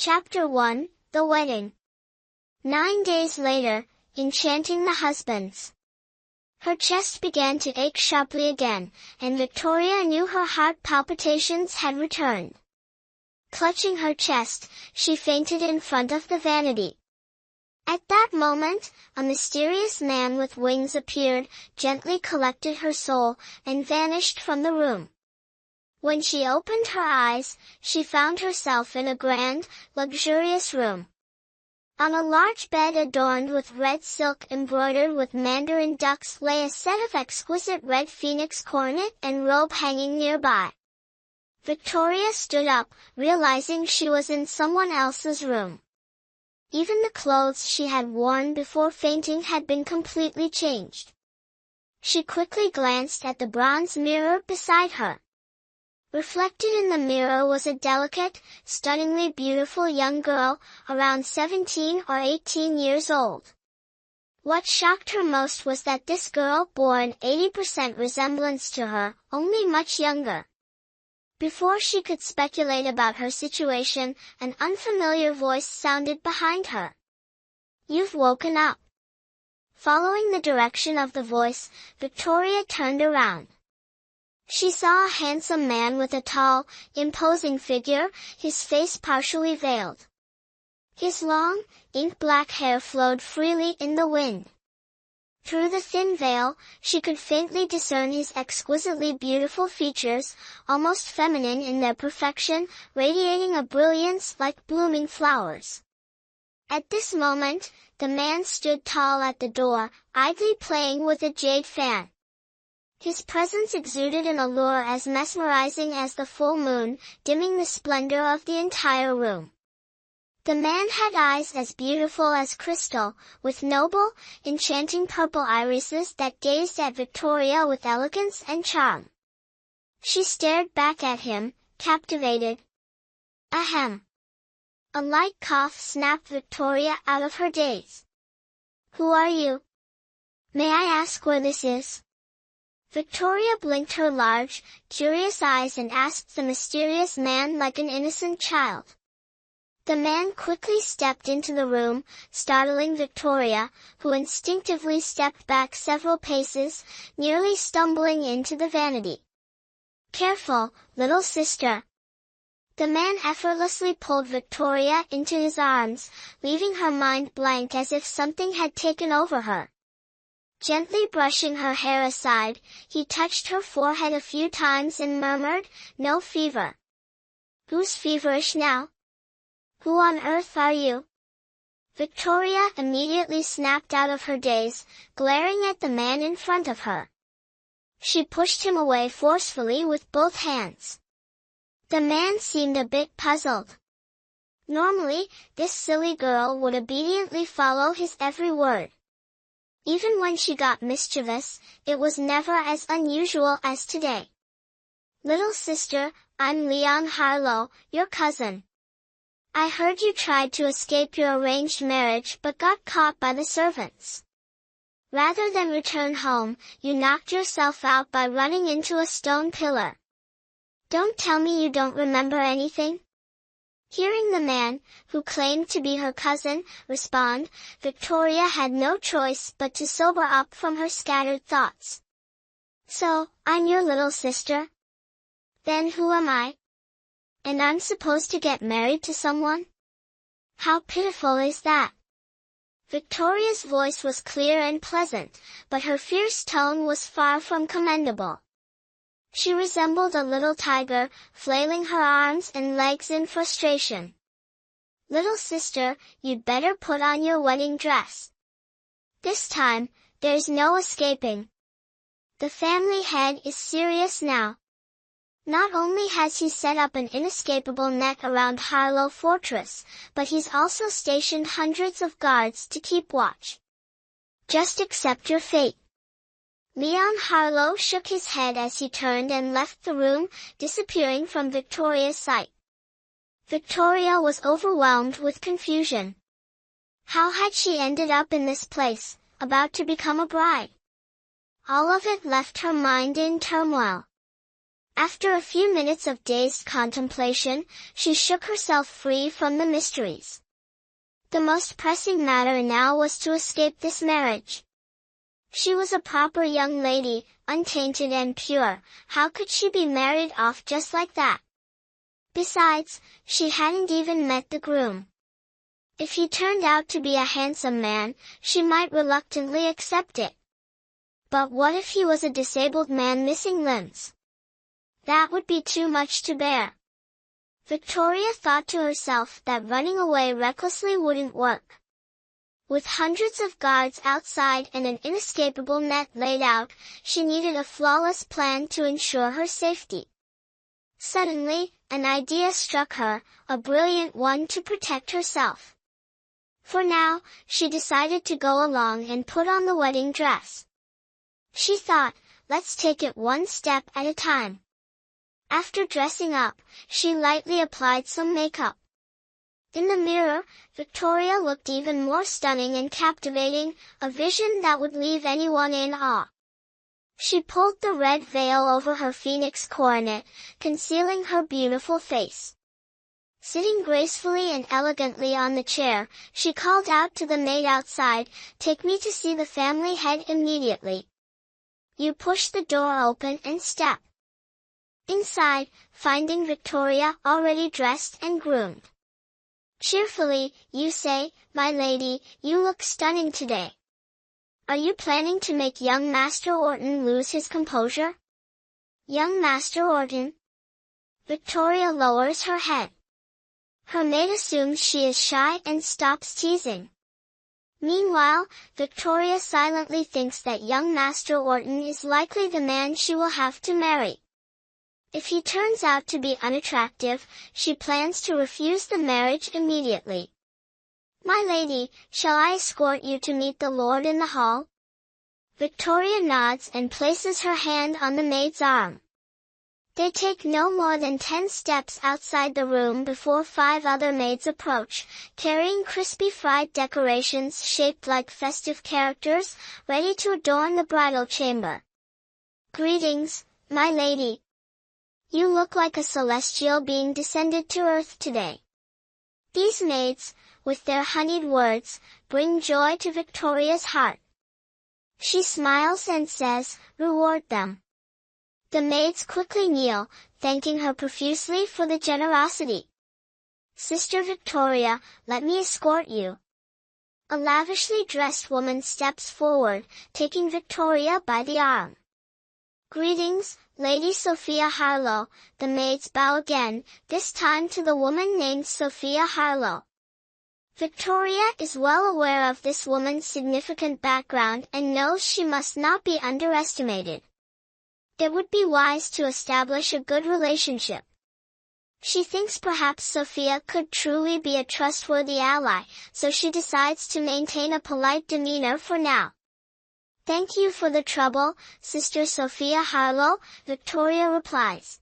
Chapter 1, The Wedding. 9 days later, enchanting the husbands. Her chest began to ache sharply again, and Victoria knew her heart palpitations had returned. Clutching her chest, she fainted in front of the vanity. At that moment, a mysterious man with wings appeared, gently collected her soul, and vanished from the room. When she opened her eyes, she found herself in a grand, luxurious room. On a large bed adorned with red silk embroidered with mandarin ducks lay a set of exquisite red phoenix coronet and robe hanging nearby. Victoria stood up, realizing she was in someone else's room. Even the clothes she had worn before fainting had been completely changed. She quickly glanced at the bronze mirror beside her. Reflected in the mirror was a delicate, stunningly beautiful young girl, around 17 or 18 years old. What shocked her most was that this girl bore an 80% resemblance to her, only much younger. Before she could speculate about her situation, an unfamiliar voice sounded behind her. "You've woken up." Following the direction of the voice, Victoria turned around. She saw a handsome man with a tall, imposing figure, his face partially veiled. His long, ink-black hair flowed freely in the wind. Through the thin veil, she could faintly discern his exquisitely beautiful features, almost feminine in their perfection, radiating a brilliance like blooming flowers. At this moment, the man stood tall at the door, idly playing with a jade fan. His presence exuded an allure as mesmerizing as the full moon, dimming the splendor of the entire room. The man had eyes as beautiful as crystal, with noble, enchanting purple irises that gazed at Victoria with elegance and charm. She stared back at him, captivated. Ahem! A light cough snapped Victoria out of her daze. "Who are you? May I ask where this is?" Victoria blinked her large, curious eyes and asked the mysterious man like an innocent child. The man quickly stepped into the room, startling Victoria, who instinctively stepped back several paces, nearly stumbling into the vanity. "Careful, little sister." The man effortlessly pulled Victoria into his arms, leaving her mind blank as if something had taken over her. Gently brushing her hair aside, he touched her forehead a few times and murmured, "No fever." "Who's feverish now? Who on earth are you?" Victoria immediately snapped out of her daze, glaring at the man in front of her. She pushed him away forcefully with both hands. The man seemed a bit puzzled. Normally, this silly girl would obediently follow his every word. Even when she got mischievous, it was never as unusual as today. "Little sister, I'm Leon Harlow, your cousin. I heard you tried to escape your arranged marriage but got caught by the servants. Rather than return home, you knocked yourself out by running into a stone pillar. Don't tell me you don't remember anything?" Hearing the man, who claimed to be her cousin, respond, Victoria had no choice but to sober up from her scattered thoughts. "So, I'm your little sister? Then who am I? And I'm supposed to get married to someone? How pitiful is that?" Victoria's voice was clear and pleasant, but her fierce tone was far from commendable. She resembled a little tiger, flailing her arms and legs in frustration. "Little sister, you'd better put on your wedding dress. This time, there's no escaping. The family head is serious now. Not only has he set up an inescapable net around Harlow Fortress, but he's also stationed hundreds of guards to keep watch. Just accept your fate." Leon Harlow shook his head as he turned and left the room, disappearing from Victoria's sight. Victoria was overwhelmed with confusion. How had she ended up in this place, about to become a bride? All of it left her mind in turmoil. After a few minutes of dazed contemplation, she shook herself free from the mysteries. The most pressing matter now was to escape this marriage. She was a proper young lady, untainted and pure. How could she be married off just like that? Besides, she hadn't even met the groom. If he turned out to be a handsome man, she might reluctantly accept it. But what if he was a disabled man missing limbs? That would be too much to bear. Victoria thought to herself that running away recklessly wouldn't work. With hundreds of guards outside and an inescapable net laid out, she needed a flawless plan to ensure her safety. Suddenly, an idea struck her, a brilliant one to protect herself. For now, she decided to go along and put on the wedding dress. She thought, let's take it one step at a time. After dressing up, she lightly applied some makeup. In the mirror, Victoria looked even more stunning and captivating, a vision that would leave anyone in awe. She pulled the red veil over her phoenix coronet, concealing her beautiful face. Sitting gracefully and elegantly on the chair, she called out to the maid outside, "Take me to see the family head immediately." You push the door open and step inside, finding Victoria already dressed and groomed. Cheerfully, you say, "My lady, you look stunning today. Are you planning to make young Master Orton lose his composure?" Young Master Orton? Victoria lowers her head. Her maid assumes she is shy and stops teasing. Meanwhile, Victoria silently thinks that young Master Orton is likely the man she will have to marry. If he turns out to be unattractive, she plans to refuse the marriage immediately. "My lady, shall I escort you to meet the Lord in the hall?" Victoria nods and places her hand on the maid's arm. They take no more than 10 steps outside the room before 5 other maids approach, carrying crispy fried decorations shaped like festive characters, ready to adorn the bridal chamber. "Greetings, my lady. You look like a celestial being descended to earth today." These maids, with their honeyed words, bring joy to Victoria's heart. She smiles and says, "Reward them." The maids quickly kneel, thanking her profusely for the generosity. "Sister Victoria, let me escort you." A lavishly dressed woman steps forward, taking Victoria by the arm. "Greetings, Lady Sophia Harlow." The maids bow again, this time to the woman named Sophia Harlow. Victoria is well aware of this woman's significant background and knows she must not be underestimated. It would be wise to establish a good relationship. She thinks perhaps Sophia could truly be a trustworthy ally, so she decides to maintain a polite demeanor for now. "Thank you for the trouble, Sister Sophia Harlow," Victoria replies.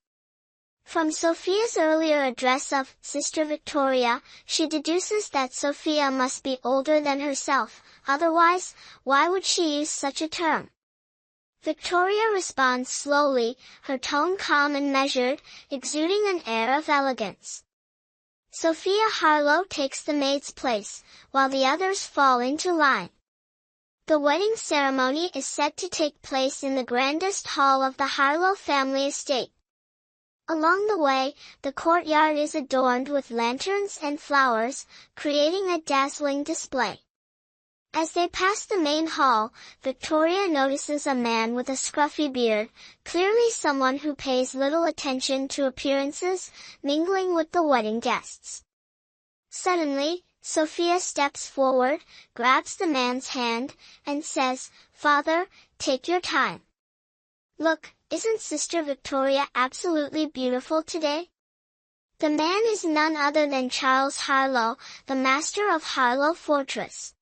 From Sophia's earlier address of Sister Victoria, she deduces that Sophia must be older than herself, otherwise, why would she use such a term? Victoria responds slowly, her tone calm and measured, exuding an air of elegance. Sophia Harlow takes the maid's place, while the others fall into line. The wedding ceremony is set to take place in the grandest hall of the Harlow family estate. Along the way, the courtyard is adorned with lanterns and flowers, creating a dazzling display. As they pass the main hall, Victoria notices a man with a scruffy beard, clearly someone who pays little attention to appearances, mingling with the wedding guests. Suddenly, Sophia steps forward, grabs the man's hand, and says, "Father, take your time. Look, isn't Sister Victoria absolutely beautiful today?" The man is none other than Charles Harlow, the master of Harlow Fortress.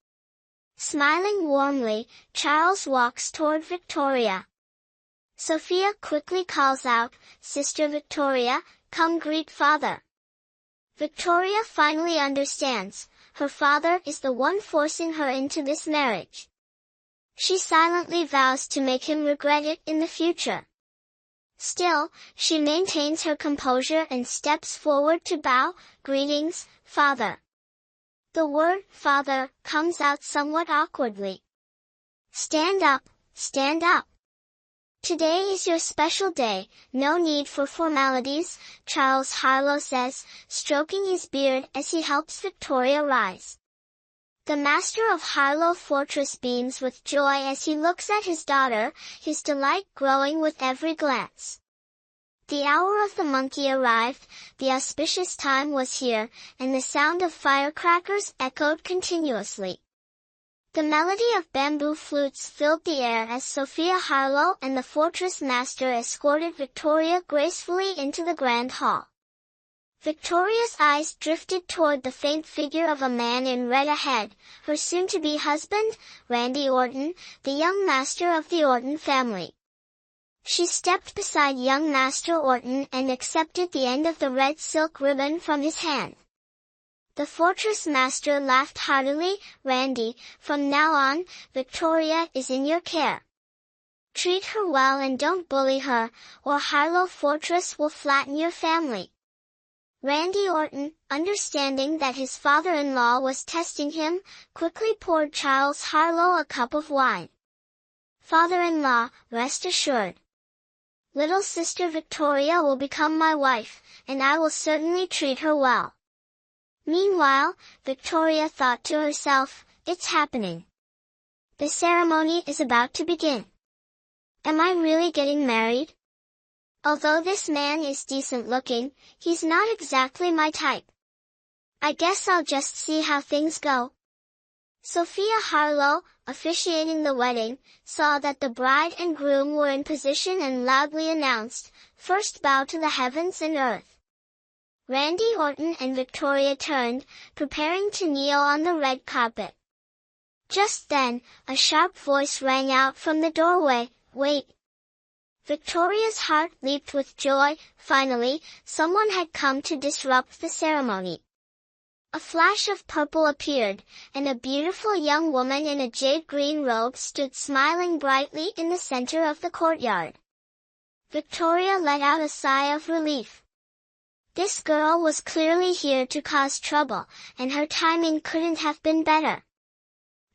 Smiling warmly, Charles walks toward Victoria. Sophia quickly calls out, "Sister Victoria, come greet father." Victoria finally understands, her father is the one forcing her into this marriage. She silently vows to make him regret it in the future. Still, she maintains her composure and steps forward to bow. "Greetings, father." The word "father" comes out somewhat awkwardly. "Stand up, stand up. Today is your special day, no need for formalities," Charles Harlow says, stroking his beard as he helps Victoria rise. The master of Harlow Fortress beams with joy as he looks at his daughter, his delight growing with every glance. The hour of the monkey arrived, the auspicious time was here, and the sound of firecrackers echoed continuously. The melody of bamboo flutes filled the air as Sophia Harlow and the fortress master escorted Victoria gracefully into the grand hall. Victoria's eyes drifted toward the faint figure of a man in red ahead, her soon-to-be husband, Randy Orton, the young master of the Orton family. She stepped beside young Master Orton and accepted the end of the red silk ribbon from his hand. The fortress master laughed heartily. "Randy, from now on, Victoria is in your care. Treat her well and don't bully her, or Harlow Fortress will flatten your family." Randy Orton, understanding that his father-in-law was testing him, quickly poured Charles Harlow a cup of wine. "Father-in-law, rest assured. Little sister Victoria will become my wife, and I will certainly treat her well." Meanwhile, Victoria thought to herself, "It's happening. The ceremony is about to begin. Am I really getting married? Although this man is decent looking, he's not exactly my type. I guess I'll just see how things go." Sophia Harlow, officiating the wedding, saw that the bride and groom were in position and loudly announced, "First bow to the heavens and earth." Randy Orton and Victoria turned, preparing to kneel on the red carpet. Just then, a sharp voice rang out from the doorway, "Wait." Victoria's heart leaped with joy. Finally, someone had come to disrupt the ceremony. A flash of purple appeared, and a beautiful young woman in a jade-green robe stood smiling brightly in the center of the courtyard. Victoria let out a sigh of relief. This girl was clearly here to cause trouble, and her timing couldn't have been better.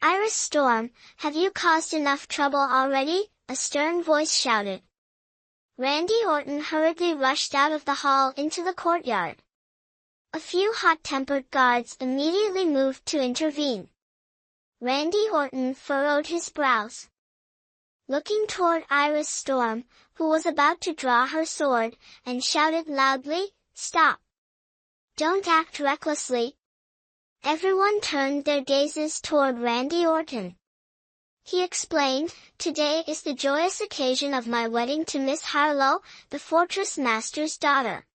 "Iris Storm, have you caused enough trouble already?" a stern voice shouted. Randy Orton hurriedly rushed out of the hall into the courtyard. A few hot-tempered guards immediately moved to intervene. Randy Orton furrowed his brows. Looking toward Iris Storm, who was about to draw her sword, and shouted loudly, "Stop! Don't act recklessly." Everyone turned their gazes toward Randy Orton. He explained, "Today is the joyous occasion of my wedding to Miss Harlow, the fortress master's daughter.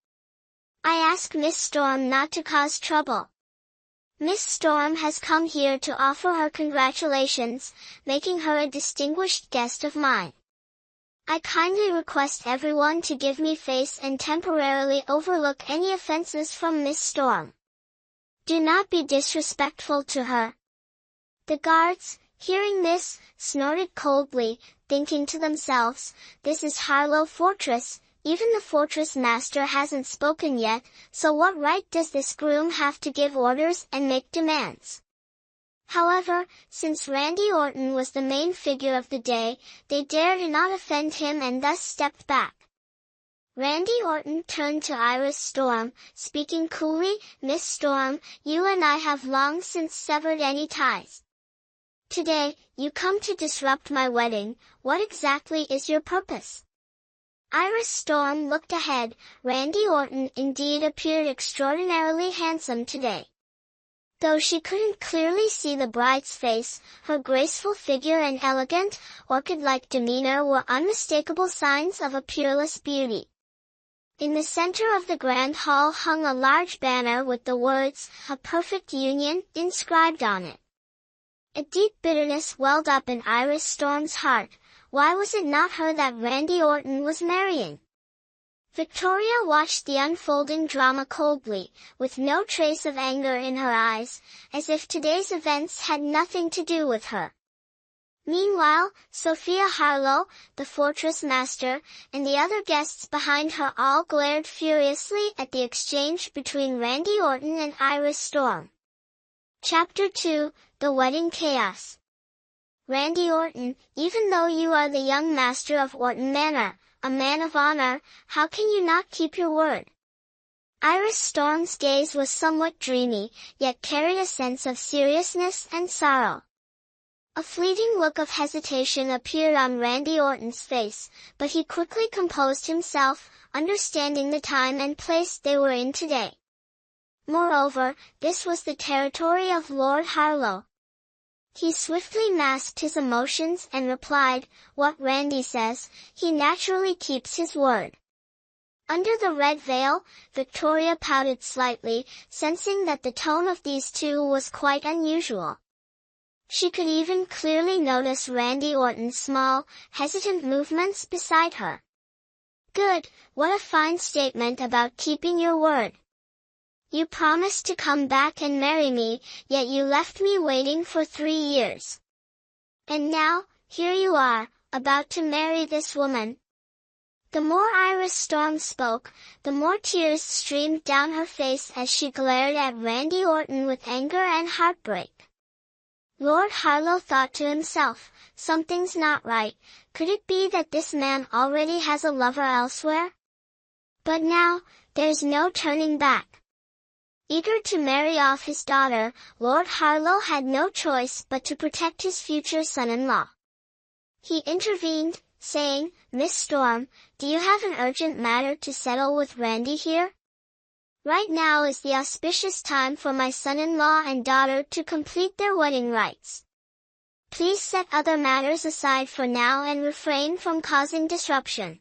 I ask Miss Storm not to cause trouble. Miss Storm has come here to offer her congratulations, making her a distinguished guest of mine. I kindly request everyone to give me face and temporarily overlook any offenses from Miss Storm. Do not be disrespectful to her." The guards, hearing this, snorted coldly, thinking to themselves, "This is Harlow Fortress. Even the fortress master hasn't spoken yet, so what right does this groom have to give orders and make demands?" However, since Randy Orton was the main figure of the day, they dared not offend him and thus stepped back. Randy Orton turned to Iris Storm, speaking coolly, "Miss Storm, you and I have long since severed any ties. Today, you come to disrupt my wedding. What exactly is your purpose?" Iris Storm looked ahead. Randy Orton indeed appeared extraordinarily handsome today. Though she couldn't clearly see the bride's face, her graceful figure and elegant, orchid-like demeanor were unmistakable signs of a peerless beauty. In the center of the grand hall hung a large banner with the words, "A Perfect Union," inscribed on it. A deep bitterness welled up in Iris Storm's heart. Why was it not her that Randy Orton was marrying? Victoria watched the unfolding drama coldly, with no trace of anger in her eyes, as if today's events had nothing to do with her. Meanwhile, Sophia Harlow, the fortress master, and the other guests behind her all glared furiously at the exchange between Randy Orton and Iris Storm. Chapter 2, The Wedding Chaos. Randy Orton, even though you are the young master of Orton Manor, a man of honor, how can you not keep your word? Iris Storm's gaze was somewhat dreamy, yet carried a sense of seriousness and sorrow. A fleeting look of hesitation appeared on Randy Orton's face, but he quickly composed himself, understanding the time and place they were in today. Moreover, this was the territory of Lord Harlow. He swiftly masked his emotions and replied, "What Randy says, he naturally keeps his word." Under the red veil, Victoria pouted slightly, sensing that the tone of these two was quite unusual. She could even clearly notice Randy Orton's small, hesitant movements beside her. "Good, what a fine statement about keeping your word. You promised to come back and marry me, yet you left me waiting for 3 years. And now, here you are, about to marry this woman." The more Iris Storm spoke, the more tears streamed down her face as she glared at Randy Orton with anger and heartbreak. Lord Harlow thought to himself, something's not right, could it be that this man already has a lover elsewhere? But now, there's no turning back. Eager to marry off his daughter, Lord Harlow had no choice but to protect his future son-in-law. He intervened, saying, "Miss Storm, do you have an urgent matter to settle with Randy here? Right now is the auspicious time for my son-in-law and daughter to complete their wedding rites. Please set other matters aside for now and refrain from causing disruption.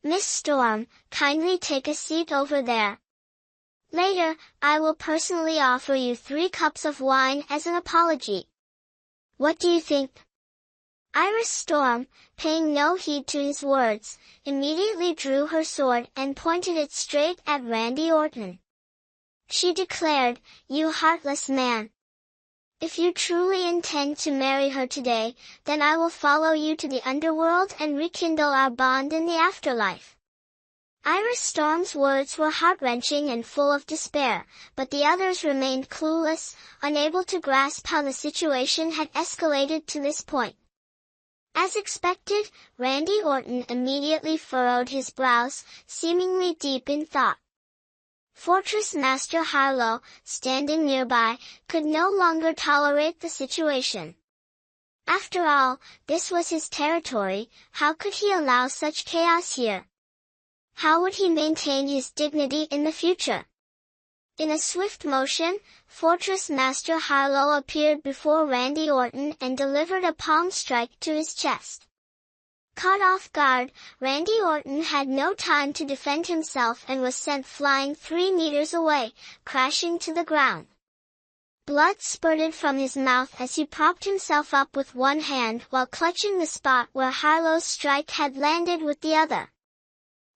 Miss Storm, kindly take a seat over there. Later, I will personally offer you 3 cups of wine as an apology. What do you think?" Iris Storm, paying no heed to his words, immediately drew her sword and pointed it straight at Randy Orton. She declared, "You heartless man. If you truly intend to marry her today, then I will follow you to the underworld and rekindle our bond in the afterlife." Iris Storm's words were heart-wrenching and full of despair, but the others remained clueless, unable to grasp how the situation had escalated to this point. As expected, Randy Orton immediately furrowed his brows, seemingly deep in thought. Fortress Master Harlow, standing nearby, could no longer tolerate the situation. After all, this was his territory, how could he allow such chaos here? How would he maintain his dignity in the future? In a swift motion, Fortress Master Harlow appeared before Randy Orton and delivered a palm strike to his chest. Caught off guard, Randy Orton had no time to defend himself and was sent flying 3 meters away, crashing to the ground. Blood spurted from his mouth as he propped himself up with one hand while clutching the spot where Harlow's strike had landed with the other.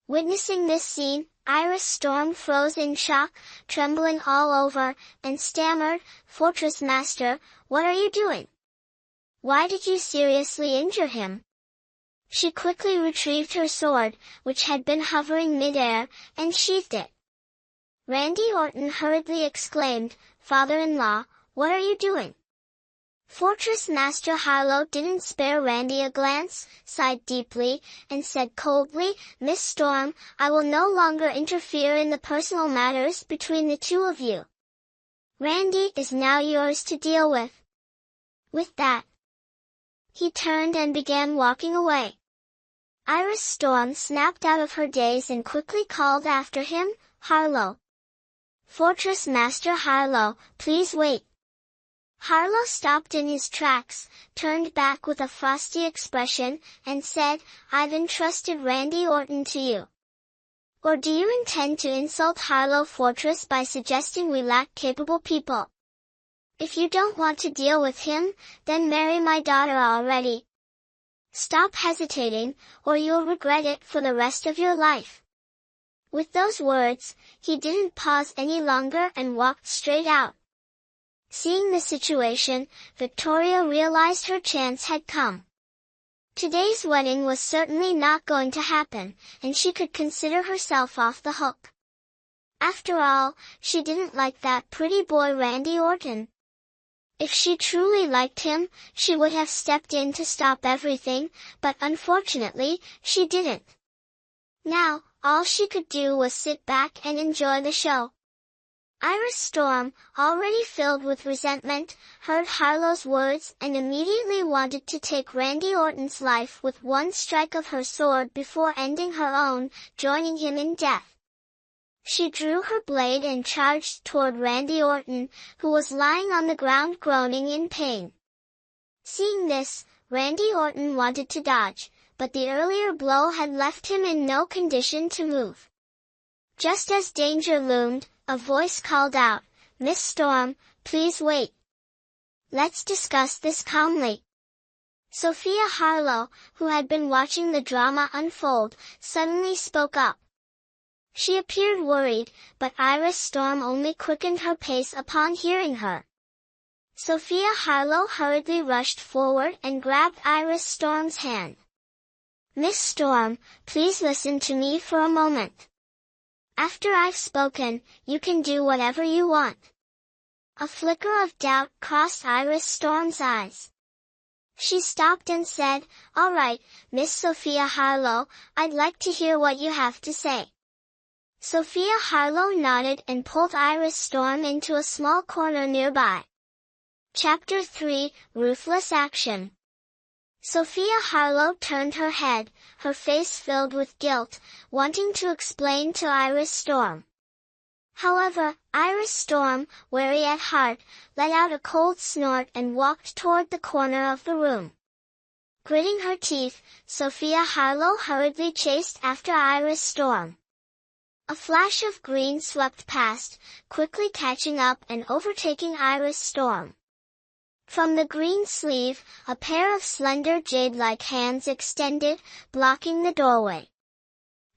Witnessing this scene, Iris Storm froze in shock, trembling all over, and stammered, "Fortress Master, what are you doing? Why did you seriously injure him?" She quickly retrieved her sword, which had been hovering mid-air, and sheathed it. Randy Orton hurriedly exclaimed, "Father-in-law, what are you doing?" Fortress Master Harlow didn't spare Randy a glance, sighed deeply, and said coldly, "Miss Storm, I will no longer interfere in the personal matters between the two of you. Randy is now yours to deal with." With that, he turned and began walking away. Iris Storm snapped out of her daze and quickly called after him, "Harlow. Fortress Master Harlow, please wait." Harlow stopped in his tracks, turned back with a frosty expression, and said, "I've entrusted Randy Orton to you. Or do you intend to insult Harlow Fortress by suggesting we lack capable people? If you don't want to deal with him, then marry my daughter already. Stop hesitating, or you'll regret it for the rest of your life." With those words, he didn't pause any longer and walked straight out. Seeing the situation, Victoria realized her chance had come. Today's wedding was certainly not going to happen, and she could consider herself off the hook. After all, she didn't like that pretty boy Randy Orton. If she truly liked him, she would have stepped in to stop everything, but unfortunately, she didn't. Now, all she could do was sit back and enjoy the show. Iris Storm, already filled with resentment, heard Harlow's words and immediately wanted to take Randy Orton's life with one strike of her sword before ending her own, joining him in death. She drew her blade and charged toward Randy Orton, who was lying on the ground groaning in pain. Seeing this, Randy Orton wanted to dodge, but the earlier blow had left him in no condition to move. Just as danger loomed, a voice called out, "Miss Storm, please wait. Let's discuss this calmly." Sophia Harlow, who had been watching the drama unfold, suddenly spoke up. She appeared worried, but Iris Storm only quickened her pace upon hearing her. Sophia Harlow hurriedly rushed forward and grabbed Iris Storm's hand. "Miss Storm, please listen to me for a moment. After I've spoken, you can do whatever you want." A flicker of doubt crossed Iris Storm's eyes. She stopped and said, "All right, Miss Sophia Harlow, I'd like to hear what you have to say." Sophia Harlow nodded and pulled Iris Storm into a small corner nearby. Chapter 3, Ruthless Action. Sophia Harlow turned her head, her face filled with guilt, wanting to explain to Iris Storm. However, Iris Storm, wary at heart, let out a cold snort and walked toward the corner of the room. Gritting her teeth, Sophia Harlow hurriedly chased after Iris Storm. A flash of green swept past, quickly catching up and overtaking Iris Storm. From the green sleeve, a pair of slender jade-like hands extended, blocking the doorway.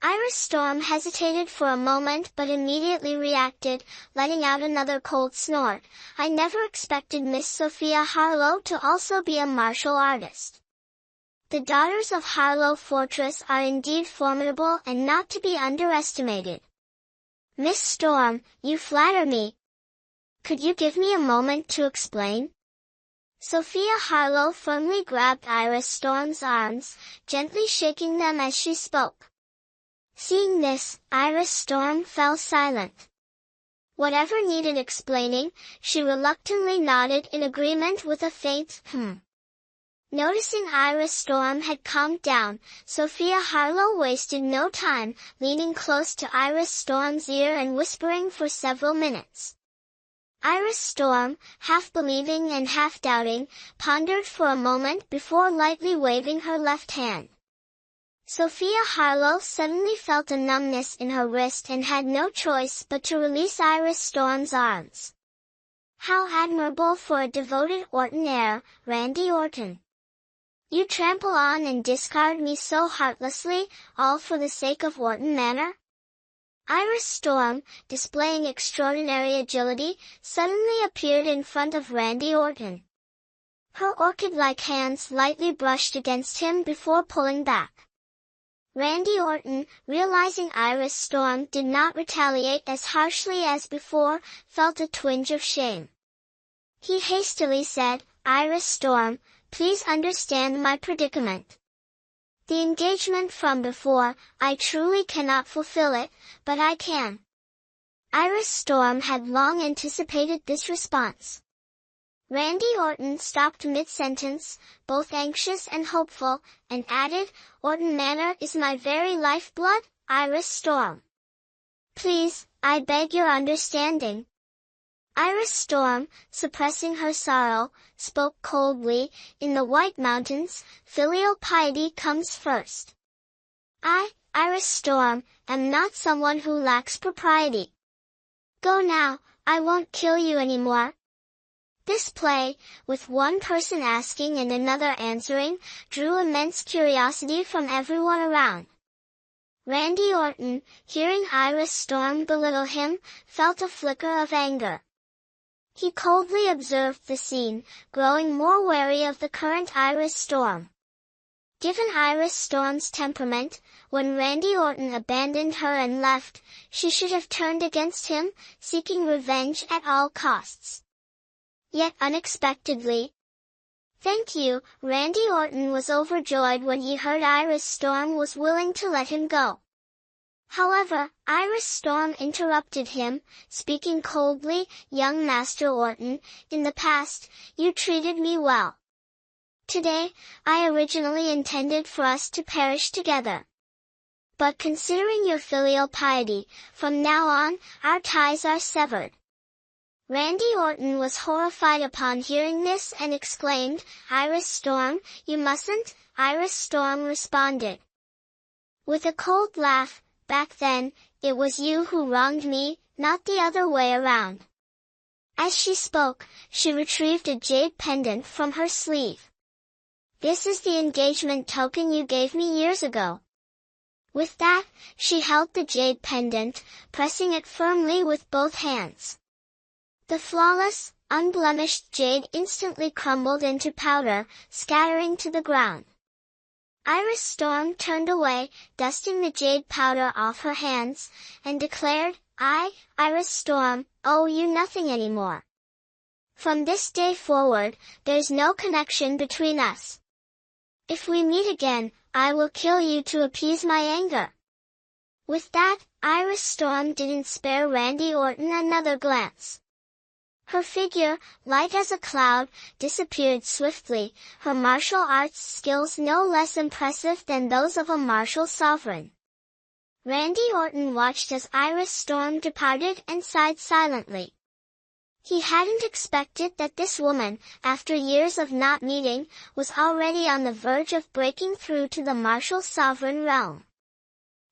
Iris Storm hesitated for a moment but immediately reacted, letting out another cold snort. "I never expected Miss Sophia Harlow to also be a martial artist." The daughters of Harlow Fortress are indeed formidable and not to be underestimated. "Miss Storm, you flatter me. Could you give me a moment to explain?" Sophia Harlow firmly grabbed Iris Storm's arms, gently shaking them as she spoke. Seeing this, Iris Storm fell silent. Whatever needed explaining, she reluctantly nodded in agreement with a faint "hmm." Noticing Iris Storm had calmed down, Sophia Harlow wasted no time, leaning close to Iris Storm's ear and whispering for several minutes. Iris Storm, half believing and half doubting, pondered for a moment before lightly waving her left hand. Sophia Harlow suddenly felt a numbness in her wrist and had no choice but to release Iris Storm's arms. How admirable for a devoted Orton heir, Randy Orton. "You trample on and discard me so heartlessly, all for the sake of Orton Manor?" Iris Storm, displaying extraordinary agility, suddenly appeared in front of Randy Orton. Her orchid-like hands lightly brushed against him before pulling back. Randy Orton, realizing Iris Storm did not retaliate as harshly as before, felt a twinge of shame. He hastily said, "Iris Storm, please understand my predicament. The engagement from before, I truly cannot fulfill it, but I can." Iris Storm had long anticipated this response. Randy Orton stopped mid-sentence, both anxious and hopeful, and added, "Orton Manor is my very lifeblood, Iris Storm. Please, I beg your understanding." Iris Storm, suppressing her sorrow, spoke coldly, "In the White Mountains, filial piety comes first. I, Iris Storm, am not someone who lacks propriety. Go now, I won't kill you anymore." This play, with one person asking and another answering, drew immense curiosity from everyone around. Randy Orton, hearing Iris Storm belittle him, felt a flicker of anger. He coldly observed the scene, growing more wary of the current Iris Storm. Given Iris Storm's temperament, when Randy Orton abandoned her and left, she should have turned against him, seeking revenge at all costs. Yet unexpectedly, "Thank you," Randy Orton was overjoyed when he heard Iris Storm was willing to let him go. However, Iris Storm interrupted him, speaking coldly, "Young Master Orton, in the past, you treated me well. Today, I originally intended for us to perish together. But considering your filial piety, from now on, our ties are severed." Randy Orton was horrified upon hearing this and exclaimed, "Iris Storm, you mustn't." Iris Storm responded with a cold laugh, "Back then, it was you who wronged me, not the other way around." As she spoke, she retrieved a jade pendant from her sleeve. "This is the engagement token you gave me years ago." With that, she held the jade pendant, pressing it firmly with both hands. The flawless, unblemished jade instantly crumbled into powder, scattering to the ground. Iris Storm turned away, dusting the jade powder off her hands, and declared, "I, Iris Storm, owe you nothing anymore. From this day forward, there's no connection between us. If we meet again, I will kill you to appease my anger." With that, Iris Storm didn't spare Randy Orton another glance. Her figure, light as a cloud, disappeared swiftly, her martial arts skills no less impressive than those of a martial sovereign. Randy Orton watched as Iris Storm departed and sighed silently. He hadn't expected that this woman, after years of not meeting, was already on the verge of breaking through to the martial sovereign realm.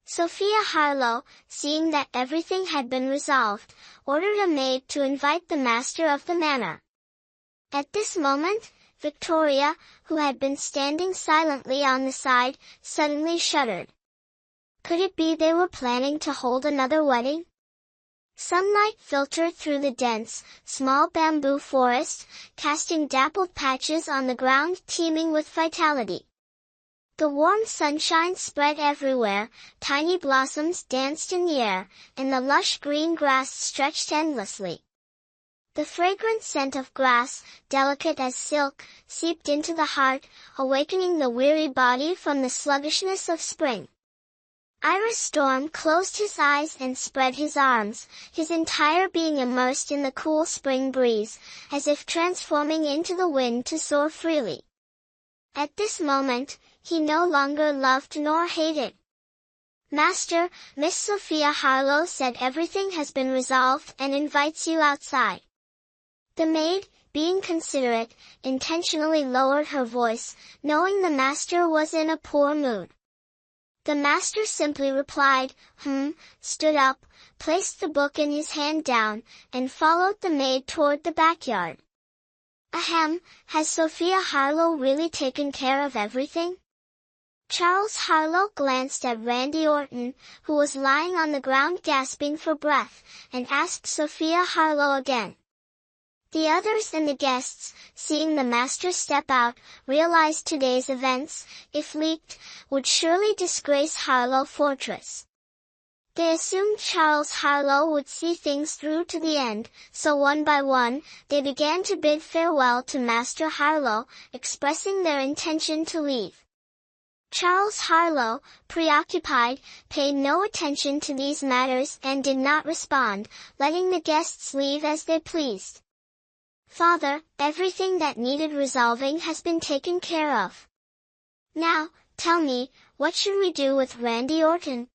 Sophia Harlow, seeing that everything had been resolved, ordered a maid to invite the master of the manor. At this moment, Victoria, who had been standing silently on the side, suddenly shuddered. Could it be they were planning to hold another wedding? Sunlight filtered through the dense, small bamboo forest, casting dappled patches on the ground teeming with vitality. The warm sunshine spread everywhere, tiny blossoms danced in the air, and the lush green grass stretched endlessly. The fragrant scent of grass, delicate as silk, seeped into the heart, awakening the weary body from the sluggishness of spring. Iris Storm closed his eyes and spread his arms, his entire being immersed in the cool spring breeze, as if transforming into the wind to soar freely. At this moment, he no longer loved nor hated. "Master, Miss Sophia Harlow said everything has been resolved and invites you outside." The maid, being considerate, intentionally lowered her voice, knowing the master was in a poor mood. The master simply replied, stood up, placed the book in his hand down, and followed the maid toward the backyard. "Ahem, has Sophia Harlow really taken care of everything?" Charles Harlow glanced at Randy Orton, who was lying on the ground gasping for breath, and asked Sophia Harlow again. The others and the guests, seeing the master step out, realized today's events, if leaked, would surely disgrace Harlow Fortress. They assumed Charles Harlow would see things through to the end, so one by one, they began to bid farewell to Master Harlow, expressing their intention to leave. Charles Harlow, preoccupied, paid no attention to these matters and did not respond, letting the guests leave as they pleased. "Father, everything that needed resolving has been taken care of. Now, tell me, what should we do with Randy Orton?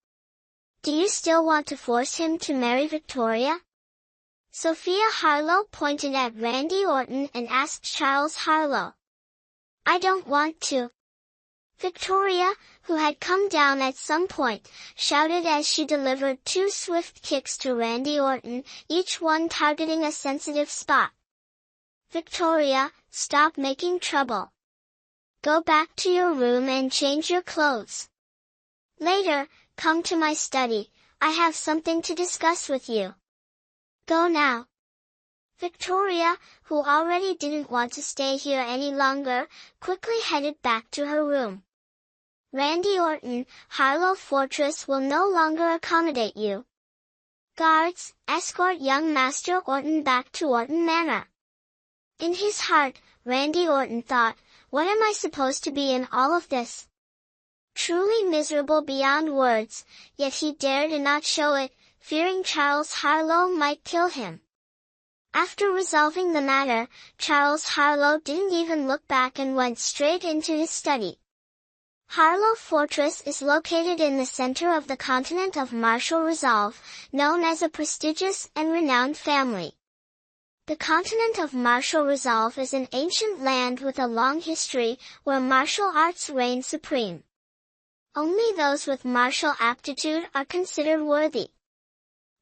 Do you still want to force him to marry Victoria?" Sophia Harlow pointed at Randy Orton and asked Charles Harlow. "I don't want to." Victoria, who had come down at some point, shouted as she delivered two swift kicks to Randy Orton, each one targeting a sensitive spot. "Victoria, stop making trouble. Go back to your room and change your clothes. Later, come to my study, I have something to discuss with you. Go now." Victoria, who already didn't want to stay here any longer, quickly headed back to her room. Randy Orton, Harlow Fortress will no longer accommodate you. Guards, escort young Master Orton back to Orton Manor. In his heart, Randy Orton thought, what am I supposed to be in all of this? Truly miserable beyond words, yet he dared not show it, fearing Charles Harlow might kill him. After resolving the matter, Charles Harlow didn't even look back and went straight into his study. Harlow Fortress is located in the center of the continent of martial resolve, known as a prestigious and renowned family. The continent of martial resolve is an ancient land with a long history, where martial arts reign supreme. Only those with martial aptitude are considered worthy.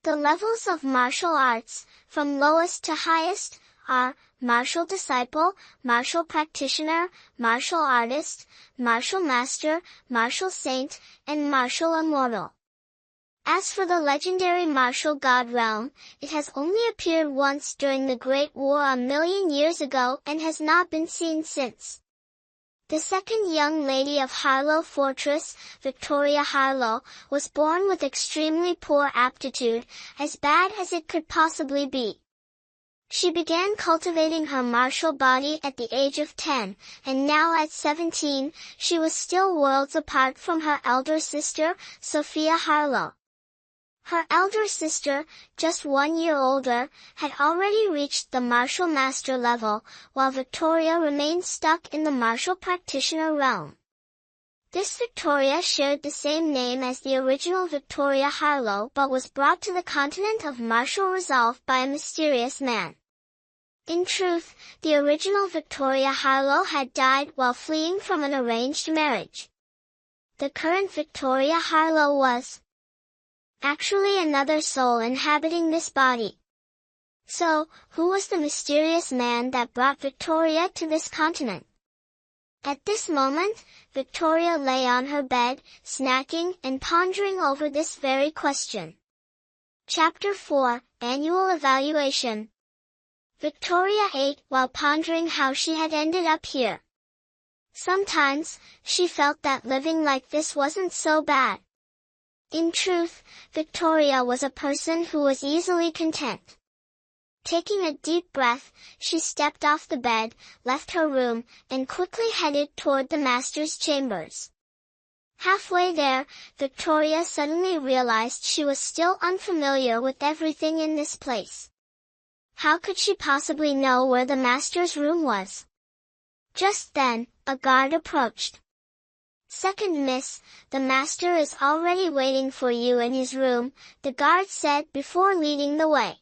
The levels of martial arts, from lowest to highest, are martial disciple, martial practitioner, martial artist, martial master, martial saint, and martial immortal. As for the legendary martial god realm, it has only appeared once during the Great War a million years ago and has not been seen since. The second young lady of Harlow Fortress, Victoria Harlow, was born with extremely poor aptitude, as bad as it could possibly be. She began cultivating her martial body at the age of 10, and now at 17, she was still worlds apart from her elder sister, Sophia Harlow. Her elder sister, just 1 year older, had already reached the martial master level, while Victoria remained stuck in the martial practitioner realm. This Victoria shared the same name as the original Victoria Harlow but was brought to the continent of martial resolve by a mysterious man. In truth, the original Victoria Harlow had died while fleeing from an arranged marriage. The current Victoria Harlow was actually another soul inhabiting this body. So, who was the mysterious man that brought Victoria to this continent? At this moment, Victoria lay on her bed, snacking and pondering over this very question. Chapter 4, Annual Evaluation. Victoria ate while pondering how she had ended up here. Sometimes, she felt that living like this wasn't so bad. In truth, Victoria was a person who was easily content. Taking a deep breath, she stepped off the bed, left her room, and quickly headed toward the master's chambers. Halfway there, Victoria suddenly realized she was still unfamiliar with everything in this place. How could she possibly know where the master's room was? Just then, a guard approached. "Second miss, the master is already waiting for you in his room," the guard said before leading the way.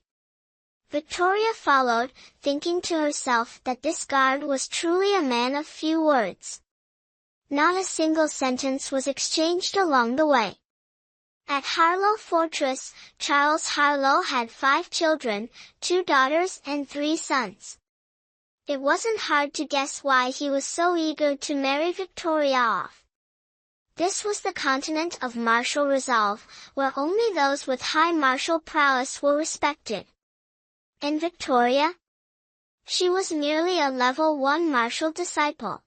Victoria followed, thinking to herself that this guard was truly a man of few words. Not a single sentence was exchanged along the way. At Harlow Fortress, Charles Harlow had 5 children, 2 daughters and 3 sons. It wasn't hard to guess why he was so eager to marry Victoria off. This was the continent of martial resolve, where only those with high martial prowess were respected. And Victoria? She was merely a level 1 martial disciple.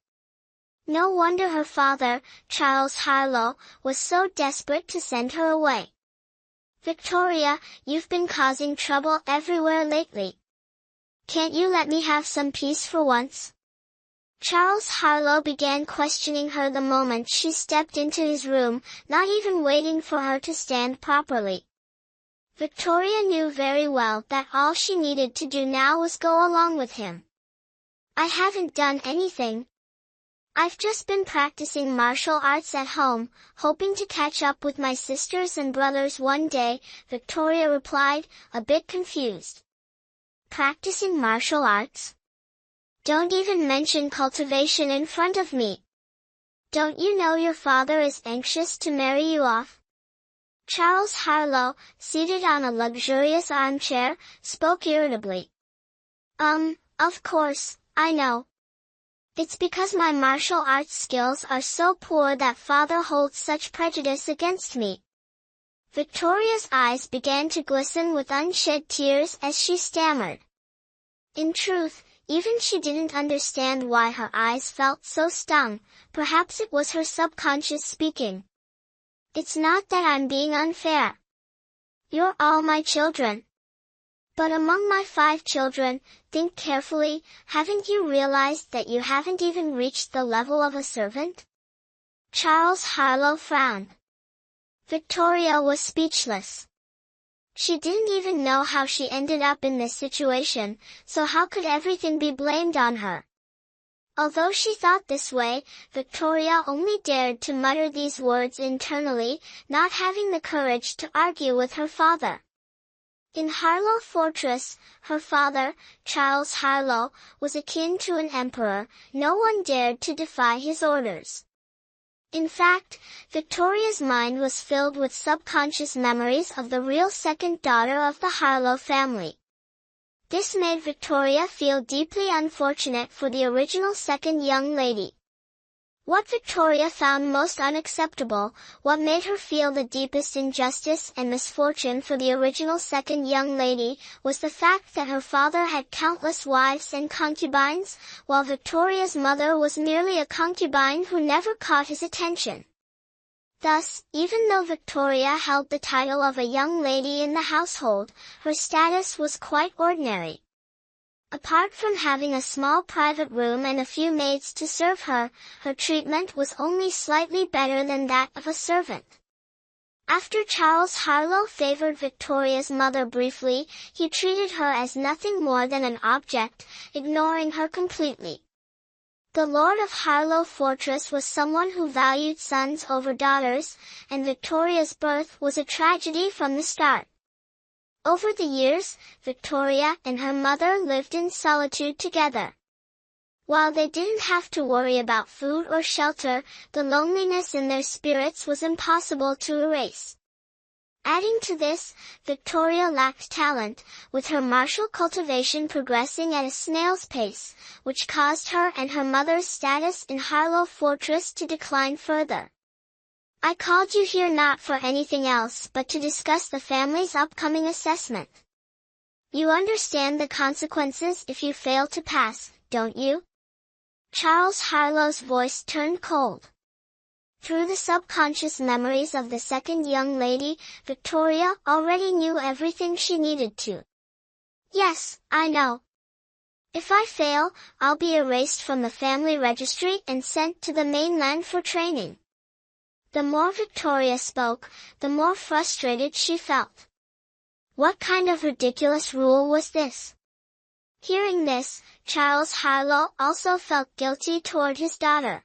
No wonder her father, Charles Harlow, was so desperate to send her away. "Victoria, you've been causing trouble everywhere lately. Can't you let me have some peace for once?" Charles Harlow began questioning her the moment she stepped into his room, not even waiting for her to stand properly. Victoria knew very well that all she needed to do now was go along with him. "I haven't done anything. I've just been practicing martial arts at home, hoping to catch up with my sisters and brothers one day," Victoria replied, a bit confused. "Practicing martial arts? Don't even mention cultivation in front of me. Don't you know your father is anxious to marry you off?" Charles Harlow, seated on a luxurious armchair, spoke irritably. Of course, I know. It's because my martial arts skills are so poor that father holds such prejudice against me." Victoria's eyes began to glisten with unshed tears as she stammered. In truth, even she didn't understand why her eyes felt so stung. Perhaps it was her subconscious speaking. It's not that I'm being unfair. You're all my children. But among my 5 children, think carefully, haven't you realized that you haven't even reached the level of a servant? Charles Harlow frowned. Victoria was speechless. She didn't even know how she ended up in this situation, so how could everything be blamed on her? Although she thought this way, Victoria only dared to mutter these words internally, not having the courage to argue with her father. In Harlow Fortress, her father, Charles Harlow, was akin to an emperor. No one dared to defy his orders. In fact, Victoria's mind was filled with subconscious memories of the real second daughter of the Harlow family. This made Victoria feel deeply unfortunate for the original second young lady. What Victoria found most unacceptable, what made her feel the deepest injustice and misfortune for the original second young lady, was the fact that her father had countless wives and concubines, while Victoria's mother was merely a concubine who never caught his attention. Thus, even though Victoria held the title of a young lady in the household, her status was quite ordinary. Apart from having a small private room and a few maids to serve her, her treatment was only slightly better than that of a servant. After Charles Harlow favored Victoria's mother briefly, he treated her as nothing more than an object, ignoring her completely. The Lord of Harlow Fortress was someone who valued sons over daughters, and Victoria's birth was a tragedy from the start. Over the years, Victoria and her mother lived in solitude together. While they didn't have to worry about food or shelter, the loneliness in their spirits was impossible to erase. Adding to this, Victoria lacked talent, with her martial cultivation progressing at a snail's pace, which caused her and her mother's status in Harlow Fortress to decline further. I called you here not for anything else but to discuss the family's upcoming assessment. You understand the consequences if you fail to pass, don't you? Charles Harlow's voice turned cold. Through the subconscious memories of the second young lady, Victoria already knew everything she needed to. Yes, I know. If I fail, I'll be erased from the family registry and sent to the mainland for training. The more Victoria spoke, the more frustrated she felt. What kind of ridiculous rule was this? Hearing this, Charles Harlow also felt guilty toward his daughter.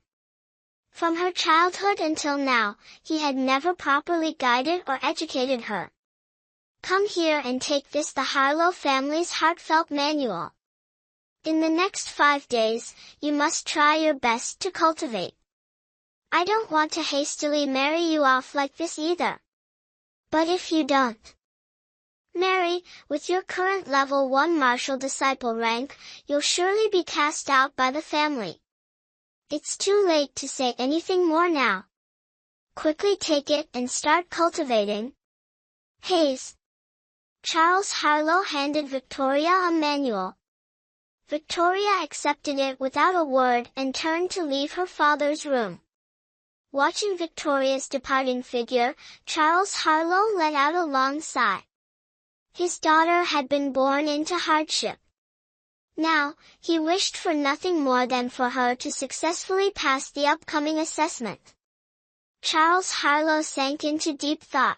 From her childhood until now, he had never properly guided or educated her. Come here and take this, the Harlow family's heartfelt manual. In the next 5 days, you must try your best to cultivate. I don't want to hastily marry you off like this either. But if you don't marry, with your current level 1 martial disciple rank, you'll surely be cast out by the family. It's too late to say anything more now. Quickly take it and start cultivating. Hayes. Charles Harlow handed Victoria a manual. Victoria accepted it without a word and turned to leave her father's room. Watching Victoria's departing figure, Charles Harlow let out a long sigh. His daughter had been born into hardship. Now, he wished for nothing more than for her to successfully pass the upcoming assessment. Charles Harlow sank into deep thought.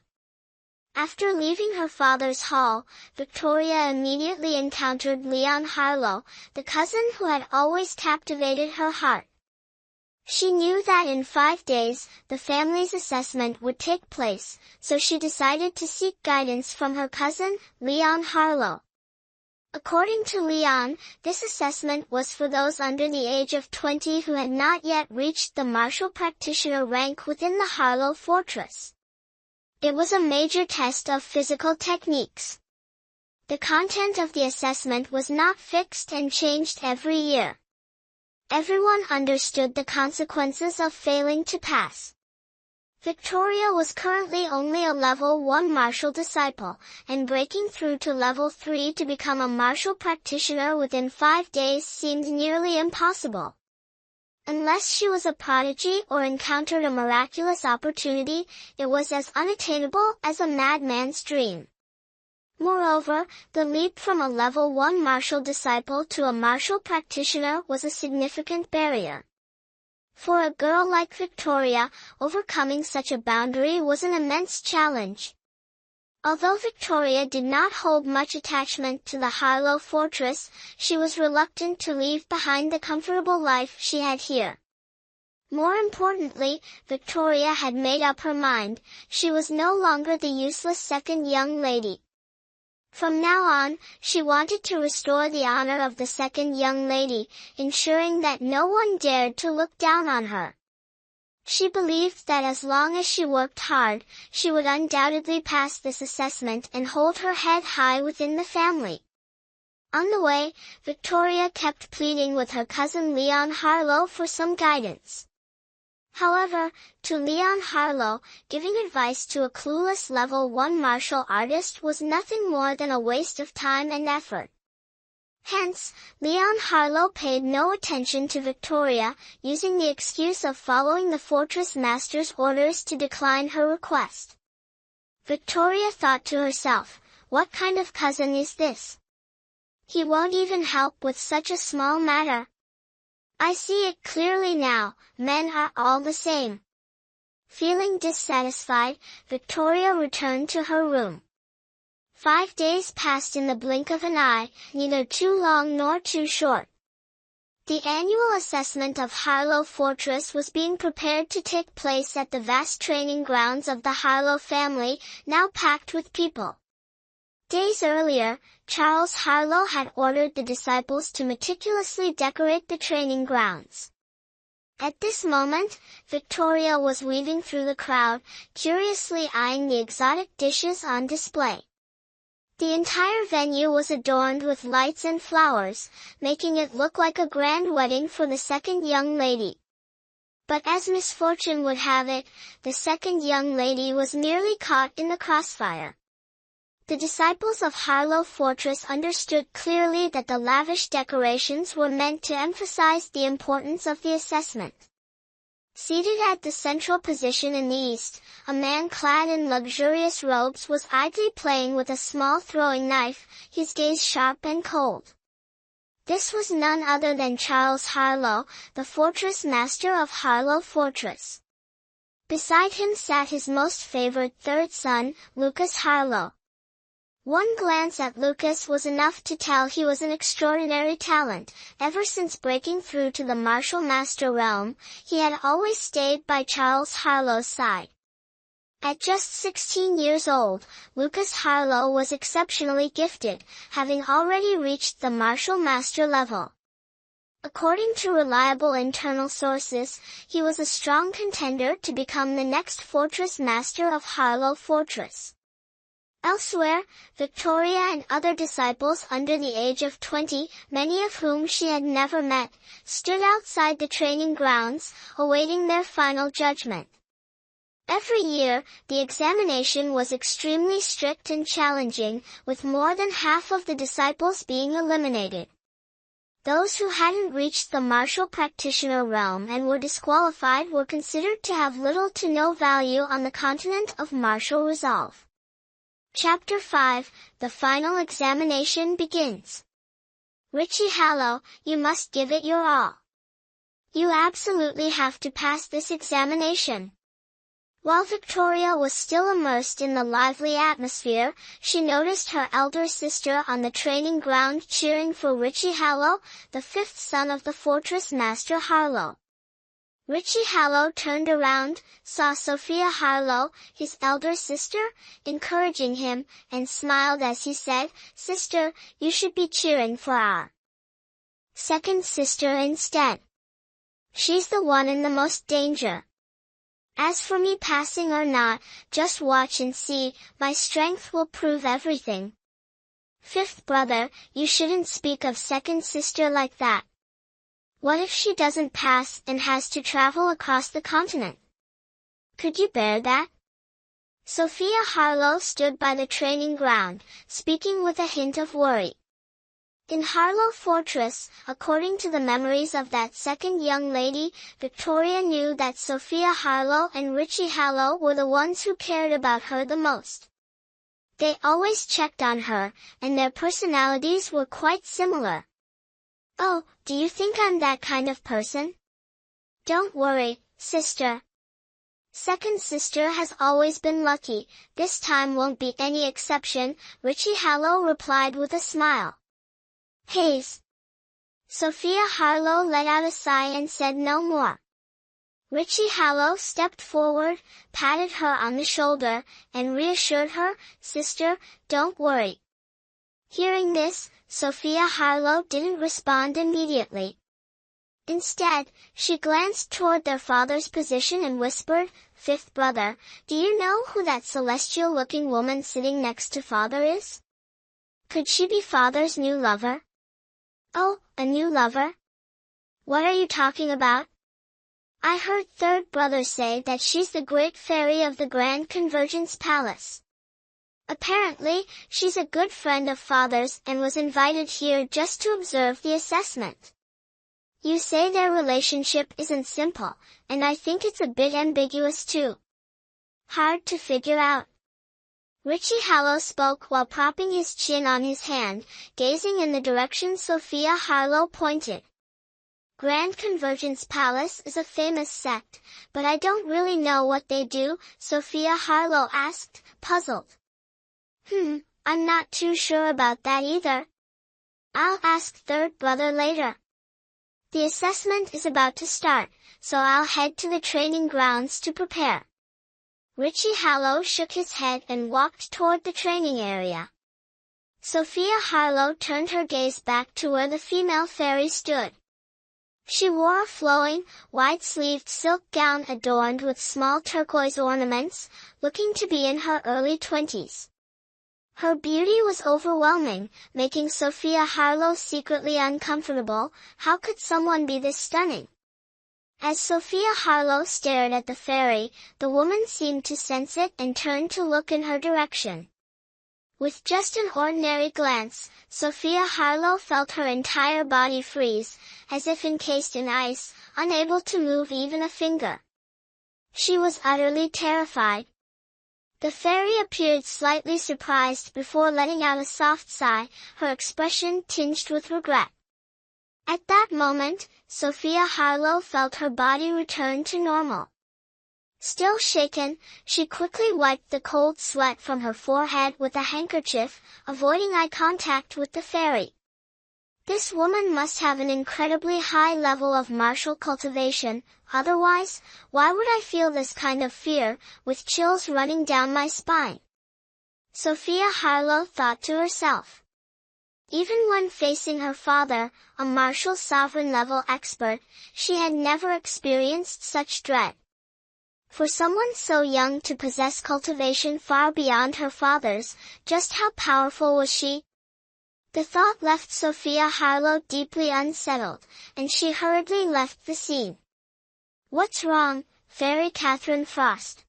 After leaving her father's hall, Victoria immediately encountered Leon Harlow, the cousin who had always captivated her heart. She knew that in 5 days, the family's assessment would take place, so she decided to seek guidance from her cousin, Leon Harlow. According to Leon, this assessment was for those under the age of 20 who had not yet reached the martial practitioner rank within the Harlow Fortress. It was a major test of physical techniques. The content of the assessment was not fixed and changed every year. Everyone understood the consequences of failing to pass. Victoria was currently only a level 1 martial disciple, and breaking through to level 3 to become a martial practitioner within 5 days seemed nearly impossible. Unless she was a prodigy or encountered a miraculous opportunity, it was as unattainable as a madman's dream. Moreover, the leap from a level 1 martial disciple to a martial practitioner was a significant barrier. For a girl like Victoria, overcoming such a boundary was an immense challenge. Although Victoria did not hold much attachment to the Harlow fortress, she was reluctant to leave behind the comfortable life she had here. More importantly, Victoria had made up her mind. She was no longer the useless second young lady. From now on, she wanted to restore the honor of the second young lady, ensuring that no one dared to look down on her. She believed that as long as she worked hard, she would undoubtedly pass this assessment and hold her head high within the family. On the way, Victoria kept pleading with her cousin Leon Harlow for some guidance. However, to Leon Harlow, giving advice to a clueless level 1 martial artist was nothing more than a waste of time and effort. Hence, Leon Harlow paid no attention to Victoria, using the excuse of following the fortress master's orders to decline her request. Victoria thought to herself, what kind of cousin is this? He won't even help with such a small matter. I see it clearly now, men are all the same. Feeling dissatisfied, Victoria returned to her room. 5 days passed in the blink of an eye, neither too long nor too short. The annual assessment of Harlow Fortress was being prepared to take place at the vast training grounds of the Harlow family, now packed with people. Days earlier, Charles Harlow had ordered the disciples to meticulously decorate the training grounds. At this moment, Victoria was weaving through the crowd, curiously eyeing the exotic dishes on display. The entire venue was adorned with lights and flowers, making it look like a grand wedding for the second young lady. But as misfortune would have it, the second young lady was merely caught in the crossfire. The disciples of Harlow Fortress understood clearly that the lavish decorations were meant to emphasize the importance of the assessment. Seated at the central position in the east, a man clad in luxurious robes was idly playing with a small throwing knife, his gaze sharp and cold. This was none other than Charles Harlow, the fortress master of Harlow Fortress. Beside him sat his most favored third son, Lucas Harlow. One glance at Lucas was enough to tell he was an extraordinary talent. Ever since breaking through to the martial master realm, he had always stayed by Charles Harlow's side. At just 16 years old, Lucas Harlow was exceptionally gifted, having already reached the martial master level. According to reliable internal sources, he was a strong contender to become the next fortress master of Harlow Fortress. Elsewhere, Victoria and other disciples under the age of 20, many of whom she had never met, stood outside the training grounds, awaiting their final judgment. Every year, the examination was extremely strict and challenging, with more than half of the disciples being eliminated. Those who hadn't reached the martial practitioner realm and were disqualified were considered to have little to no value on the continent of martial resolve. Chapter 5, the final examination begins. Richie Harlow, you must give it your all. You absolutely have to pass this examination. While Victoria was still immersed in the lively atmosphere, she noticed her elder sister on the training ground cheering for Richie Harlow, the fifth son of the fortress master Harlow. Richie Harlow turned around, saw Sophia Harlow, his elder sister, encouraging him, and smiled as he said, "Sister, you should be cheering for our second sister instead. She's the one in the most danger. As for me passing or not, just watch and see, my strength will prove everything. Fifth brother, you shouldn't speak of second sister like that. What if she doesn't pass and has to travel across the continent? Could you bear that? Sophia Harlow stood by the training ground, speaking with a hint of worry. In Harlow Fortress, according to the memories of that second young lady, Victoria knew that Sophia Harlow and Richie Harlow were the ones who cared about her the most. They always checked on her, and their personalities were quite similar. Oh, do you think I'm that kind of person? Don't worry, sister. Second sister has always been lucky, this time won't be any exception, Richie Harlow replied with a smile. Hayes. Sophia Harlow let out a sigh and said no more. Richie Harlow stepped forward, patted her on the shoulder, and reassured her, Sister, don't worry. Hearing this, Sophia Harlow didn't respond immediately. Instead, she glanced toward their father's position and whispered, Fifth brother, do you know who that celestial-looking woman sitting next to father is? Could she be father's new lover? Oh, a new lover? What are you talking about? I heard third brother say that she's the great fairy of the Grand Convergence Palace. Apparently, she's a good friend of father's and was invited here just to observe the assessment. You say their relationship isn't simple, and I think it's a bit ambiguous too. Hard to figure out. Richie Harlow spoke while propping his chin on his hand, gazing in the direction Sophia Harlow pointed. Grand Convergence Palace is a famous sect, but I don't really know what they do, Sophia Harlow asked, puzzled. I'm not too sure about that either. I'll ask third brother later. The assessment is about to start, so I'll head to the training grounds to prepare. Richie Harlow shook his head and walked toward the training area. Sophia Harlow turned her gaze back to where the female fairy stood. She wore a flowing, wide-sleeved silk gown adorned with small turquoise ornaments, looking to be in her early 20s. Her beauty was overwhelming, making Sophia Harlow secretly uncomfortable. How could someone be this stunning? As Sophia Harlow stared at the fairy, the woman seemed to sense it and turned to look in her direction. With just an ordinary glance, Sophia Harlow felt her entire body freeze, as if encased in ice, unable to move even a finger. She was utterly terrified. The fairy appeared slightly surprised before letting out a soft sigh, her expression tinged with regret. At that moment, Sophia Harlow felt her body return to normal. Still shaken, she quickly wiped the cold sweat from her forehead with a handkerchief, avoiding eye contact with the fairy. This woman must have an incredibly high level of martial cultivation, otherwise, why would I feel this kind of fear, with chills running down my spine? Sophia Harlow thought to herself. Even when facing her father, a martial sovereign-level expert, she had never experienced such dread. For someone so young to possess cultivation far beyond her father's, just how powerful was she? The thought left Sophia Harlow deeply unsettled, and she hurriedly left the scene. What's wrong, Fairy Catherine Frost?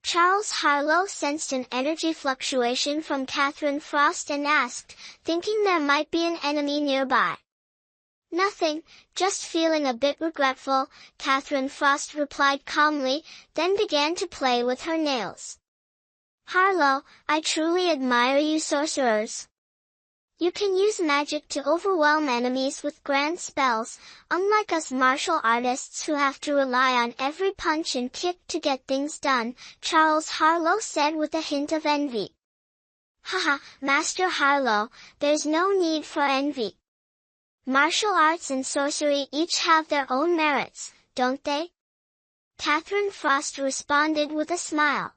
Charles Harlow sensed an energy fluctuation from Catherine Frost and asked, thinking there might be an enemy nearby. Nothing, just feeling a bit regretful, Catherine Frost replied calmly, then began to play with her nails. Harlow, I truly admire you sorcerers. You can use magic to overwhelm enemies with grand spells, unlike us martial artists who have to rely on every punch and kick to get things done, Charles Harlow said with a hint of envy. Haha, Master Harlow, there's no need for envy. Martial arts and sorcery each have their own merits, don't they? Catherine Frost responded with a smile.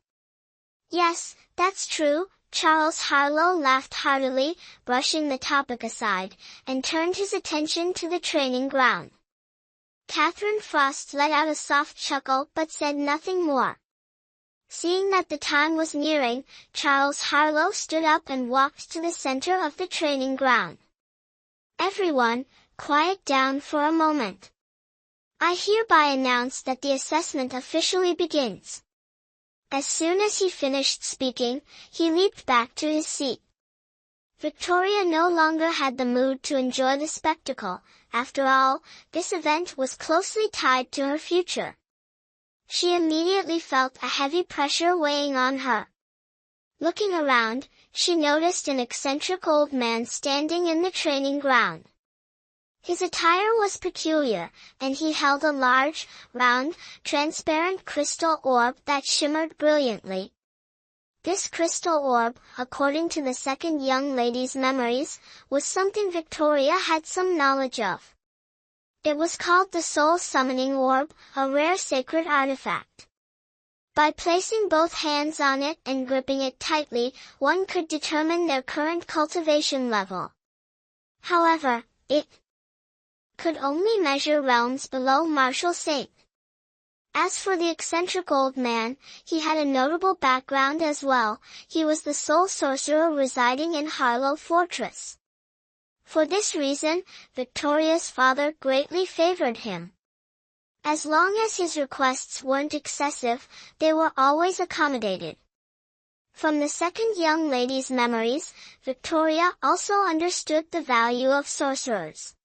Yes, that's true, Charles Harlow laughed heartily, brushing the topic aside, and turned his attention to the training ground. Catherine Frost let out a soft chuckle but said nothing more. Seeing that the time was nearing, Charles Harlow stood up and walked to the center of the training ground. Everyone, quiet down for a moment. I hereby announce that the assessment officially begins. As soon as he finished speaking, he leaped back to his seat. Victoria no longer had the mood to enjoy the spectacle. After all, this event was closely tied to her future. She immediately felt a heavy pressure weighing on her. Looking around, she noticed an eccentric old man standing in the training ground. His attire was peculiar, and he held a large, round, transparent crystal orb that shimmered brilliantly. This crystal orb, according to the second young lady's memories, was something Victoria had some knowledge of. It was called the Soul Summoning Orb, a rare sacred artifact. By placing both hands on it and gripping it tightly, one could determine their current cultivation level. However, it could only measure realms below martial saint. As for the eccentric old man, he had a notable background as well. He was the sole sorcerer residing in Harlow Fortress. For this reason, Victoria's father greatly favored him. As long as his requests weren't excessive, they were always accommodated. From the second young lady's memories, Victoria also understood the value of sorcerers.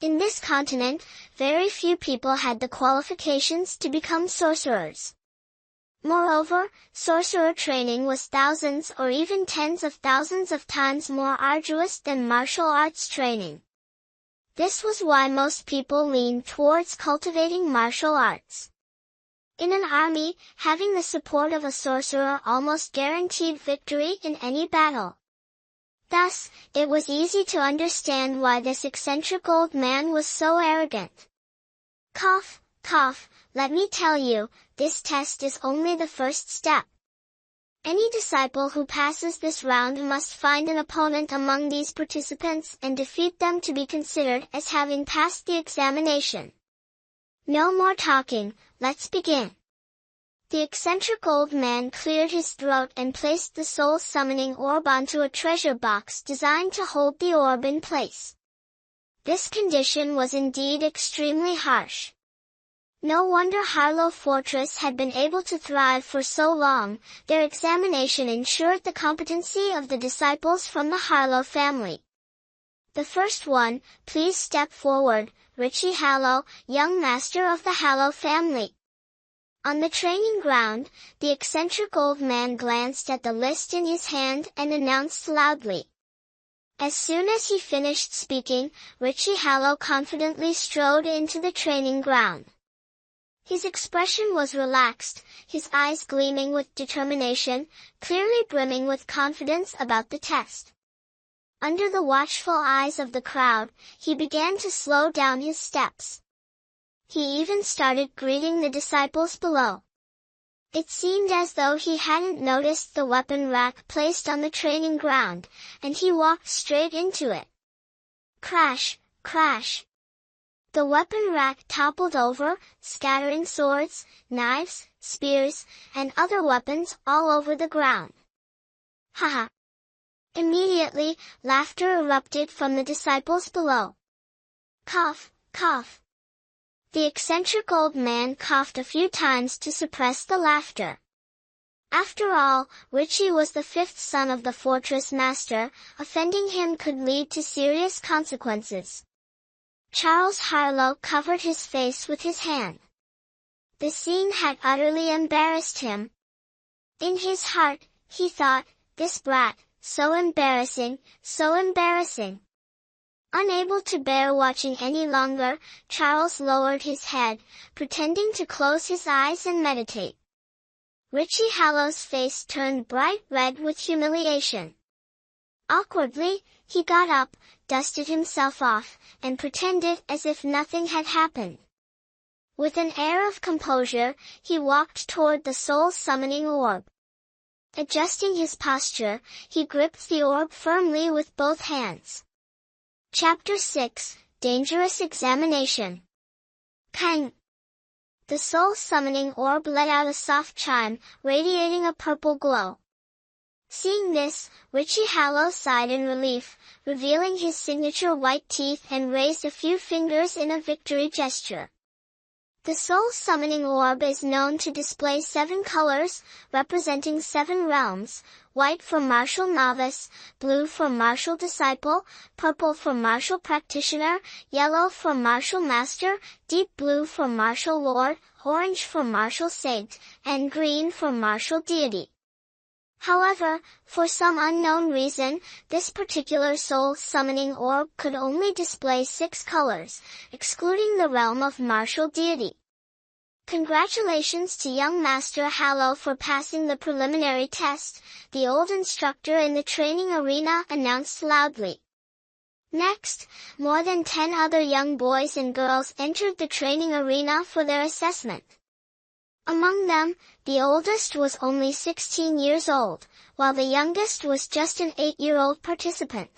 In this continent, very few people had the qualifications to become sorcerers. Moreover, sorcerer training was thousands or even tens of thousands of times more arduous than martial arts training. This was why most people leaned towards cultivating martial arts. In an army, having the support of a sorcerer almost guaranteed victory in any battle. Thus, it was easy to understand why this eccentric old man was so arrogant. Cough, cough, let me tell you, this test is only the first step. Any disciple who passes this round must find an opponent among these participants and defeat them to be considered as having passed the examination. No more talking, let's begin. The eccentric old man cleared his throat and placed the soul summoning orb onto a treasure box designed to hold the orb in place. This condition was indeed extremely harsh. No wonder Harlow Fortress had been able to thrive for so long. Their examination ensured the competency of the disciples from the Harlow family. The first one, please step forward, Richie Harlow, young master of the Harlow family. On the training ground, the eccentric old man glanced at the list in his hand and announced loudly. As soon as he finished speaking, Richie Harlow confidently strode into the training ground. His expression was relaxed, his eyes gleaming with determination, clearly brimming with confidence about the test. Under the watchful eyes of the crowd, he began to slow down his steps. He even started greeting the disciples below. It seemed as though he hadn't noticed the weapon rack placed on the training ground, and he walked straight into it. Crash, crash. The weapon rack toppled over, scattering swords, knives, spears, and other weapons all over the ground. Haha! Immediately, laughter erupted from the disciples below. Cough, cough. The eccentric old man coughed a few times to suppress the laughter. After all, Richie was the fifth son of the fortress master. Offending him could lead to serious consequences. Charles Harlow covered his face with his hand. The scene had utterly embarrassed him. In his heart, he thought, this brat, so embarrassing, so embarrassing. Unable to bear watching any longer, Charles lowered his head, pretending to close his eyes and meditate. Richie Hallow's face turned bright red with humiliation. Awkwardly, he got up, dusted himself off, and pretended as if nothing had happened. With an air of composure, he walked toward the soul-summoning orb. Adjusting his posture, he gripped the orb firmly with both hands. Chapter 6, Dangerous Examination. Kang! The soul-summoning orb let out a soft chime, radiating a purple glow. Seeing this, Richie Harlow sighed in relief, revealing his signature white teeth and raised a few fingers in a victory gesture. The soul-summoning orb is known to display 7 colors, representing 7 realms: white for martial novice, blue for martial disciple, purple for martial practitioner, yellow for martial master, deep blue for martial lord, orange for martial saint, and green for martial deity. However, for some unknown reason, this particular soul-summoning orb could only display 6 colors, excluding the realm of martial deity. Congratulations to young Master Hallow for passing the preliminary test, the old instructor in the training arena announced loudly. Next, more than 10 other young boys and girls entered the training arena for their assessment. Among them, the oldest was only 16 years old, while the youngest was just an 8-year-old participant.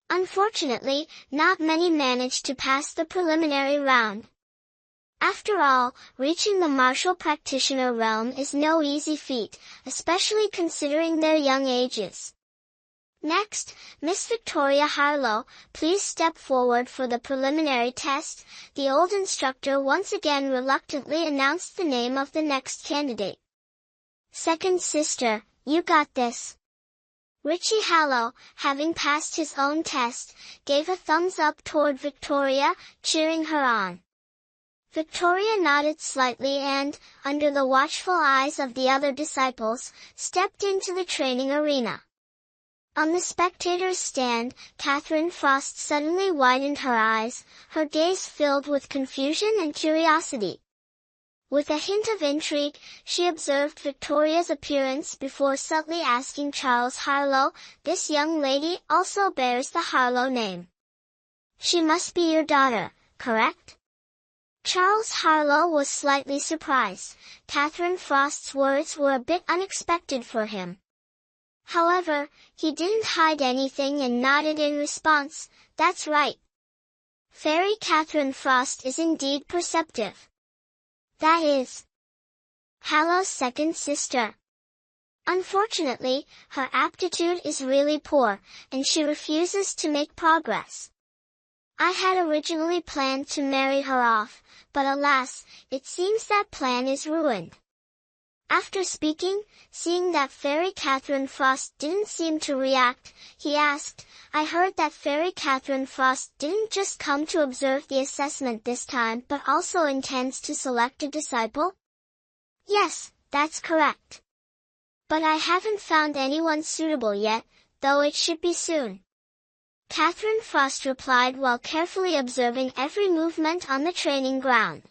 Unfortunately, not many managed to pass the preliminary round. After all, reaching the martial practitioner realm is no easy feat, especially considering their young ages. Next, Miss Victoria Harlow, please step forward for the preliminary test. The old instructor once again reluctantly announced the name of the next candidate. Second sister, you got this. Richie Hallow, having passed his own test, gave a thumbs up toward Victoria, cheering her on. Victoria nodded slightly and, under the watchful eyes of the other disciples, stepped into the training arena. On the spectators' stand, Catherine Frost suddenly widened her eyes, her gaze filled with confusion and curiosity. With a hint of intrigue, she observed Victoria's appearance before subtly asking Charles Harlow, "This young lady also bears the Harlow name. She must be your daughter, correct?" Charles Harlow was slightly surprised. Catherine Frost's words were a bit unexpected for him. However, he didn't hide anything and nodded in response, "That's right. Fairy Catherine Frost is indeed perceptive. That is Hallow's second sister. Unfortunately, her aptitude is really poor, and she refuses to make progress. I had originally planned to marry her off, but alas, it seems that plan is ruined." After speaking, seeing that Fairy Catherine Frost didn't seem to react, he asked, "I heard that Fairy Catherine Frost didn't just come to observe the assessment this time but also intends to select a disciple?" "Yes, that's correct. But I haven't found anyone suitable yet, though it should be soon," Catherine Frost replied while carefully observing every movement on the training ground.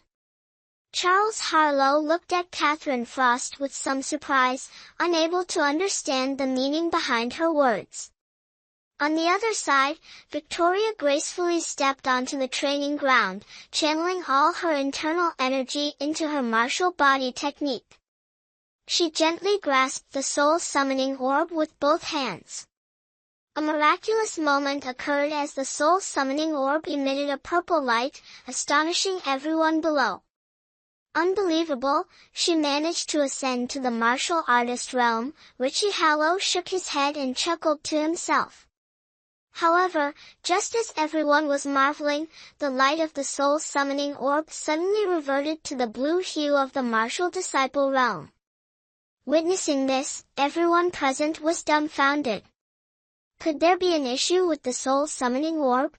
Charles Harlow looked at Catherine Frost with some surprise, unable to understand the meaning behind her words. On the other side, Victoria gracefully stepped onto the training ground, channeling all her internal energy into her martial body technique. She gently grasped the soul-summoning orb with both hands. A miraculous moment occurred as the soul-summoning orb emitted a purple light, astonishing everyone below. Unbelievable, she managed to ascend to the martial artist realm. Richie Hallow shook his head and chuckled to himself. However, just as everyone was marveling, the light of the soul-summoning orb suddenly reverted to the blue hue of the martial disciple realm. Witnessing this, everyone present was dumbfounded. Could there be an issue with the soul-summoning orb?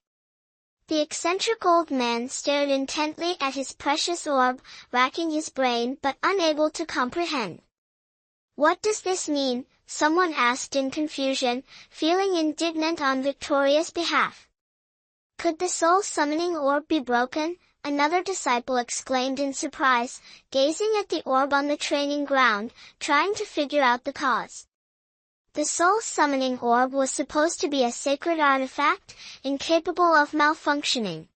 The eccentric old man stared intently at his precious orb, racking his brain but unable to comprehend. "What does this mean?" someone asked in confusion, feeling indignant on Victoria's behalf. "Could the soul-summoning orb be broken?" another disciple exclaimed in surprise, gazing at the orb on the training ground, trying to figure out the cause. The soul-summoning orb was supposed to be a sacred artifact, incapable of malfunctioning.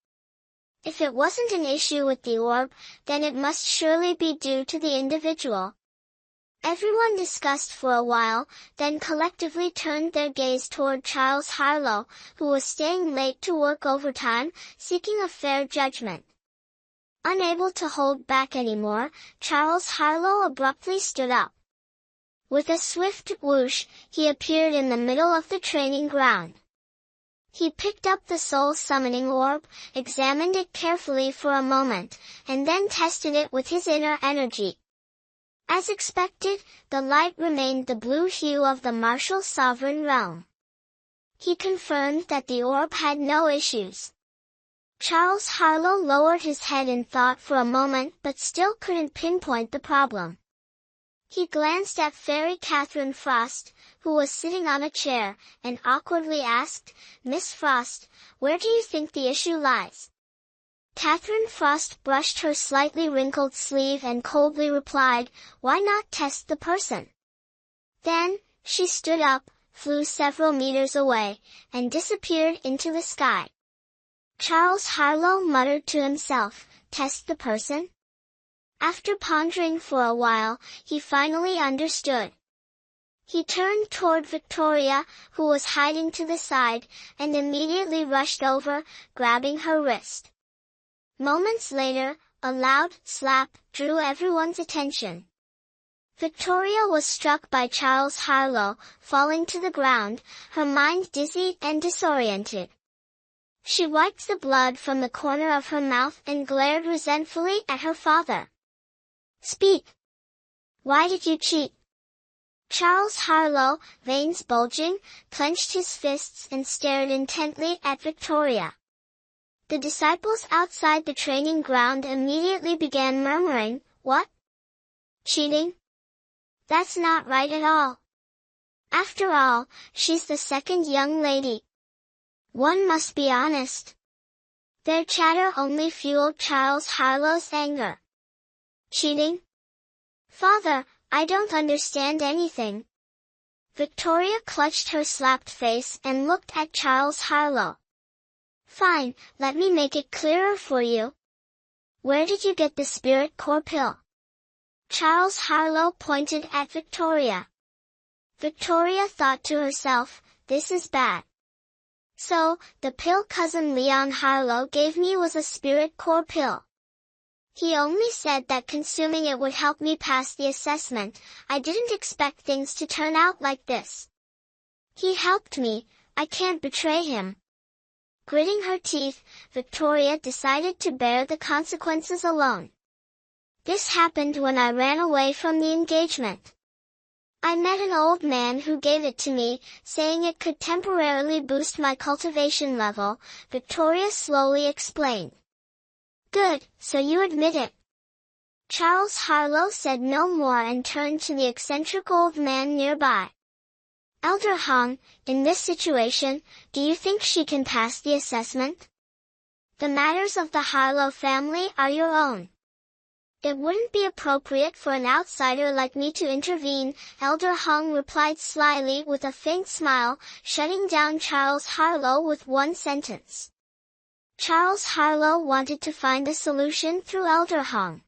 If it wasn't an issue with the orb, then it must surely be due to the individual. Everyone discussed for a while, then collectively turned their gaze toward Charles Harlow, who was staying late to work overtime, seeking a fair judgment. Unable to hold back anymore, Charles Harlow abruptly stood up. With a swift whoosh, he appeared in the middle of the training ground. He picked up the soul-summoning orb, examined it carefully for a moment, and then tested it with his inner energy. As expected, the light remained the blue hue of the martial sovereign realm. He confirmed that the orb had no issues. Charles Harlow lowered his head in thought for a moment but still couldn't pinpoint the problem. He glanced at Fairy Catherine Frost, who was sitting on a chair, and awkwardly asked, "Miss Frost, where do you think the issue lies?" Catherine Frost brushed her slightly wrinkled sleeve and coldly replied, "Why not test the person?" Then, she stood up, flew several meters away, and disappeared into the sky. Charles Harlow muttered to himself, "Test the person?" After pondering for a while, he finally understood. He turned toward Victoria, who was hiding to the side, and immediately rushed over, grabbing her wrist. Moments later, a loud slap drew everyone's attention. Victoria was struck by Charles Harlow, falling to the ground, her mind dizzy and disoriented. She wiped the blood from the corner of her mouth and glared resentfully at her father. "Speak! Why did you cheat?" Charles Harlow, veins bulging, clenched his fists and stared intently at Victoria. The disciples outside the training ground immediately began murmuring, "What? Cheating? That's not right at all. After all, she's the second young lady." One must be honest. Their chatter only fueled Charles Harlow's anger. "Cheating? Father, I don't understand anything." Victoria clutched her slapped face and looked at Charles Harlow. "Fine, let me make it clearer for you. Where did you get the spirit core pill?" Charles Harlow pointed at Victoria. Victoria thought to herself, "This is bad. So, the pill cousin Leon Harlow gave me was a spirit core pill. He only said that consuming it would help me pass the assessment. I didn't expect things to turn out like this. He helped me, I can't betray him." Gritting her teeth, Victoria decided to bear the consequences alone. "This happened when I ran away from the engagement. I met an old man who gave it to me, saying it could temporarily boost my cultivation level," Victoria slowly explained. "Good, so you admit it." Charles Harlow said no more and turned to the eccentric old man nearby. "Elder Hong, in this situation, do you think she can pass the assessment? The matters of the Harlow family are your own. It wouldn't be appropriate for an outsider like me to intervene," Elder Hong replied slyly with a faint smile, shutting down Charles Harlow with one sentence. Charles Harlow wanted to find a solution through Elder Hong.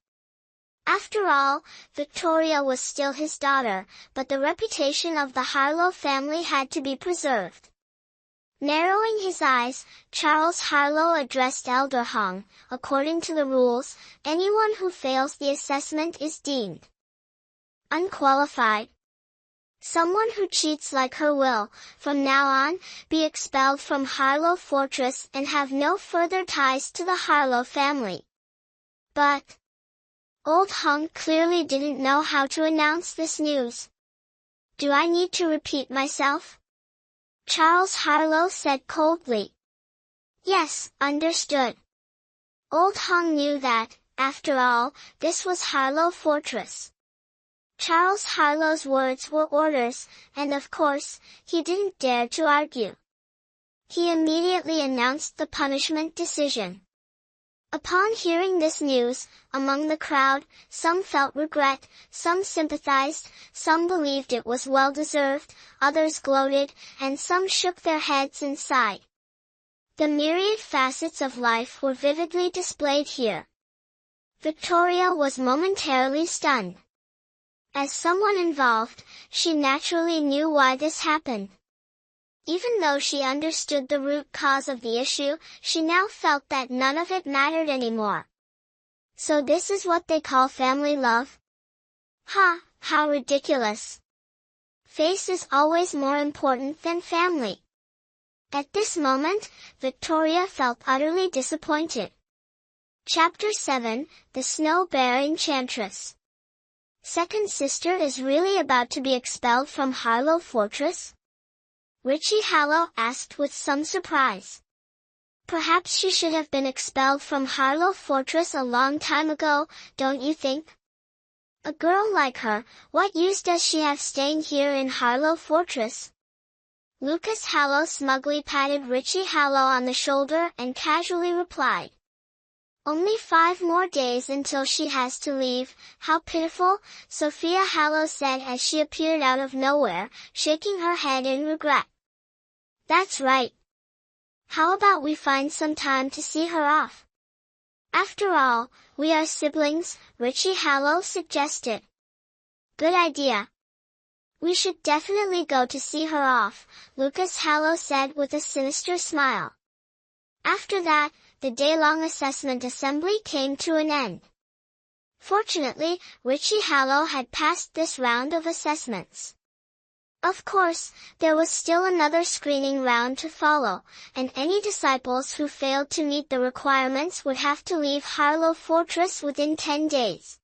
After all, Victoria was still his daughter, but the reputation of the Harlow family had to be preserved. Narrowing his eyes, Charles Harlow addressed Elder Hong. "According to the rules, anyone who fails the assessment is deemed unqualified. Someone who cheats like her will, from now on, be expelled from Harlow Fortress and have no further ties to the Harlow family." But Old Hong clearly didn't know how to announce this news. "Do I need to repeat myself?" Charles Harlow said coldly. "Yes, understood." Old Hong knew that, after all, this was Harlow Fortress. Charles Harlow's words were orders, and of course, he didn't dare to argue. He immediately announced the punishment decision. Upon hearing this news, among the crowd, some felt regret, some sympathized, some believed it was well-deserved, others gloated, and some shook their heads and sighed. The myriad facets of life were vividly displayed here. Victoria was momentarily stunned. As someone involved, she naturally knew why this happened. Even though she understood the root cause of the issue, she now felt that none of it mattered anymore. So this is what they call family love? Ha, how ridiculous. Face is always more important than family. At this moment, Victoria felt utterly disappointed. Chapter 7, The Snow Bear Enchantress. Second sister is really about to be expelled from Harlow Fortress? Richie Hallow asked with some surprise. Perhaps she should have been expelled from Harlow Fortress a long time ago, don't you think? A girl like her, what use does she have staying here in Harlow Fortress? Lucas Hallow smugly patted Richie Hallow on the shoulder and casually replied. Only 5 more days until she has to leave, how pitiful, Sophia Hallow said as she appeared out of nowhere, shaking her head in regret. That's right. How about we find some time to see her off? After all, we are siblings, Richie Hallow suggested. Good idea. We should definitely go to see her off, Lucas Hallow said with a sinister smile. After that, the day-long assessment assembly came to an end. Fortunately, Richie Hallow had passed this round of assessments. Of course, there was still another screening round to follow, and any disciples who failed to meet the requirements would have to leave Harlow Fortress within 10 days.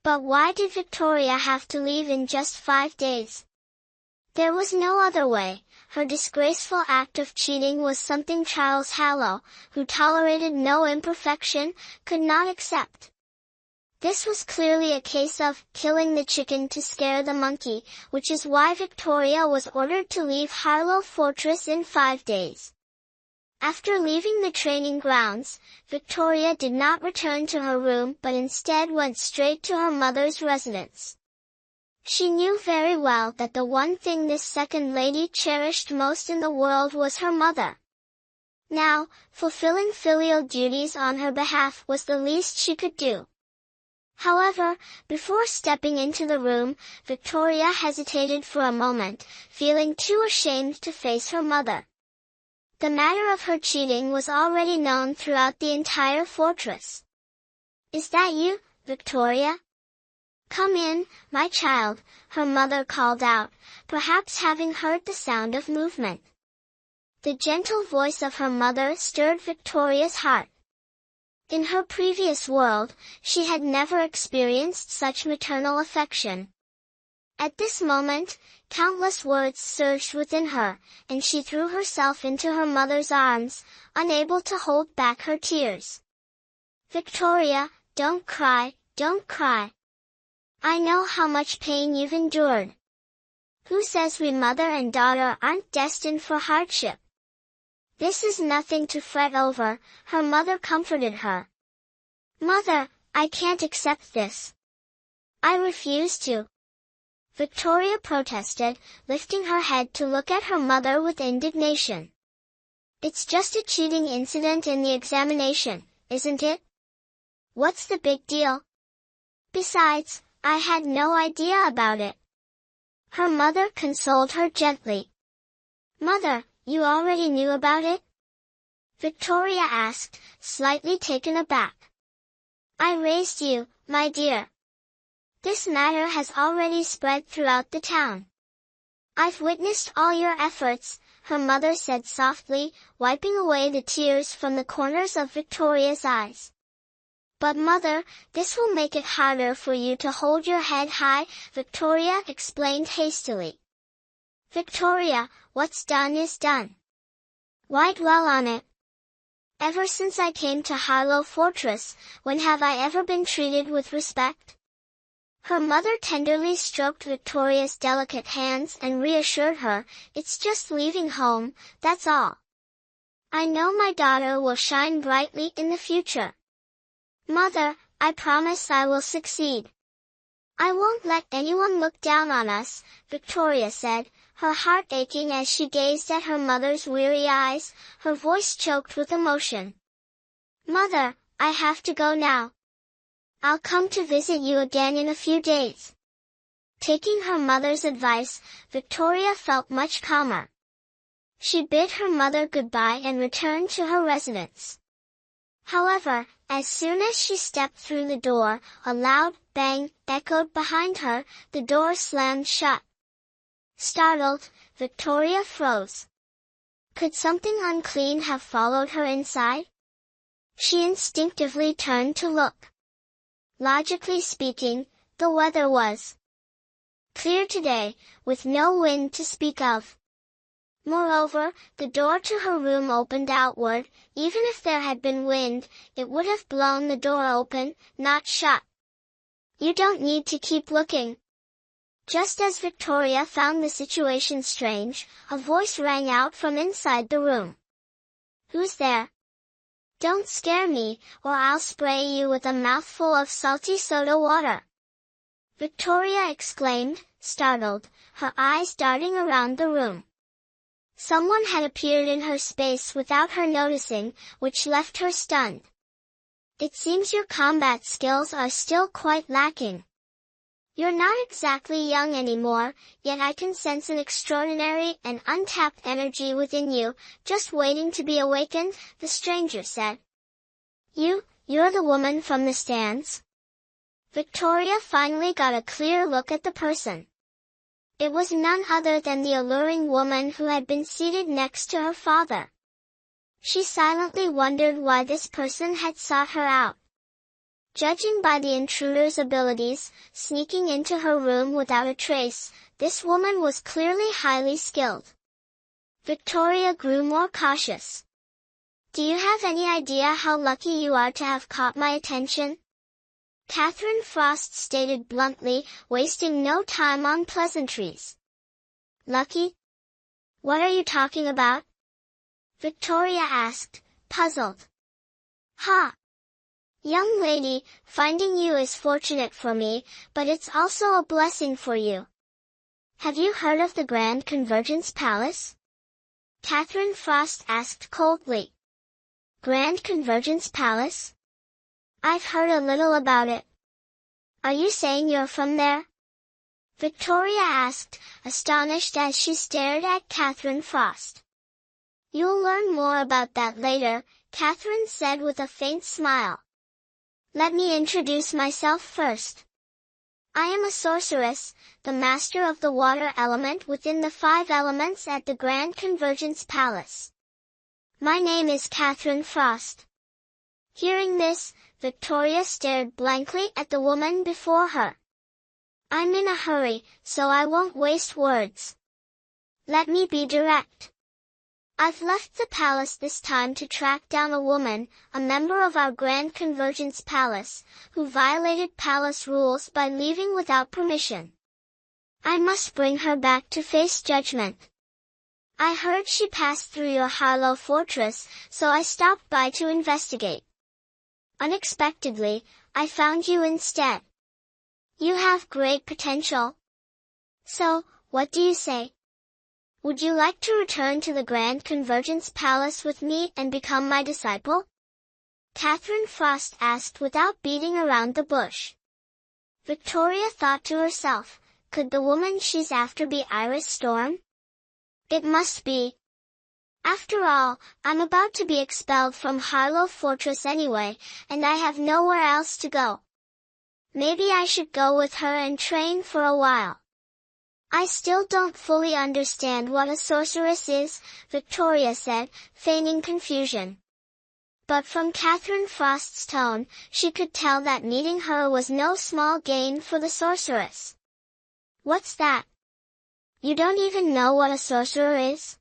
But why did Victoria have to leave in just 5 days? There was no other way. Her disgraceful act of cheating was something Charles Hallow, who tolerated no imperfection, could not accept. This was clearly a case of killing the chicken to scare the monkey, which is why Victoria was ordered to leave Harlow Fortress in 5 days. After leaving the training grounds, Victoria did not return to her room but instead went straight to her mother's residence. She knew very well that the one thing this second lady cherished most in the world was her mother. Now, fulfilling filial duties on her behalf was the least she could do. However, before stepping into the room, Victoria hesitated for a moment, feeling too ashamed to face her mother. The matter of her cheating was already known throughout the entire fortress. Is that you, Victoria? Come in, my child, her mother called out, perhaps having heard the sound of movement. The gentle voice of her mother stirred Victoria's heart. In her previous world, she had never experienced such maternal affection. At this moment, countless words surged within her, and she threw herself into her mother's arms, unable to hold back her tears. Victoria, don't cry, don't cry. I know how much pain you've endured. Who says we mother and daughter aren't destined for hardship? This is nothing to fret over, her mother comforted her. Mother, I can't accept this. I refuse to. Victoria protested, lifting her head to look at her mother with indignation. It's just a cheating incident in the examination, isn't it? What's the big deal? Besides, I had no idea about it. Her mother consoled her gently. Mother, you already knew about it? Victoria asked, slightly taken aback. I raised you, my dear. This matter has already spread throughout the town. I've witnessed all your efforts, her mother said softly, wiping away the tears from the corners of Victoria's eyes. But mother, this will make it harder for you to hold your head high, Victoria explained hastily. Victoria, what's done is done. Why dwell on it? Ever since I came to Harlow Fortress, when have I ever been treated with respect? Her mother tenderly stroked Victoria's delicate hands and reassured her, it's just leaving home, that's all. I know my daughter will shine brightly in the future. Mother, I promise I will succeed. I won't let anyone look down on us, Victoria said, her heart aching as she gazed at her mother's weary eyes, her voice choked with emotion. Mother, I have to go now. I'll come to visit you again in a few days. Taking her mother's advice, Victoria felt much calmer. She bid her mother goodbye and returned to her residence. However, as soon as she stepped through the door, a loud bang echoed behind her, the door slammed shut. Startled, Victoria froze. Could something unclean have followed her inside? She instinctively turned to look. Logically speaking, the weather was clear today, with no wind to speak of. Moreover, the door to her room opened outward. Even if there had been wind, it would have blown the door open, not shut. You don't need to keep looking. Just as Victoria found the situation strange, a voice rang out from inside the room. Who's there? Don't scare me, or I'll spray you with a mouthful of salty soda water. Victoria exclaimed, startled, her eyes darting around the room. Someone had appeared in her space without her noticing, which left her stunned. It seems your combat skills are still quite lacking. You're not exactly young anymore, yet I can sense an extraordinary and untapped energy within you, just waiting to be awakened, the stranger said. You're the woman from the stands? Victoria finally got a clear look at the person. It was none other than the alluring woman who had been seated next to her father. She silently wondered why this person had sought her out. Judging by the intruder's abilities, sneaking into her room without a trace, this woman was clearly highly skilled. Victoria grew more cautious. Do you have any idea how lucky you are to have caught my attention? Catherine Frost stated bluntly, wasting no time on pleasantries. Lucky? What are you talking about? Victoria asked, puzzled. Ha! Young lady, finding you is fortunate for me, but it's also a blessing for you. Have you heard of the Grand Convergence Palace? Catherine Frost asked coldly. Grand Convergence Palace? I've heard a little about it. Are you saying you're from there? Victoria asked, astonished as she stared at Catherine Frost. You'll learn more about that later, Catherine said with a faint smile. Let me introduce myself first. I am a sorceress, the master of the water element within the 5 elements at the Grand Convergence Palace. My name is Catherine Frost. Hearing this, Victoria stared blankly at the woman before her. I'm in a hurry, so I won't waste words. Let me be direct. I've left the palace this time to track down a woman, a member of our Grand Convergence Palace, who violated palace rules by leaving without permission. I must bring her back to face judgment. I heard she passed through your Harlow fortress, so I stopped by to investigate. Unexpectedly, I found you instead. You have great potential. So, what do you say? Would you like to return to the Grand Convergence Palace with me and become my disciple? Catherine Frost asked without beating around the bush. Victoria thought to herself, could the woman she's after be Iris Storm? It must be. After all, I'm about to be expelled from Harlow Fortress anyway, and I have nowhere else to go. Maybe I should go with her and train for a while. I still don't fully understand what a sorceress is, Victoria said, feigning confusion. But from Catherine Frost's tone, she could tell that meeting her was no small gain for the sorceress. What's that? You don't even know what a sorcerer is?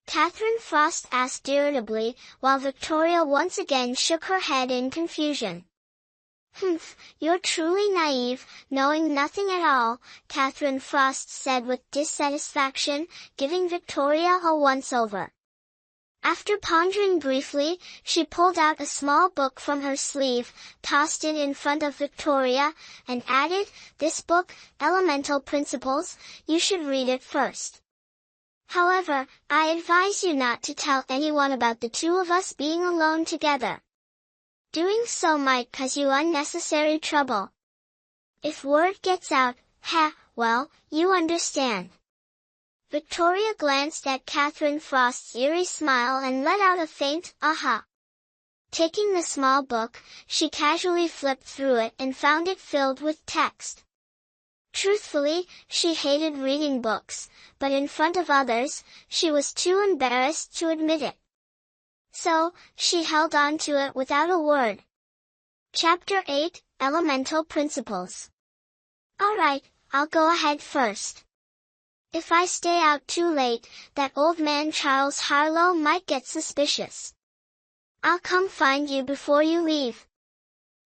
Catherine Frost asked irritably, while Victoria once again shook her head in confusion. Humph, you're truly naive, knowing nothing at all, Catherine Frost said with dissatisfaction, giving Victoria a once-over. After pondering briefly, she pulled out a small book from her sleeve, tossed it in front of Victoria, and added, this book, Elemental Principles, you should read it first. However, I advise you not to tell anyone about the two of us being alone together. Doing so might cause you unnecessary trouble. If word gets out, well, you understand. Victoria glanced at Catherine Frost's eerie smile and let out a faint, aha. Taking the small book, she casually flipped through it and found it filled with text. Truthfully, she hated reading books, but in front of others, she was too embarrassed to admit it. So, she held on to it without a word. Chapter 8, Elemental Principles. Alright, I'll go ahead first. If I stay out too late, that old man Charles Harlow might get suspicious. I'll come find you before you leave.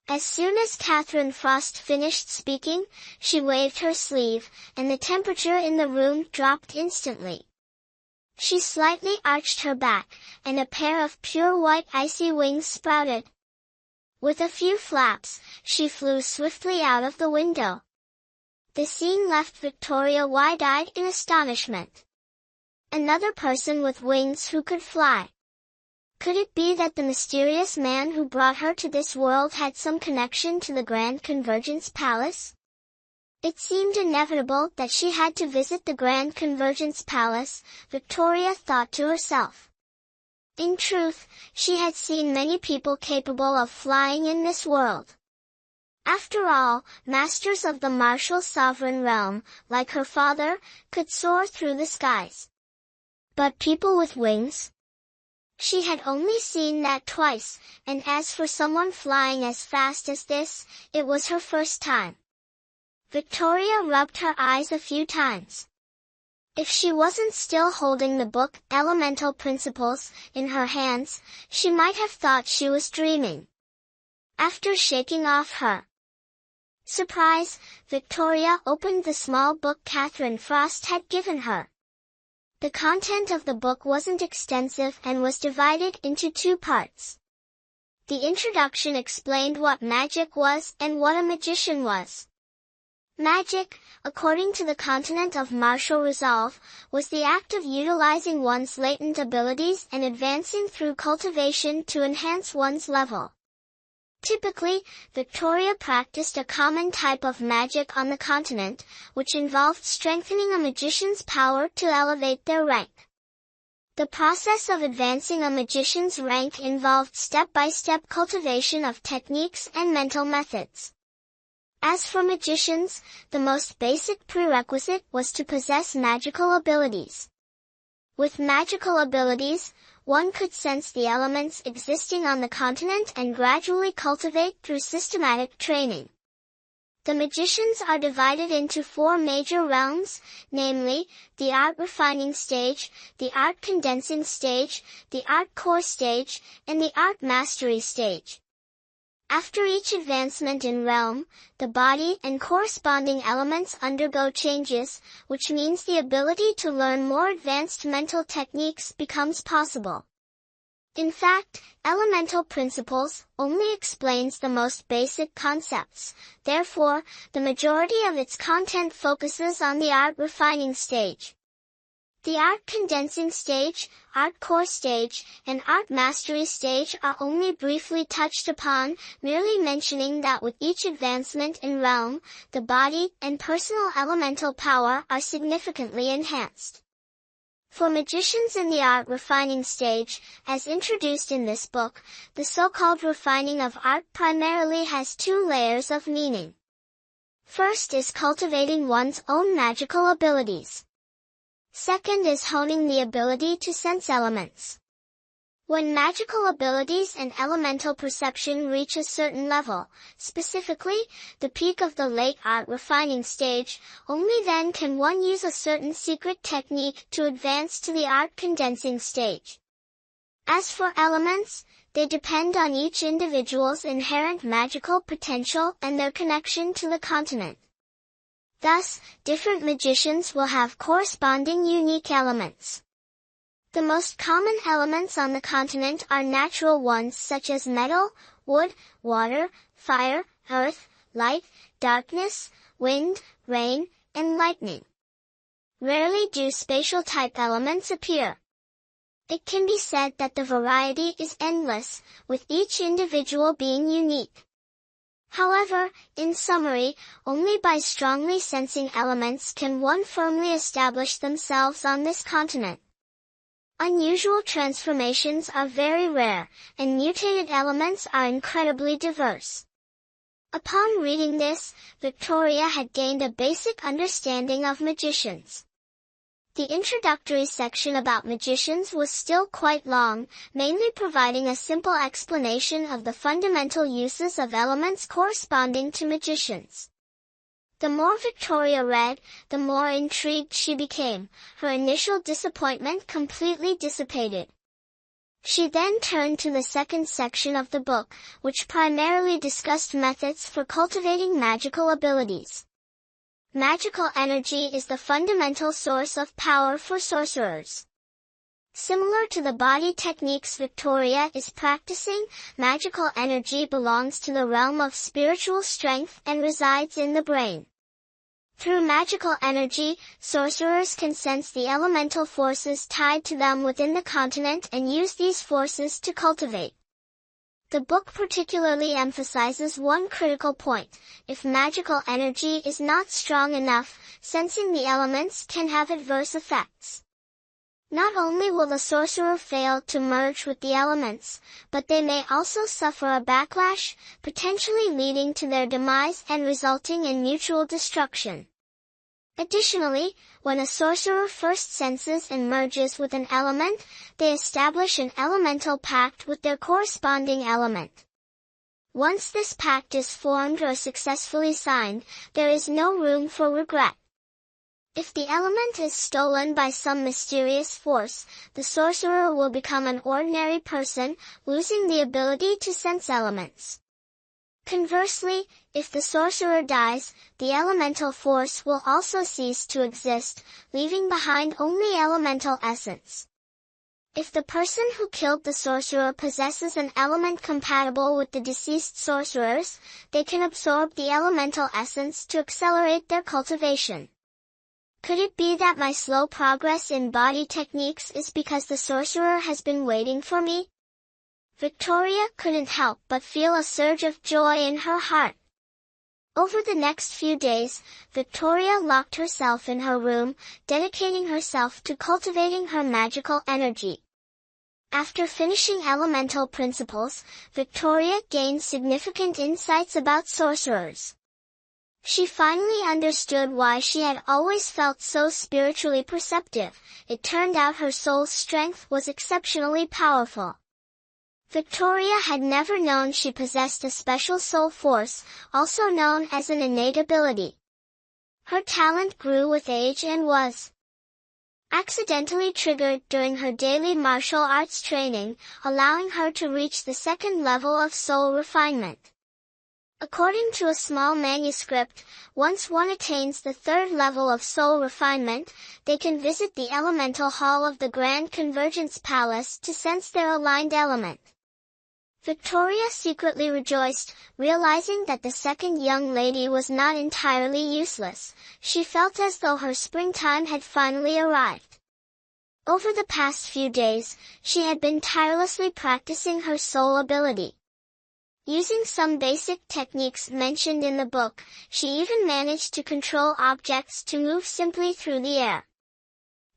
As soon as Catherine Frost finished speaking, she waved her sleeve, and the temperature in the room dropped instantly. She slightly arched her back, and a pair of pure white icy wings sprouted. With a few flaps, she flew swiftly out of the window. The scene left Victoria wide-eyed in astonishment. Another person with wings who could fly. Could it be that the mysterious man who brought her to this world had some connection to the Grand Convergence Palace? It seemed inevitable that she had to visit the Grand Convergence Palace, Victoria thought to herself. In truth, she had seen many people capable of flying in this world. After all, masters of the martial sovereign realm, like her father, could soar through the skies. But people with wings? She had only seen that twice, and as for someone flying as fast as this, it was her first time. Victoria rubbed her eyes a few times. If she wasn't still holding the book, Elemental Principles, in her hands, she might have thought she was dreaming. After shaking off her surprise, Victoria opened the small book Catherine Frost had given her. The content of the book wasn't extensive and was divided into two parts. The introduction explained what magic was and what a magician was. Magic, according to the continent of martial resolve, was the act of utilizing one's latent abilities and advancing through cultivation to enhance one's level. Typically, Victoria practiced a common type of magic on the continent, which involved strengthening a magician's power to elevate their rank. The process of advancing a magician's rank involved step-by-step cultivation of techniques and mental methods. As for magicians, the most basic prerequisite was to possess magical abilities. With magical abilities, one could sense the elements existing on the continent and gradually cultivate through systematic training. The magicians are divided into four major realms, namely, the art refining stage, the art condensing stage, the art core stage, and the art mastery stage. After each advancement in realm, the body and corresponding elements undergo changes, which means the ability to learn more advanced mental techniques becomes possible. In fact, Elemental Principles only explains the most basic concepts, therefore, the majority of its content focuses on the art refining stage. The art condensing stage, art core stage, and art mastery stage are only briefly touched upon, merely mentioning that with each advancement in realm, the body and personal elemental power are significantly enhanced. For magicians in the art refining stage, as introduced in this book, the so-called refining of art primarily has two layers of meaning. First is cultivating one's own magical abilities. Second is honing the ability to sense elements. When magical abilities and elemental perception reach a certain level, specifically, the peak of the late art refining stage, only then can one use a certain secret technique to advance to the art condensing stage. As for elements, they depend on each individual's inherent magical potential and their connection to the continent. Thus, different magicians will have corresponding unique elements. The most common elements on the continent are natural ones such as metal, wood, water, fire, earth, light, darkness, wind, rain, and lightning. Rarely do spatial type elements appear. It can be said that the variety is endless, with each individual being unique. However, in summary, only by strongly sensing elements can one firmly establish themselves on this continent. Unusual transformations are very rare, and mutated elements are incredibly diverse. Upon reading this, Victoria had gained a basic understanding of magicians. The introductory section about magicians was still quite long, mainly providing a simple explanation of the fundamental uses of elements corresponding to magicians. The more Victoria read, the more intrigued she became. Her initial disappointment completely dissipated. She then turned to the second section of the book, which primarily discussed methods for cultivating magical abilities. Magical energy is the fundamental source of power for sorcerers. Similar to the body techniques Victoria is practicing, magical energy belongs to the realm of spiritual strength and resides in the brain. Through magical energy, sorcerers can sense the elemental forces tied to them within the continent and use these forces to cultivate. The book particularly emphasizes one critical point: if magical energy is not strong enough, sensing the elements can have adverse effects. Not only will the sorcerer fail to merge with the elements, but they may also suffer a backlash, potentially leading to their demise and resulting in mutual destruction. Additionally, when a sorcerer first senses and merges with an element, they establish an elemental pact with their corresponding element. Once this pact is formed or successfully signed, there is no room for regret. If the element is stolen by some mysterious force, the sorcerer will become an ordinary person, losing the ability to sense elements. Conversely, if the sorcerer dies, the elemental force will also cease to exist, leaving behind only elemental essence. If the person who killed the sorcerer possesses an element compatible with the deceased sorcerers, they can absorb the elemental essence to accelerate their cultivation. Could it be that my slow progress in body techniques is because the sorcerer has been waiting for me? Victoria couldn't help but feel a surge of joy in her heart. Over the next few days, Victoria locked herself in her room, dedicating herself to cultivating her magical energy. After finishing Elemental Principles, Victoria gained significant insights about sorcerers. She finally understood why she had always felt so spiritually perceptive. It turned out her soul's strength was exceptionally powerful. Victoria had never known she possessed a special soul force, also known as an innate ability. Her talent grew with age and was accidentally triggered during her daily martial arts training, allowing her to reach the second level of soul refinement. According to a small manuscript, once one attains the third level of soul refinement, they can visit the elemental hall of the Grand Convergence Palace to sense their aligned element. Victoria secretly rejoiced, realizing that the second young lady was not entirely useless. She felt as though her springtime had finally arrived. Over the past few days, she had been tirelessly practicing her soul ability. Using some basic techniques mentioned in the book, she even managed to control objects to move simply through the air.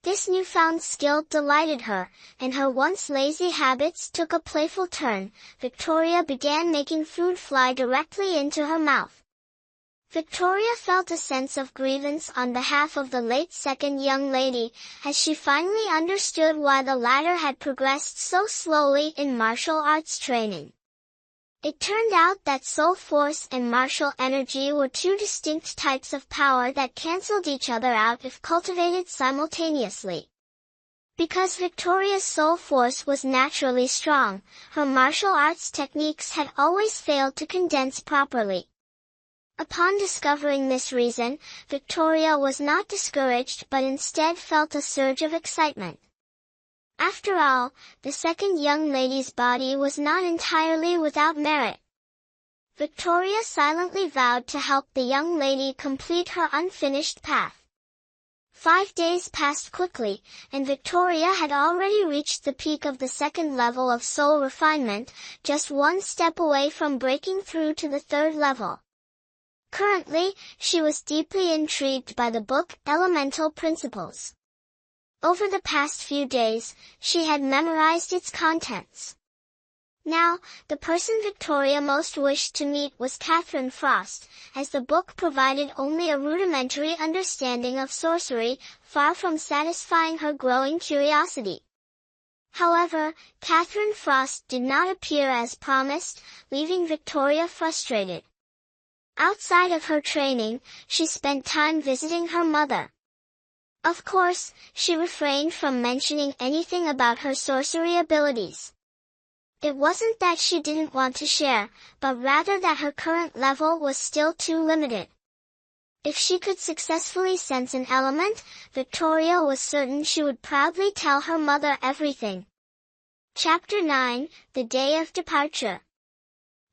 This newfound skill delighted her, and her once lazy habits took a playful turn. Victoria began making food fly directly into her mouth. Victoria felt a sense of grievance on behalf of the late second young lady, as she finally understood why the latter had progressed so slowly in martial arts training. It turned out that soul force and martial energy were two distinct types of power that cancelled each other out if cultivated simultaneously. Because Victoria's soul force was naturally strong, her martial arts techniques had always failed to condense properly. Upon discovering this reason, Victoria was not discouraged but instead felt a surge of excitement. After all, the second young lady's body was not entirely without merit. Victoria silently vowed to help the young lady complete her unfinished path. 5 days passed quickly, and Victoria had already reached the peak of the second level of soul refinement, just one step away from breaking through to the third level. Currently, she was deeply intrigued by the book Elemental Principles. Over the past few days, she had memorized its contents. Now, the person Victoria most wished to meet was Catherine Frost, as the book provided only a rudimentary understanding of sorcery, far from satisfying her growing curiosity. However, Catherine Frost did not appear as promised, leaving Victoria frustrated. Outside of her training, she spent time visiting her mother. Of course, she refrained from mentioning anything about her sorcery abilities. It wasn't that she didn't want to share, but rather that her current level was still too limited. If she could successfully sense an element, Victoria was certain she would proudly tell her mother everything. Chapter 9, The Day of Departure.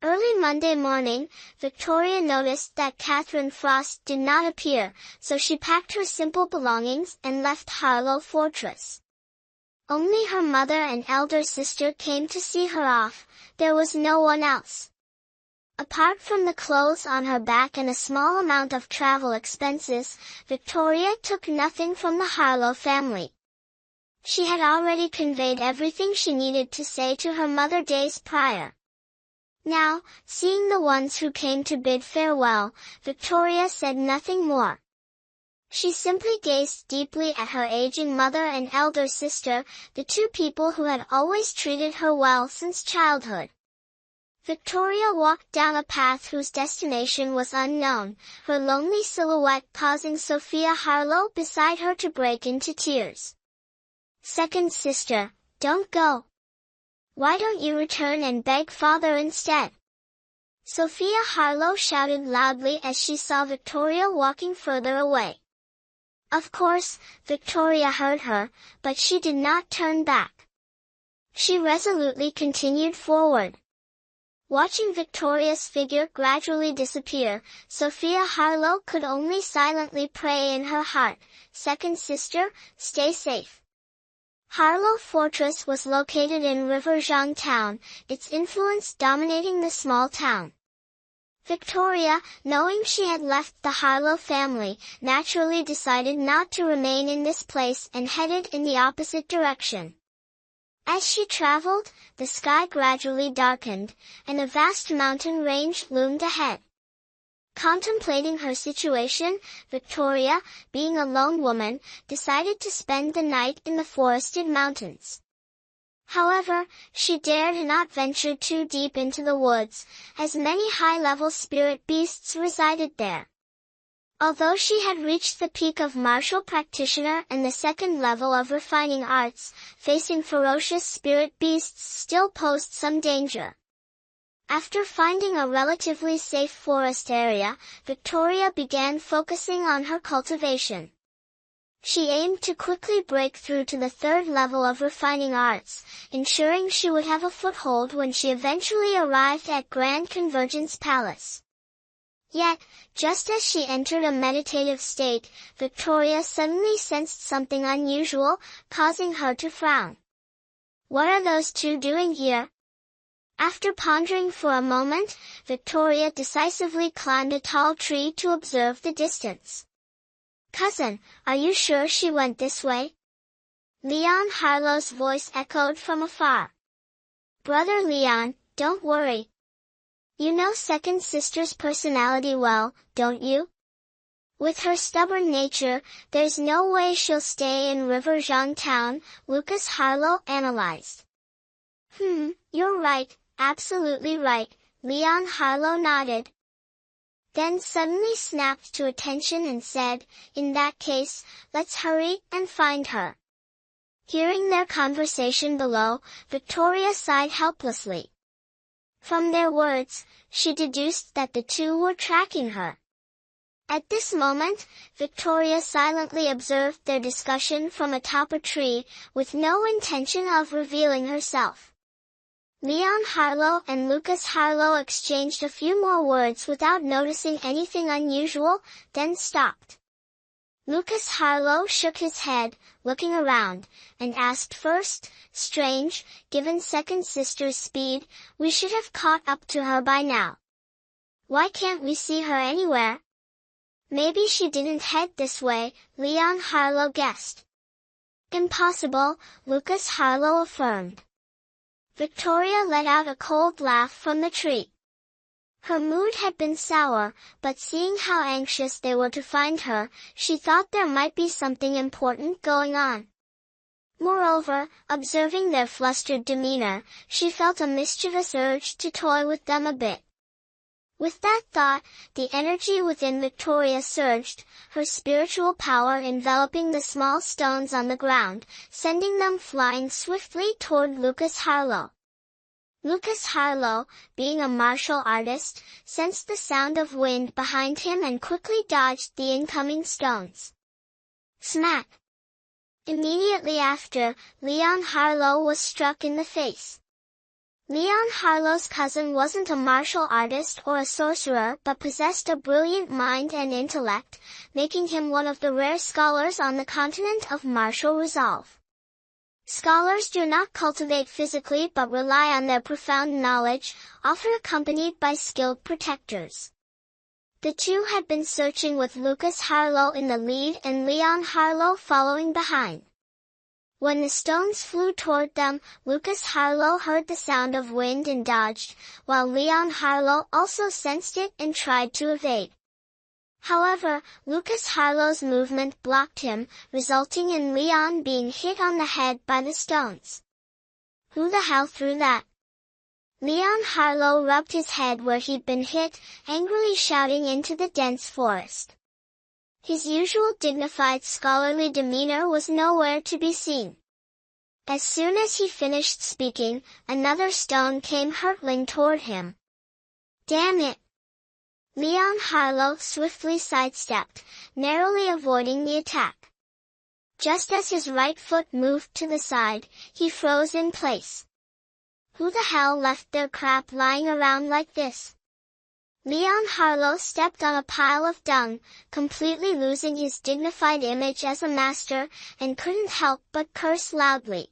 Early Monday morning, Victoria noticed that Catherine Frost did not appear, so she packed her simple belongings and left Harlow Fortress. Only her mother and elder sister came to see her off. There was no one else. Apart from the clothes on her back and a small amount of travel expenses, Victoria took nothing from the Harlow family. She had already conveyed everything she needed to say to her mother days prior. Now, seeing the ones who came to bid farewell, Victoria said nothing more. She simply gazed deeply at her aging mother and elder sister, the two people who had always treated her well since childhood. Victoria walked down a path whose destination was unknown, her lonely silhouette causing Sophia Harlow beside her to break into tears. "Second sister, don't go. Why don't you return and beg father instead?" Sophia Harlow shouted loudly as she saw Victoria walking further away. Of course, Victoria heard her, but she did not turn back. She resolutely continued forward. Watching Victoria's figure gradually disappear, Sophia Harlow could only silently pray in her heart, "Second sister, stay safe." Harlow Fortress was located in Riverjiang Town, its influence dominating the small town. Victoria, knowing she had left the Harlow family, naturally decided not to remain in this place and headed in the opposite direction. As she traveled, the sky gradually darkened, and a vast mountain range loomed ahead. Contemplating her situation, Victoria, being a lone woman, decided to spend the night in the forested mountains. However, she dared not venture too deep into the woods, as many high-level spirit beasts resided there. Although she had reached the peak of martial practitioner and the second level of refining arts, facing ferocious spirit beasts still posed some danger. After finding a relatively safe forest area, Victoria began focusing on her cultivation. She aimed to quickly break through to the third level of refining arts, ensuring she would have a foothold when she eventually arrived at Grand Convergence Palace. Yet, just as she entered a meditative state, Victoria suddenly sensed something unusual, causing her to frown. "What are those two doing here?" After pondering for a moment, Victoria decisively climbed a tall tree to observe the distance. "Cousin, are you sure she went this way?" Leon Harlow's voice echoed from afar. "Brother Leon, don't worry. You know second sister's personality well, don't you? With her stubborn nature, there's no way she'll stay in Riverjiang Town," Lucas Harlow analyzed. You're right, absolutely right," Leon Harlow nodded. Then suddenly snapped to attention and said, "In that case, let's hurry and find her." Hearing their conversation below, Victoria sighed helplessly. From their words, she deduced that the two were tracking her. At this moment, Victoria silently observed their discussion from atop a tree, with no intention of revealing herself. Leon Harlow and Lucas Harlow exchanged a few more words without noticing anything unusual, then stopped. Lucas Harlow shook his head, looking around, and asked first, "Strange, given second sister's speed, we should have caught up to her by now. Why can't we see her anywhere?" "Maybe she didn't head this way," Leon Harlow guessed. "Impossible," Lucas Harlow affirmed. Victoria let out a cold laugh from the tree. Her mood had been sour, but seeing how anxious they were to find her, she thought there might be something important going on. Moreover, observing their flustered demeanor, she felt a mischievous urge to toy with them a bit. With that thought, the energy within Victoria surged, her spiritual power enveloping the small stones on the ground, sending them flying swiftly toward Lucas Harlow. Lucas Harlow, being a martial artist, sensed the sound of wind behind him and quickly dodged the incoming stones. Smack! Immediately after, Leon Harlow was struck in the face. Leon Harlow's cousin wasn't a martial artist or a sorcerer but possessed a brilliant mind and intellect, making him one of the rare scholars on the continent of martial resolve. Scholars do not cultivate physically but rely on their profound knowledge, often accompanied by skilled protectors. The two had been searching with Lucas Harlow in the lead and Leon Harlow following behind. When the stones flew toward them, Lucas Harlow heard the sound of wind and dodged, while Leon Harlow also sensed it and tried to evade. However, Lucas Harlow's movement blocked him, resulting in Leon being hit on the head by the stones. Who the hell threw that? Leon Harlow rubbed his head where he'd been hit, angrily shouting into the dense forest. His usual dignified scholarly demeanor was nowhere to be seen. As soon as he finished speaking, another stone came hurtling toward him. Damn it! Leon Harlow swiftly sidestepped, narrowly avoiding the attack. Just as his right foot moved to the side, he froze in place. Who the hell left their crap lying around like this? Leon Harlow stepped on a pile of dung, completely losing his dignified image as a master, and couldn't help but curse loudly.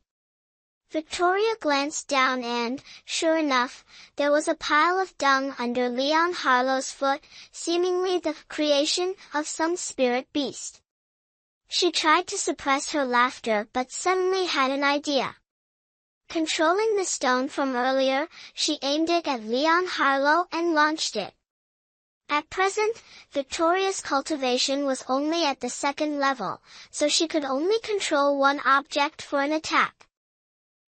Victoria glanced down and, sure enough, there was a pile of dung under Leon Harlow's foot, seemingly the creation of some spirit beast. She tried to suppress her laughter but suddenly had an idea. Controlling the stone from earlier, she aimed it at Leon Harlow and launched it. At present, Victoria's cultivation was only at the second level, so she could only control one object for an attack.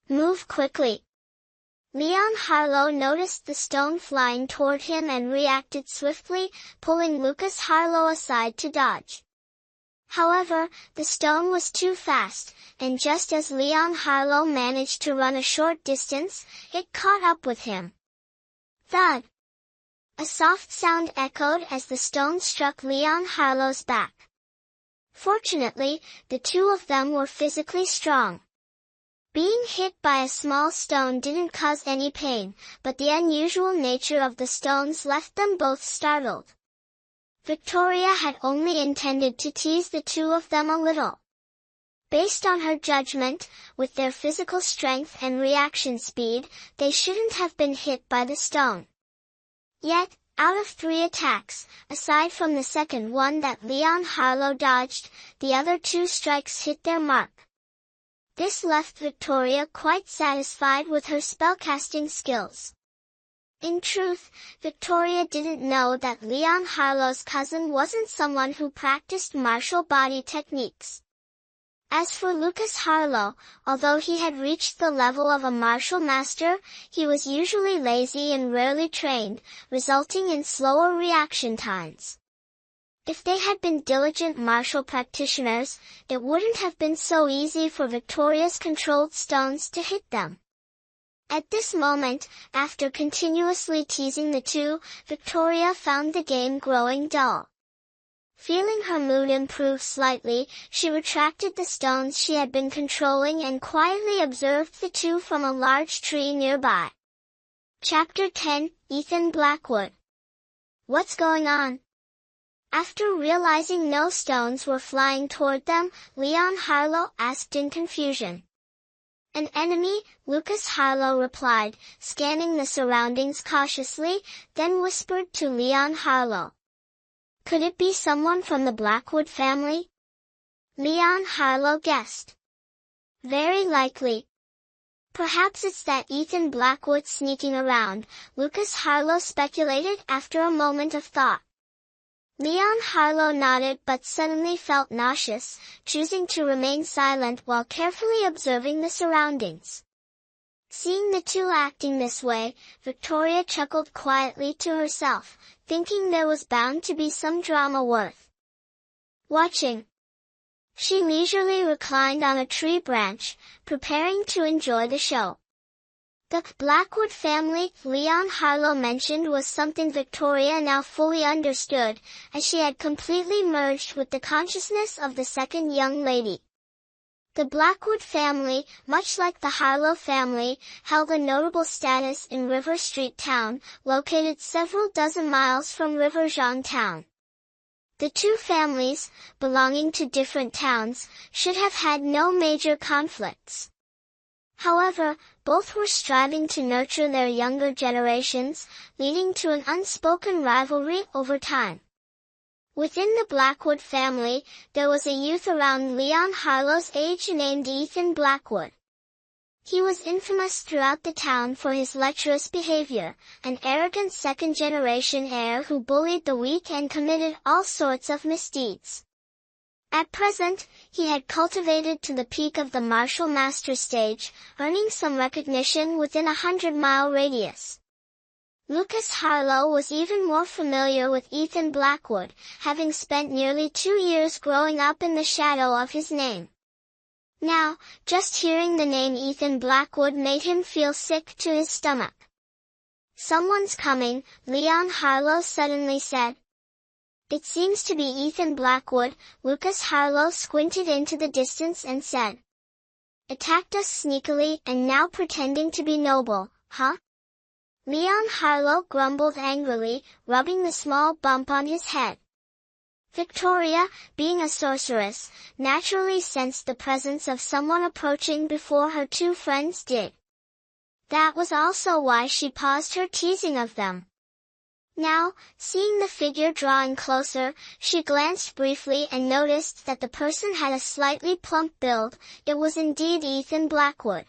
Move quickly. Leon Harlow noticed the stone flying toward him and reacted swiftly, pulling Lucas Harlow aside to dodge. However, the stone was too fast, and just as Leon Harlow managed to run a short distance, it caught up with him. Thud! A soft sound echoed as the stone struck Leon Harlow's back. Fortunately, the two of them were physically strong. Being hit by a small stone didn't cause any pain, but the unusual nature of the stones left them both startled. Victoria had only intended to tease the two of them a little. Based on her judgment, with their physical strength and reaction speed, they shouldn't have been hit by the stone. Yet, out of 3 attacks, aside from the second one that Leon Harlow dodged, the other 2 strikes hit their mark. This left Victoria quite satisfied with her spellcasting skills. In truth, Victoria didn't know that Leon Harlow's cousin wasn't someone who practiced martial body techniques. As for Lucas Harlow, although he had reached the level of a martial master, he was usually lazy and rarely trained, resulting in slower reaction times. If they had been diligent martial practitioners, it wouldn't have been so easy for Victoria's controlled stones to hit them. At this moment, after continuously teasing the two, Victoria found the game growing dull. Feeling her mood improve slightly, she retracted the stones she had been controlling and quietly observed the two from a large tree nearby. Chapter 10, Ethan Blackwood. What's going on? After realizing no stones were flying toward them, Leon Harlow asked in confusion. An enemy, Lucas Harlow replied, scanning the surroundings cautiously, then whispered to Leon Harlow. Could it be someone from the Blackwood family? Leon Harlow guessed. Very likely. Perhaps it's that Ethan Blackwood sneaking around, Lucas Harlow speculated after a moment of thought. Leon Harlow nodded but suddenly felt nauseous, choosing to remain silent while carefully observing the surroundings. Seeing the two acting this way, Victoria chuckled quietly to herself, thinking there was bound to be some drama worth watching. She leisurely reclined on a tree branch, preparing to enjoy the show. The Blackwood family Leon Harlow mentioned was something Victoria now fully understood, as she had completely merged with the consciousness of the second young lady. The Blackwood family, much like the Harlow family, held a notable status in River Street Town, located several dozen miles from River Zhang Town. The two families, belonging to different towns, should have had no major conflicts. However, both were striving to nurture their younger generations, leading to an unspoken rivalry over time. Within the Blackwood family, there was a youth around Leon Harlow's age named Ethan Blackwood. He was infamous throughout the town for his lecherous behavior, an arrogant second-generation heir who bullied the weak and committed all sorts of misdeeds. At present, he had cultivated to the peak of the martial master stage, earning some recognition within a 100-mile radius. Lucas Harlow was even more familiar with Ethan Blackwood, having spent nearly 2 years growing up in the shadow of his name. Now, just hearing the name Ethan Blackwood made him feel sick to his stomach. "Someone's coming," Leon Harlow suddenly said. "It seems to be Ethan Blackwood," Lucas Harlow squinted into the distance and said. "Attacked us sneakily and now pretending to be noble, huh?" Leon Harlow grumbled angrily, rubbing the small bump on his head. Victoria, being a sorceress, naturally sensed the presence of someone approaching before her two friends did. That was also why she paused her teasing of them. Now, seeing the figure drawing closer, she glanced briefly and noticed that the person had a slightly plump build. It was indeed Ethan Blackwood.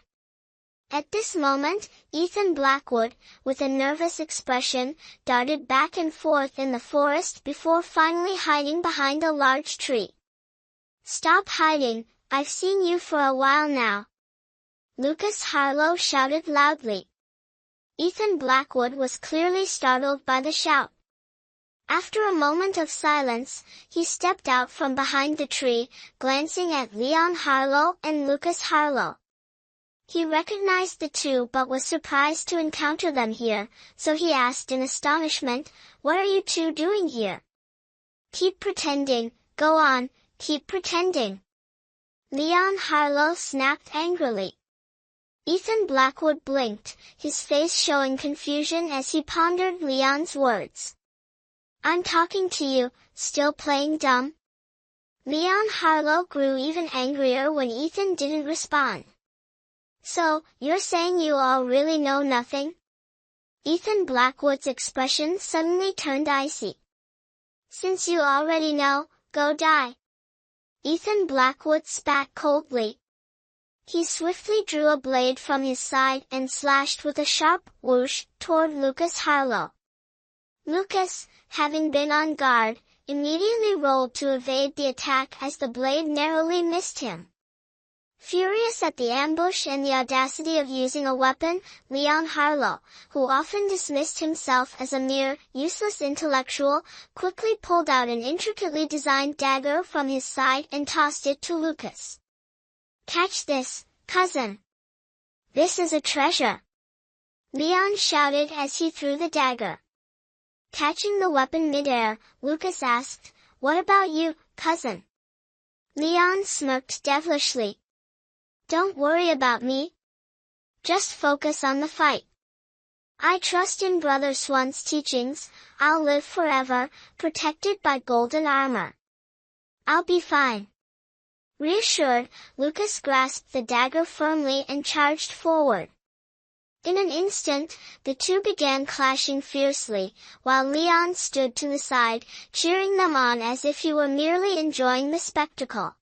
At this moment, Ethan Blackwood, with a nervous expression, darted back and forth in the forest before finally hiding behind a large tree. "Stop hiding, I've seen you for a while now," Lucas Harlow shouted loudly. Ethan Blackwood was clearly startled by the shout. After a moment of silence, he stepped out from behind the tree, glancing at Leon Harlow and Lucas Harlow. He recognized the two but was surprised to encounter them here, so he asked in astonishment, "What are you two doing here?" "Keep pretending, go on, keep pretending," Leon Harlow snapped angrily. Ethan Blackwood blinked, his face showing confusion as he pondered Leon's words. "I'm talking to you, still playing dumb?" Leon Harlow grew even angrier when Ethan didn't respond. "So, you're saying you all really know nothing?" Ethan Blackwood's expression suddenly turned icy. "Since you already know, go die." Ethan Blackwood spat coldly. He swiftly drew a blade from his side and slashed with a sharp whoosh toward Lucas Harlow. Lucas, having been on guard, immediately rolled to evade the attack as the blade narrowly missed him. Furious at the ambush and the audacity of using a weapon, Leon Harlow, who often dismissed himself as a mere, useless intellectual, quickly pulled out an intricately designed dagger from his side and tossed it to Lucas. "Catch this, cousin. This is a treasure," Leon shouted as he threw the dagger. Catching the weapon midair, Lucas asked, "What about you, cousin?" Leon smirked devilishly. "Don't worry about me. Just focus on the fight. I trust in Brother Swan's teachings. I'll live forever, protected by golden armor. I'll be fine." Reassured, Lucas grasped the dagger firmly and charged forward. In an instant, the two began clashing fiercely, while Leon stood to the side, cheering them on as if he were merely enjoying the spectacle.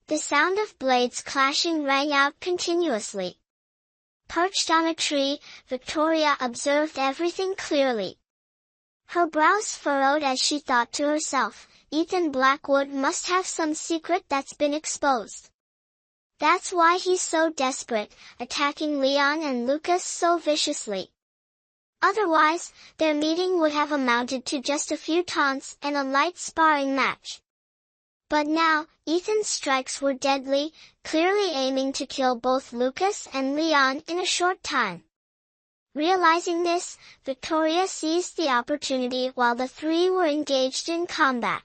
The sound of blades clashing rang out continuously. Perched on a tree, Victoria observed everything clearly. Her brows furrowed as she thought to herself, Ethan Blackwood must have some secret that's been exposed. That's why he's so desperate, attacking Leon and Lucas so viciously. Otherwise, their meeting would have amounted to just a few taunts and a light sparring match. But now, Ethan's strikes were deadly, clearly aiming to kill both Lucas and Leon in a short time. Realizing this, Victoria seized the opportunity while the three were engaged in combat.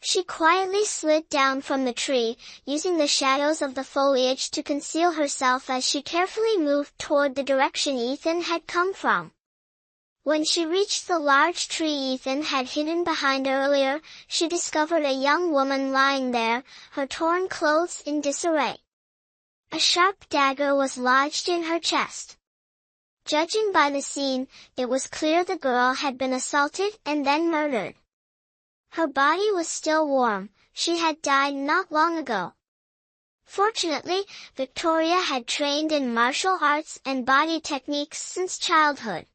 She quietly slid down from the tree, using the shadows of the foliage to conceal herself as she carefully moved toward the direction Ethan had come from. When she reached the large tree Ethan had hidden behind earlier, she discovered a young woman lying there, her torn clothes in disarray. A sharp dagger was lodged in her chest. Judging by the scene, it was clear the girl had been assaulted and then murdered. Her body was still warm, she had died not long ago. Fortunately, Victoria had trained in martial arts and body techniques since childhood.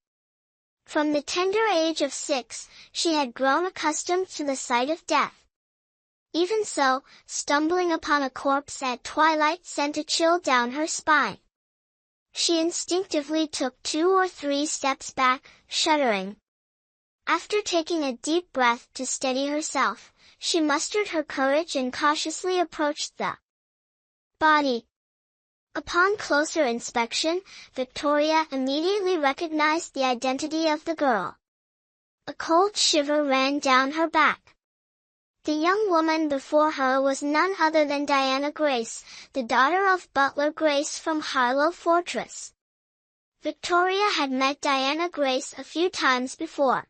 From the tender age of 6, she had grown accustomed to the sight of death. Even so, stumbling upon a corpse at twilight sent a chill down her spine. She instinctively took 2 or 3 steps back, shuddering. After taking a deep breath to steady herself, she mustered her courage and cautiously approached the body. Upon closer inspection, Victoria immediately recognized the identity of the girl. A cold shiver ran down her back. The young woman before her was none other than Diana Grace, the daughter of Butler Grace from Harlow Fortress. Victoria had met Diana Grace a few times before.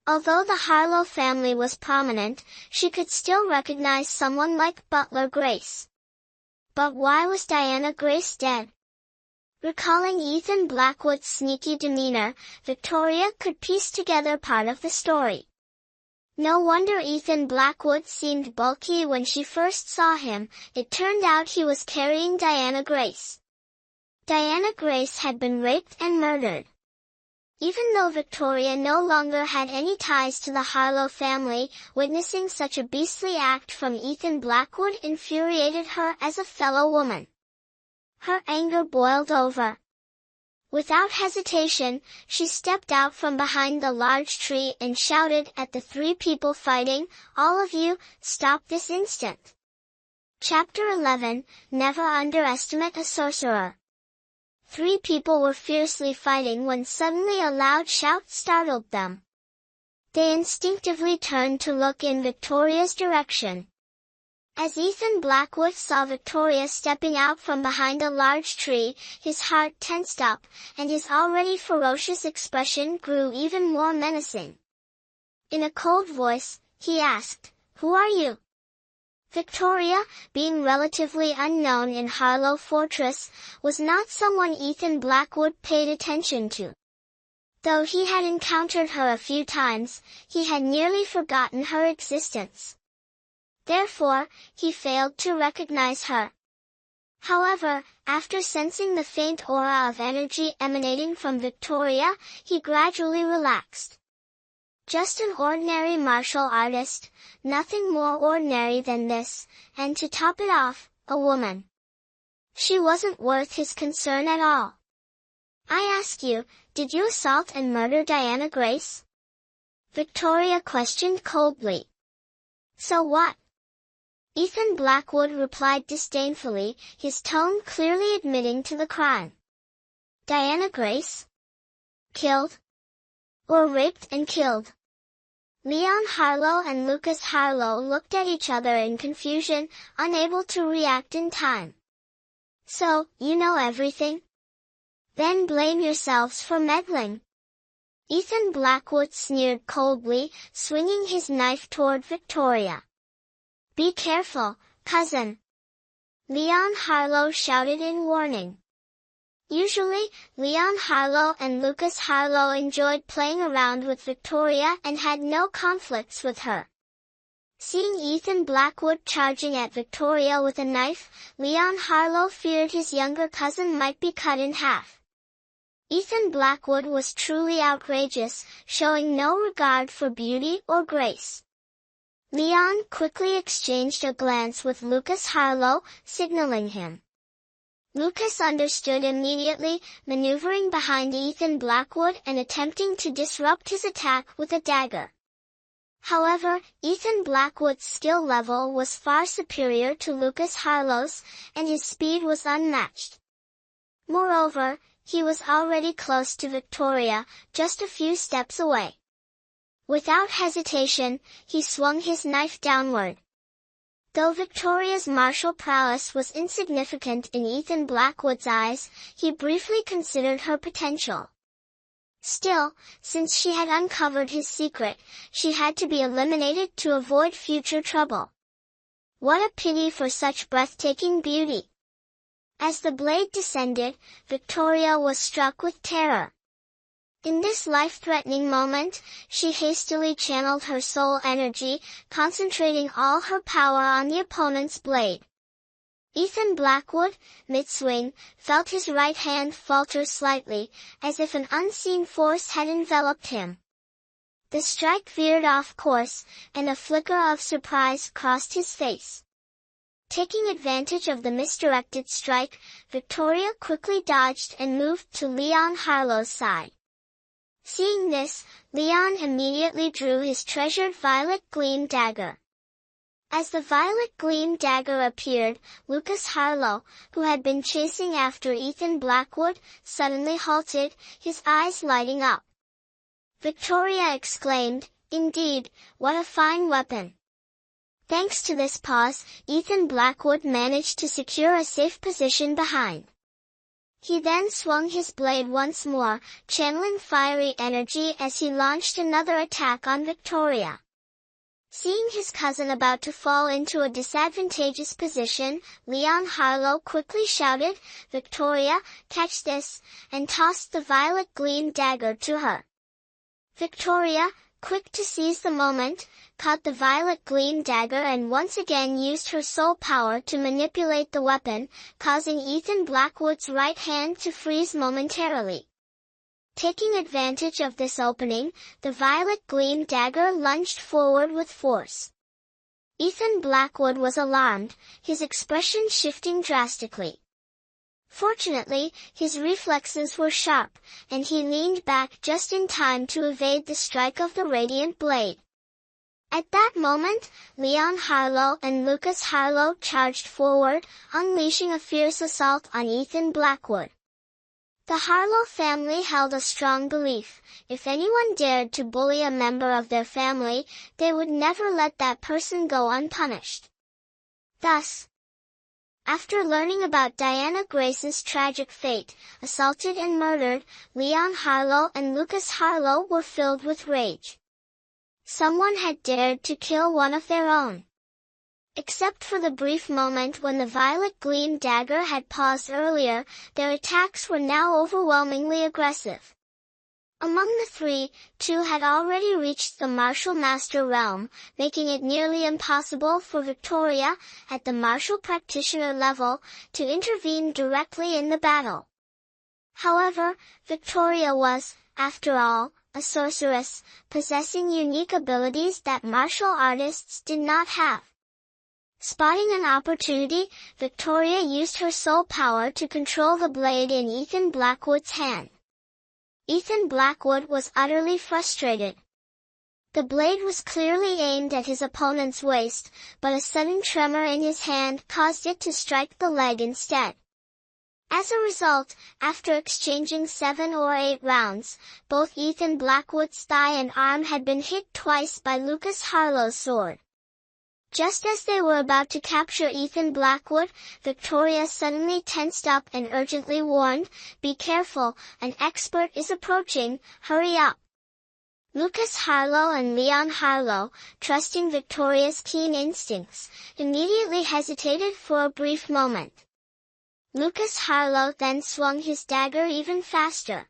Although the Harlow family was prominent, she could still recognize someone like Butler Grace. But why was Diana Grace dead? Recalling Ethan Blackwood's sneaky demeanor, Victoria could piece together part of the story. No wonder Ethan Blackwood seemed bulky when she first saw him, it turned out he was carrying Diana Grace. Diana Grace had been raped and murdered. Even though Victoria no longer had any ties to the Harlow family, witnessing such a beastly act from Ethan Blackwood infuriated her as a fellow woman. Her anger boiled over. Without hesitation, she stepped out from behind the large tree and shouted at the 3 people fighting, "All of you, stop this instant!" Chapter 11, Never Underestimate a Sorcerer. 3 people were fiercely fighting when suddenly a loud shout startled them. They instinctively turned to look in Victoria's direction. As Ethan Blackwood saw Victoria stepping out from behind a large tree, his heart tensed up, and his already ferocious expression grew even more menacing. In a cold voice, he asked, "Who are you?" Victoria, being relatively unknown in Harlow Fortress, was not someone Ethan Blackwood paid attention to. Though he had encountered her a few times, he had nearly forgotten her existence. Therefore, he failed to recognize her. However, after sensing the faint aura of energy emanating from Victoria, he gradually relaxed. Just an ordinary martial artist, nothing more ordinary than this, and to top it off, a woman. She wasn't worth his concern at all. "I ask you, did you assault and murder Diana Grace?" Victoria questioned coldly. "So what?" Ethan Blackwood replied disdainfully, his tone clearly admitting to the crime. "Diana Grace? Killed? Or raped and killed?" Leon Harlow and Lucas Harlow looked at each other in confusion, unable to react in time. "So, you know everything? Then blame yourselves for meddling." Ethan Blackwood sneered coldly, swinging his knife toward Victoria. "Be careful, cousin!" Leon Harlow shouted in warning. Usually, Leon Harlow and Lucas Harlow enjoyed playing around with Victoria and had no conflicts with her. Seeing Ethan Blackwood charging at Victoria with a knife, Leon Harlow feared his younger cousin might be cut in half. Ethan Blackwood was truly outrageous, showing no regard for beauty or grace. Leon quickly exchanged a glance with Lucas Harlow, signaling him. Lucas understood immediately, maneuvering behind Ethan Blackwood and attempting to disrupt his attack with a dagger. However, Ethan Blackwood's skill level was far superior to Lucas Harlow's, and his speed was unmatched. Moreover, he was already close to Victoria, just a few steps away. Without hesitation, he swung his knife downward. Though Victoria's martial prowess was insignificant in Ethan Blackwood's eyes, he briefly considered her potential. Still, since she had uncovered his secret, she had to be eliminated to avoid future trouble. What a pity for such breathtaking beauty! As the blade descended, Victoria was struck with terror. In this life-threatening moment, she hastily channeled her soul energy, concentrating all her power on the opponent's blade. Ethan Blackwood, mid-swing, felt his right hand falter slightly, as if an unseen force had enveloped him. The strike veered off course, and a flicker of surprise crossed his face. Taking advantage of the misdirected strike, Victoria quickly dodged and moved to Leon Harlow's side. Seeing this, Leon immediately drew his treasured violet gleam dagger. As the violet gleam dagger appeared, Lucas Harlow, who had been chasing after Ethan Blackwood, suddenly halted, his eyes lighting up. Victoria exclaimed, "Indeed, what a fine weapon!" Thanks to this pause, Ethan Blackwood managed to secure a safe position behind. He then swung his blade once more, channeling fiery energy as he launched another attack on Victoria. Seeing his cousin about to fall into a disadvantageous position, Leon Harlow quickly shouted, "Victoria, catch this," and tossed the violet gleam dagger to her. Victoria, quick to seize the moment, caught the violet gleam dagger and once again used her soul power to manipulate the weapon, causing Ethan Blackwood's right hand to freeze momentarily. Taking advantage of this opening, the violet gleam dagger lunged forward with force. Ethan Blackwood was alarmed, his expression shifting drastically. Fortunately, his reflexes were sharp, and he leaned back just in time to evade the strike of the radiant blade. At that moment, Leon Harlow and Lucas Harlow charged forward, unleashing a fierce assault on Ethan Blackwood. The Harlow family held a strong belief: if anyone dared to bully a member of their family, they would never let that person go unpunished. Thus, after learning about Diana Grace's tragic fate, assaulted and murdered, Leon Harlow and Lucas Harlow were filled with rage. Someone had dared to kill one of their own. Except for the brief moment when the violet gleam dagger had paused earlier, their attacks were now overwhelmingly aggressive. Among the three, two had already reached the martial master realm, making it nearly impossible for Victoria, at the martial practitioner level, to intervene directly in the battle. However, Victoria was, after all, a sorceress, possessing unique abilities that martial artists did not have. Spotting an opportunity, Victoria used her soul power to control the blade in Ethan Blackwood's hand. Ethan Blackwood was utterly frustrated. The blade was clearly aimed at his opponent's waist, but a sudden tremor in his hand caused it to strike the leg instead. As a result, after exchanging 7 or 8 rounds, both Ethan Blackwood's thigh and arm had been hit twice by Lucas Harlow's sword. Just as they were about to capture Ethan Blackwood, Victoria suddenly tensed up and urgently warned, "Be careful, an expert is approaching, hurry up." Lucas Harlow and Leon Harlow, trusting Victoria's keen instincts, immediately hesitated for a brief moment. Lucas Harlow then swung his dagger even faster.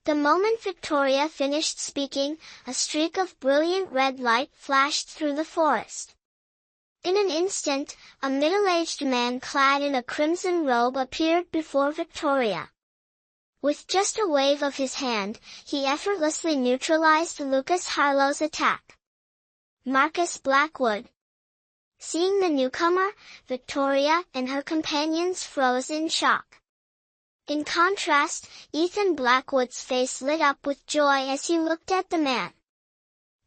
The moment Victoria finished speaking, a streak of brilliant red light flashed through the forest. In an instant, a middle-aged man clad in a crimson robe appeared before Victoria. With just a wave of his hand, he effortlessly neutralized Lucas Harlow's attack. Marcus Blackwood. Seeing the newcomer, Victoria and her companions froze in shock. In contrast, Ethan Blackwood's face lit up with joy as he looked at the man.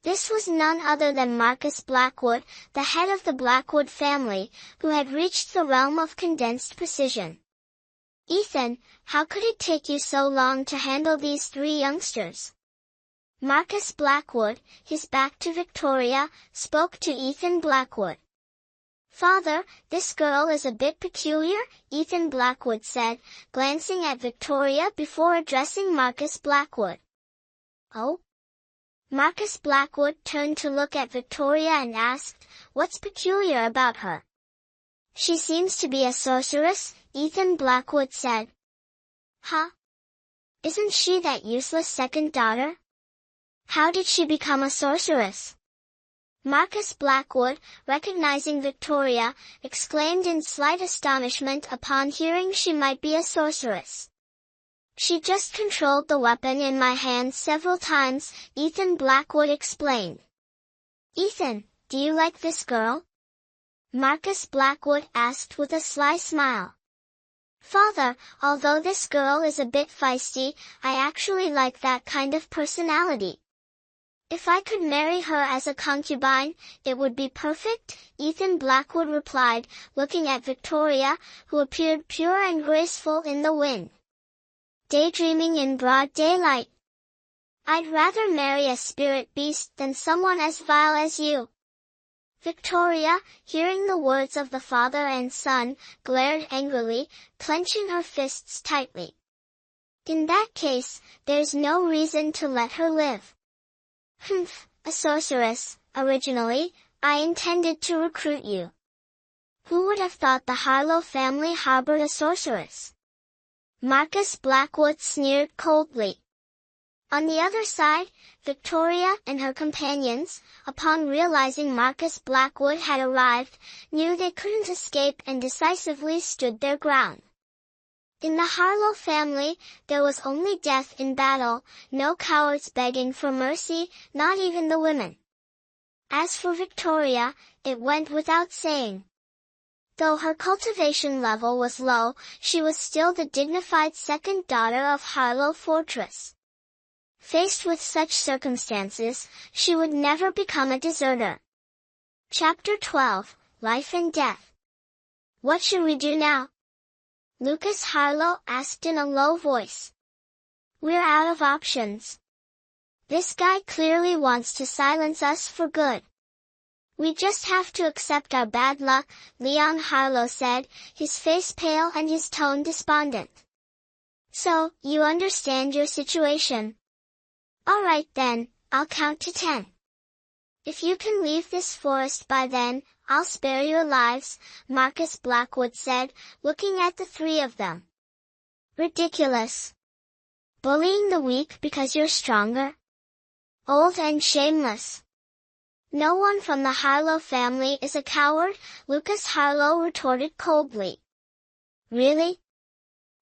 This was none other than Marcus Blackwood, the head of the Blackwood family, who had reached the realm of condensed precision. "Ethan, how could it take you so long to handle these 3 youngsters?" Marcus Blackwood, his back to Victoria, spoke to Ethan Blackwood. "Father, this girl is a bit peculiar," Ethan Blackwood said, glancing at Victoria before addressing Marcus Blackwood. "Oh?" Marcus Blackwood turned to look at Victoria and asked, "What's peculiar about her?" "She seems to be a sorceress," Ethan Blackwood said. "Huh? Isn't she that useless second daughter? How did she become a sorceress?" Marcus Blackwood, recognizing Victoria, exclaimed in slight astonishment upon hearing she might be a sorceress. "She just controlled the weapon in my hand several times," Ethan Blackwood explained. "Ethan, do you like this girl?" Marcus Blackwood asked with a sly smile. "Father, although this girl is a bit feisty, I actually like that kind of personality. If I could marry her as a concubine, it would be perfect," Ethan Blackwood replied, looking at Victoria, who appeared pure and graceful in the wind. "Daydreaming in broad daylight. I'd rather marry a spirit beast than someone as vile as you." Victoria, hearing the words of the father and son, glared angrily, clenching her fists tightly. "In that case, there's no reason to let her live." "Humph, a sorceress. Originally, I intended to recruit you." "Who would have thought the Harlow family harbored a sorceress?" Marcus Blackwood sneered coldly. On the other side, Victoria and her companions, upon realizing Marcus Blackwood had arrived, knew they couldn't escape and decisively stood their ground. In the Harlow family, there was only death in battle, no cowards begging for mercy, not even the women. As for Victoria, it went without saying. Though her cultivation level was low, she was still the dignified second daughter of Harlow Fortress. Faced with such circumstances, she would never become a deserter. Chapter 12, Life and Death. "What should we do now?" Lucas Harlow asked in a low voice. "We're out of options. This guy clearly wants to silence us for good. We just have to accept our bad luck," Leon Harlow said, his face pale and his tone despondent. "So, you understand your situation. All right then, I'll count to 10. If you can leave this forest by then, I'll spare your lives," Marcus Blackwood said, looking at the 3 of them. "Ridiculous. Bullying the weak because you're stronger? Old and shameless. No one from the Harlow family is a coward," Lucas Harlow retorted coldly. "Really?"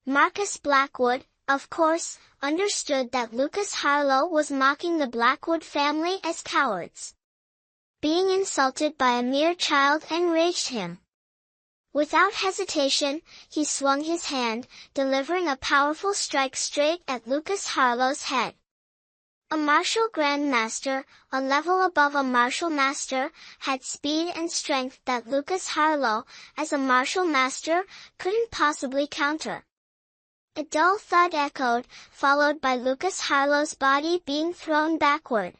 Marcus Blackwood, of course, understood that Lucas Harlow was mocking the Blackwood family as cowards. Being insulted by a mere child enraged him. Without hesitation, he swung his hand, delivering a powerful strike straight at Lucas Harlow's head. A martial grandmaster, a level above a martial master, had speed and strength that Lucas Harlow, as a martial master, couldn't possibly counter. A dull thud echoed, followed by Lucas Harlow's body being thrown backward.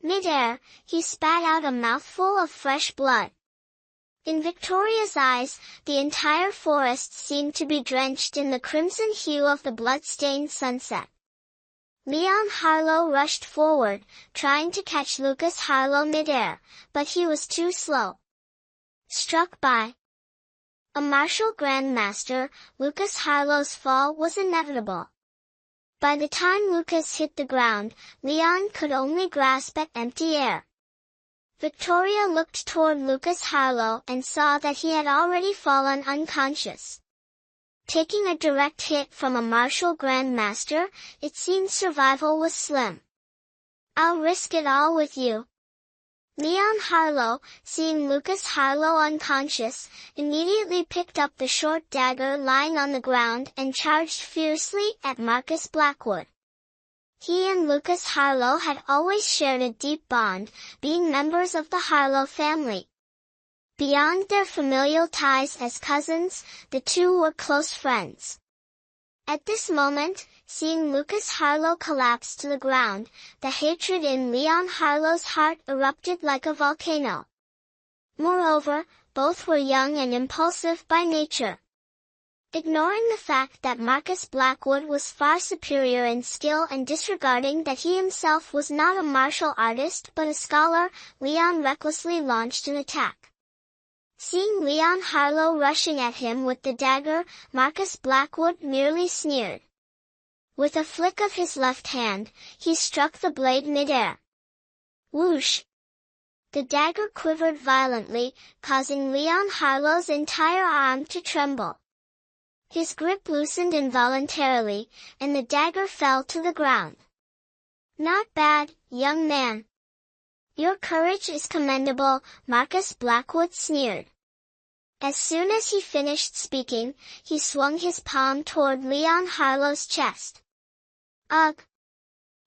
Mid-air, he spat out a mouthful of fresh blood. In Victoria's eyes, the entire forest seemed to be drenched in the crimson hue of the blood-stained sunset. Leon Harlow rushed forward, trying to catch Lucas Harlow mid-air, but he was too slow. Struck by a martial grandmaster, Lucas Harlow's fall was inevitable. By the time Lucas hit the ground, Leon could only grasp at empty air. Victoria looked toward Lucas Harlow and saw that he had already fallen unconscious. Taking a direct hit from a martial grandmaster, it seemed survival was slim. "I'll risk it all with you." Leon Harlow, seeing Lucas Harlow unconscious, immediately picked up the short dagger lying on the ground and charged fiercely at Marcus Blackwood. He and Lucas Harlow had always shared a deep bond, being members of the Harlow family. Beyond their familial ties as cousins, the two were close friends. At this moment, seeing Lucas Harlow collapse to the ground, the hatred in Leon Harlow's heart erupted like a volcano. Moreover, both were young and impulsive by nature. Ignoring the fact that Marcus Blackwood was far superior in skill and disregarding that he himself was not a martial artist but a scholar, Leon recklessly launched an attack. Seeing Leon Harlow rushing at him with the dagger, Marcus Blackwood merely sneered. With a flick of his left hand, he struck the blade mid-air. Whoosh! The dagger quivered violently, causing Leon Harlow's entire arm to tremble. His grip loosened involuntarily, and the dagger fell to the ground. "Not bad, young man. Your courage is commendable," Marcus Blackwood sneered. As soon as he finished speaking, he swung his palm toward Leon Harlow's chest. Ugh!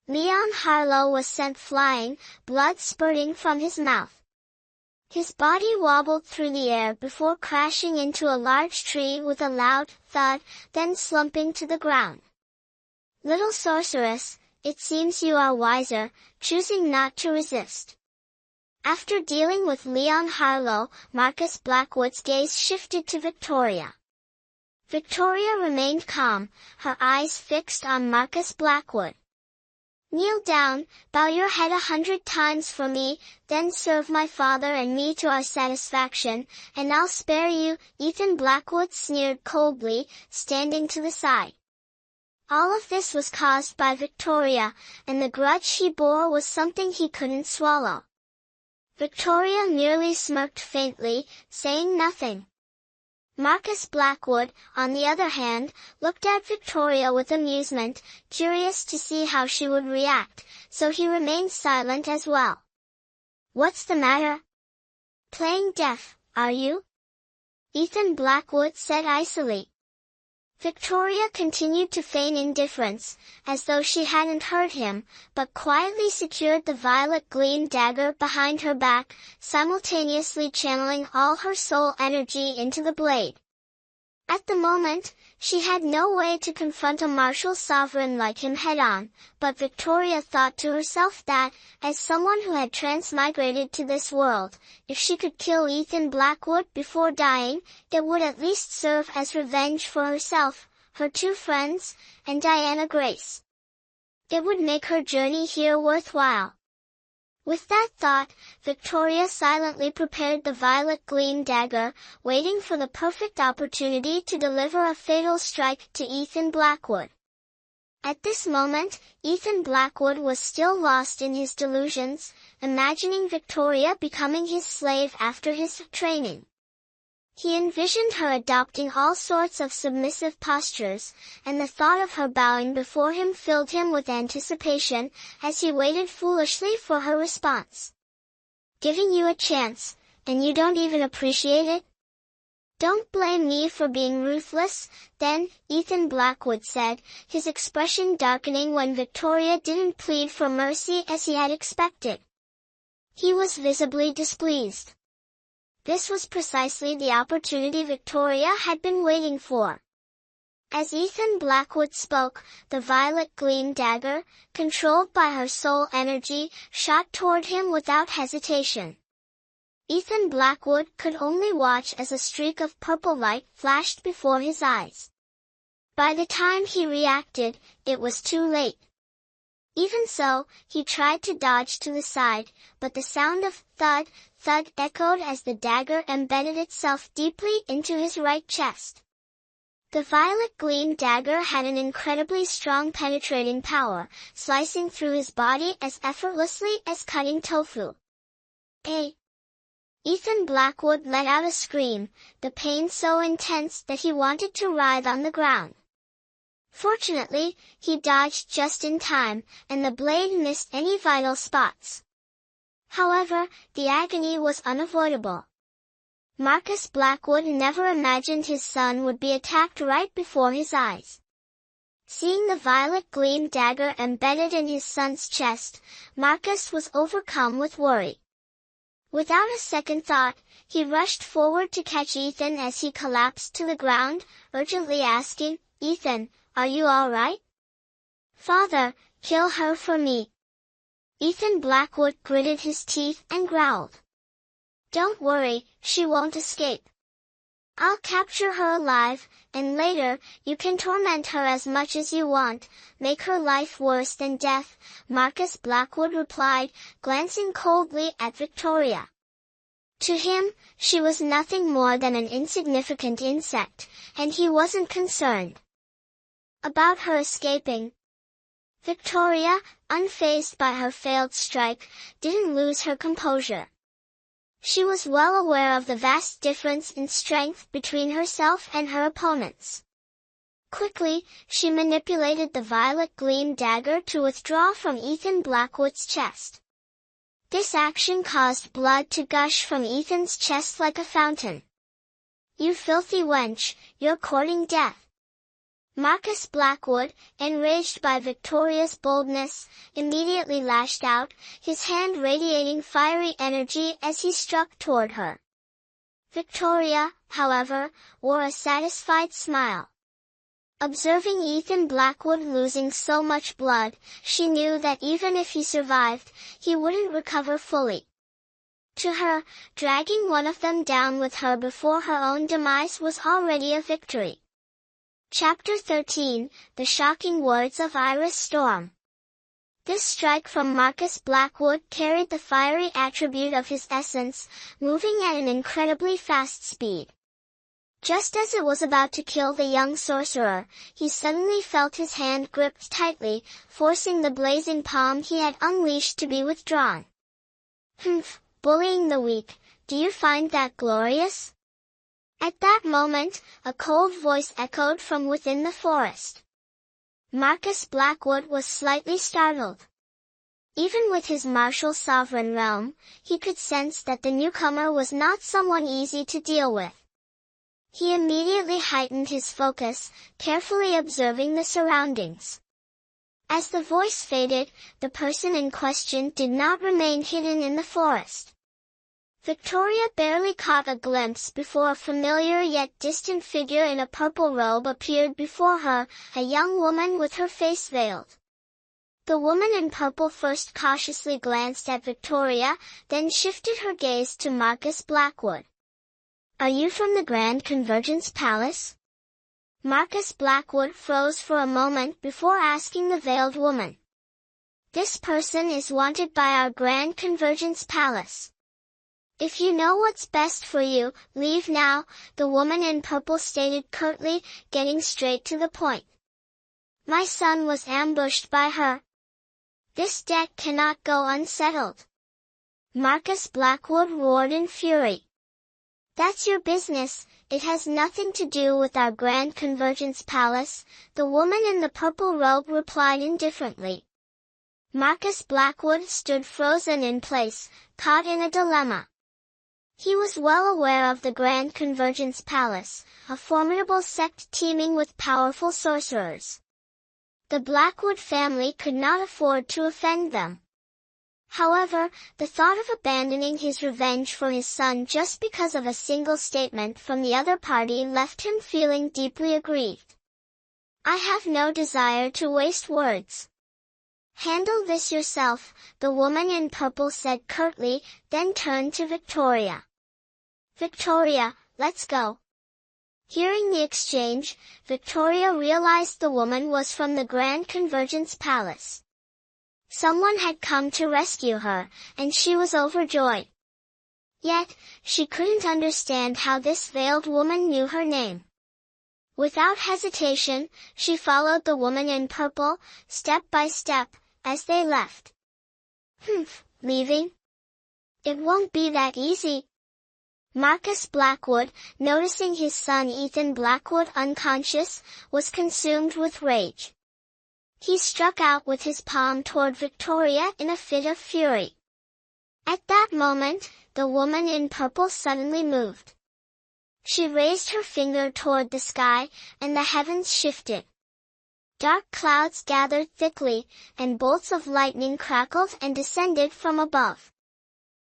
Leon Harlow was sent flying, blood spurting from his mouth. His body wobbled through the air before crashing into a large tree with a loud thud, then slumping to the ground. "Little sorceress, it seems you are wiser, choosing not to resist." After dealing with Leon Harlow, Marcus Blackwood's gaze shifted to Victoria. Victoria remained calm, her eyes fixed on Marcus Blackwood. "Kneel down, bow your head 100 times for me, then serve my father and me to our satisfaction, and I'll spare you," Ethan Blackwood sneered coldly, standing to the side. All of this was caused by Victoria, and the grudge he bore was something he couldn't swallow. Victoria merely smirked faintly, saying nothing. Marcus Blackwood, on the other hand, looked at Victoria with amusement, curious to see how she would react, so he remained silent as well. "What's the matter? Playing deaf, are you?" Ethan Blackwood said icily. Victoria continued to feign indifference, as though she hadn't heard him, but quietly secured the violet gleam dagger behind her back, simultaneously channeling all her soul energy into the blade. At the moment, she had no way to confront a martial sovereign like him head-on, but Victoria thought to herself that, as someone who had transmigrated to this world, if she could kill Ethan Blackwood before dying, it would at least serve as revenge for herself, her two friends, and Diana Grace. It would make her journey here worthwhile. With that thought, Victoria silently prepared the violet gleam dagger, waiting for the perfect opportunity to deliver a fatal strike to Ethan Blackwood. At this moment, Ethan Blackwood was still lost in his delusions, imagining Victoria becoming his slave after his training. He envisioned her adopting all sorts of submissive postures, and the thought of her bowing before him filled him with anticipation, as he waited foolishly for her response. "Giving you a chance, and you don't even appreciate it? Don't blame me for being ruthless, then," Ethan Blackwood said, his expression darkening when Victoria didn't plead for mercy as he had expected. He was visibly displeased. This was precisely the opportunity Victoria had been waiting for. As Ethan Blackwood spoke, the violet gleam dagger, controlled by her soul energy, shot toward him without hesitation. Ethan Blackwood could only watch as a streak of purple light flashed before his eyes. By the time he reacted, it was too late. Even so, he tried to dodge to the side, but the sound of thud, thud echoed as the dagger embedded itself deeply into his right chest. The violet gleam dagger had an incredibly strong penetrating power, slicing through his body as effortlessly as cutting tofu. Ethan Blackwood let out a scream, the pain so intense that he wanted to writhe on the ground. Fortunately, he dodged just in time, and the blade missed any vital spots. However, the agony was unavoidable. Marcus Blackwood never imagined his son would be attacked right before his eyes. Seeing the violet gleam dagger embedded in his son's chest, Marcus was overcome with worry. Without a second thought, he rushed forward to catch Ethan as he collapsed to the ground, urgently asking, "Ethan, are you all right?" "Father, kill her for me." Ethan Blackwood gritted his teeth and growled. "Don't worry, she won't escape. I'll capture her alive, and later, you can torment her as much as you want, make her life worse than death," Marcus Blackwood replied, glancing coldly at Victoria. To him, she was nothing more than an insignificant insect, and he wasn't concerned about her escaping. Victoria, unfazed by her failed strike, didn't lose her composure. She was well aware of the vast difference in strength between herself and her opponents. Quickly, she manipulated the violet gleam dagger to withdraw from Ethan Blackwood's chest. This action caused blood to gush from Ethan's chest like a fountain. "You filthy wench, you're courting death." Marcus Blackwood, enraged by Victoria's boldness, immediately lashed out, his hand radiating fiery energy as he struck toward her. Victoria, however, wore a satisfied smile. Observing Ethan Blackwood losing so much blood, she knew that even if he survived, he wouldn't recover fully. To her, dragging one of them down with her before her own demise was already a victory. Chapter 13, The Shocking Words of Iris Storm. This strike from Marcus Blackwood carried the fiery attribute of his essence, moving at an incredibly fast speed. Just as it was about to kill the young sorcerer, he suddenly felt his hand gripped tightly, forcing the blazing palm he had unleashed to be withdrawn. "Humph, bullying the weak, do you find that glorious?" At that moment, a cold voice echoed from within the forest. Marcus Blackwood was slightly startled. Even with his martial sovereign realm, he could sense that the newcomer was not someone easy to deal with. He immediately heightened his focus, carefully observing the surroundings. As the voice faded, the person in question did not remain hidden in the forest. Victoria barely caught a glimpse before a familiar yet distant figure in a purple robe appeared before her, a young woman with her face veiled. The woman in purple first cautiously glanced at Victoria, then shifted her gaze to Marcus Blackwood. "Are you from the Grand Convergence Palace?" Marcus Blackwood froze for a moment before asking the veiled woman. "This person is wanted by our Grand Convergence Palace. If you know what's best for you, leave now," the woman in purple stated curtly, getting straight to the point. "My son was ambushed by her. This debt cannot go unsettled." Marcus Blackwood roared in fury. "That's your business, it has nothing to do with our Grand Convergence Palace," the woman in the purple robe replied indifferently. Marcus Blackwood stood frozen in place, caught in a dilemma. He was well aware of the Grand Convergence Palace, a formidable sect teeming with powerful sorcerers. The Blackwood family could not afford to offend them. However, the thought of abandoning his revenge for his son just because of a single statement from the other party left him feeling deeply aggrieved. "I have no desire to waste words. Handle this yourself," the woman in purple said curtly, then turned to Victoria. "Victoria, let's go." Hearing the exchange, Victoria realized the woman was from the Grand Convergence Palace. Someone had come to rescue her, and she was overjoyed. Yet, she couldn't understand how this veiled woman knew her name. Without hesitation, she followed the woman in purple, step by step, as they left. Leaving? It won't be that easy. Marcus Blackwood, noticing his son Ethan Blackwood unconscious, was consumed with rage. He struck out with his palm toward Victoria in a fit of fury. At that moment, the woman in purple suddenly moved. She raised her finger toward the sky, and the heavens shifted. Dark clouds gathered thickly, and bolts of lightning crackled and descended from above.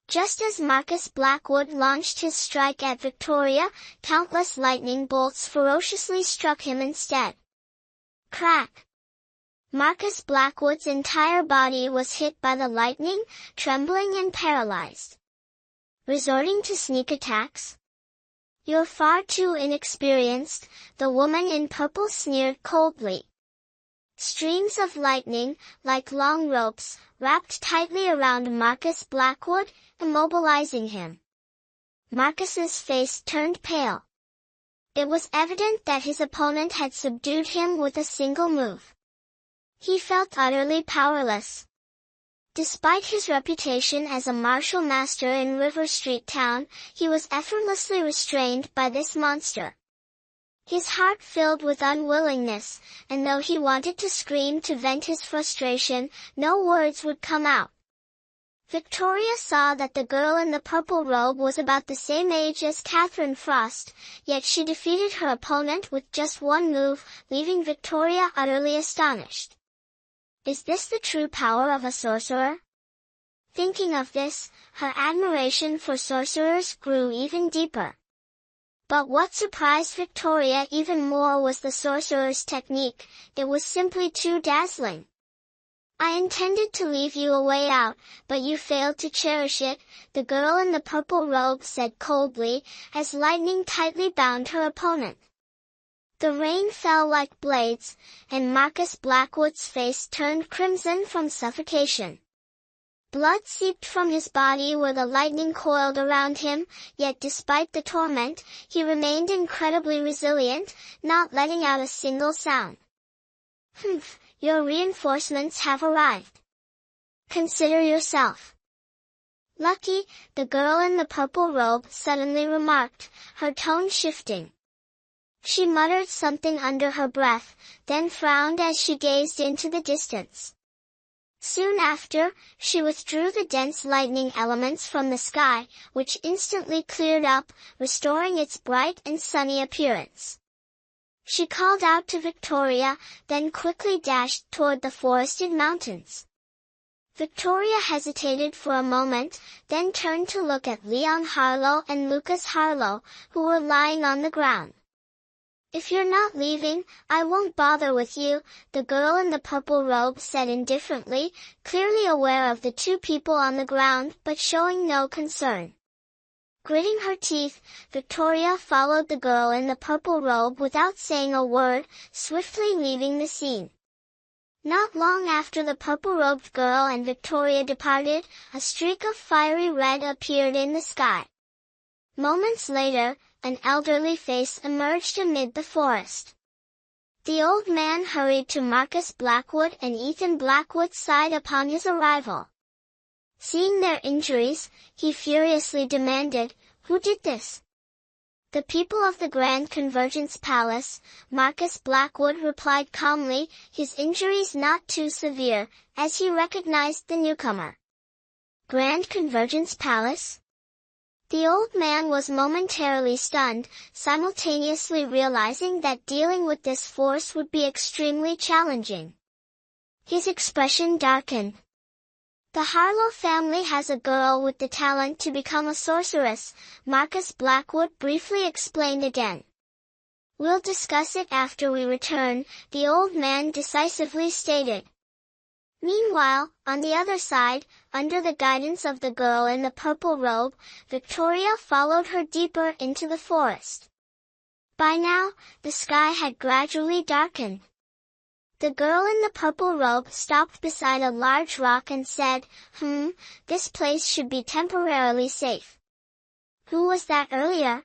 Just as Marcus Blackwood launched his strike at Victoria, countless lightning bolts ferociously struck him instead. Crack! Marcus Blackwood's entire body was hit by the lightning, trembling and paralyzed. Resorting to sneak attacks? You're far too inexperienced, the woman in purple sneered coldly. Streams of lightning, like long ropes, wrapped tightly around Marcus Blackwood, immobilizing him. Marcus's face turned pale. It was evident that his opponent had subdued him with a single move. He felt utterly powerless. Despite his reputation as a martial master in River Street Town, he was effortlessly restrained by this monster. His heart filled with unwillingness, and though he wanted to scream to vent his frustration, no words would come out. Victoria saw that the girl in the purple robe was about the same age as Catherine Frost, yet she defeated her opponent with just one move, leaving Victoria utterly astonished. Is this the true power of a sorcerer? Thinking of this, her admiration for sorcerers grew even deeper. But what surprised Victoria even more was the sorcerer's technique. It was simply too dazzling. I intended to leave you a way out, but you failed to cherish it, the girl in the purple robe said coldly, as lightning tightly bound her opponent. The rain fell like blades, and Marcus Blackwood's face turned crimson from suffocation. Blood seeped from his body where the lightning coiled around him, yet despite the torment, he remained incredibly resilient, not letting out a single sound. Your reinforcements have arrived. Consider yourself lucky, the girl in the purple robe suddenly remarked, her tone shifting. She muttered something under her breath, then frowned as she gazed into the distance. Soon after, she withdrew the dense lightning elements from the sky, which instantly cleared up, restoring its bright and sunny appearance. She called out to Victoria, then quickly dashed toward the forested mountains. Victoria hesitated for a moment, then turned to look at Leon Harlow and Lucas Harlow, who were lying on the ground. If you're not leaving, I won't bother with you, the girl in the purple robe said indifferently, clearly aware of the two people on the ground but showing no concern. Gritting her teeth, Victoria followed the girl in the purple robe without saying a word, swiftly leaving the scene. Not long after the purple-robed girl and Victoria departed, a streak of fiery red appeared in the sky. Moments later, an elderly face emerged amid the forest. The old man hurried to Marcus Blackwood and Ethan Blackwood's side upon his arrival. Seeing their injuries, he furiously demanded, "Who did this?" "The people of the Grand Convergence Palace," Marcus Blackwood replied calmly, his injuries not too severe, as he recognized the newcomer. Grand Convergence Palace? The old man was momentarily stunned, simultaneously realizing that dealing with this force would be extremely challenging. His expression darkened. The Harlow family has a girl with the talent to become a sorceress, Marcus Blackwood briefly explained again. "We'll discuss it after we return," the old man decisively stated. Meanwhile, on the other side, under the guidance of the girl in the purple robe, Victoria followed her deeper into the forest. By now, the sky had gradually darkened. The girl in the purple robe stopped beside a large rock and said, "This place should be temporarily safe." "Who was that earlier?"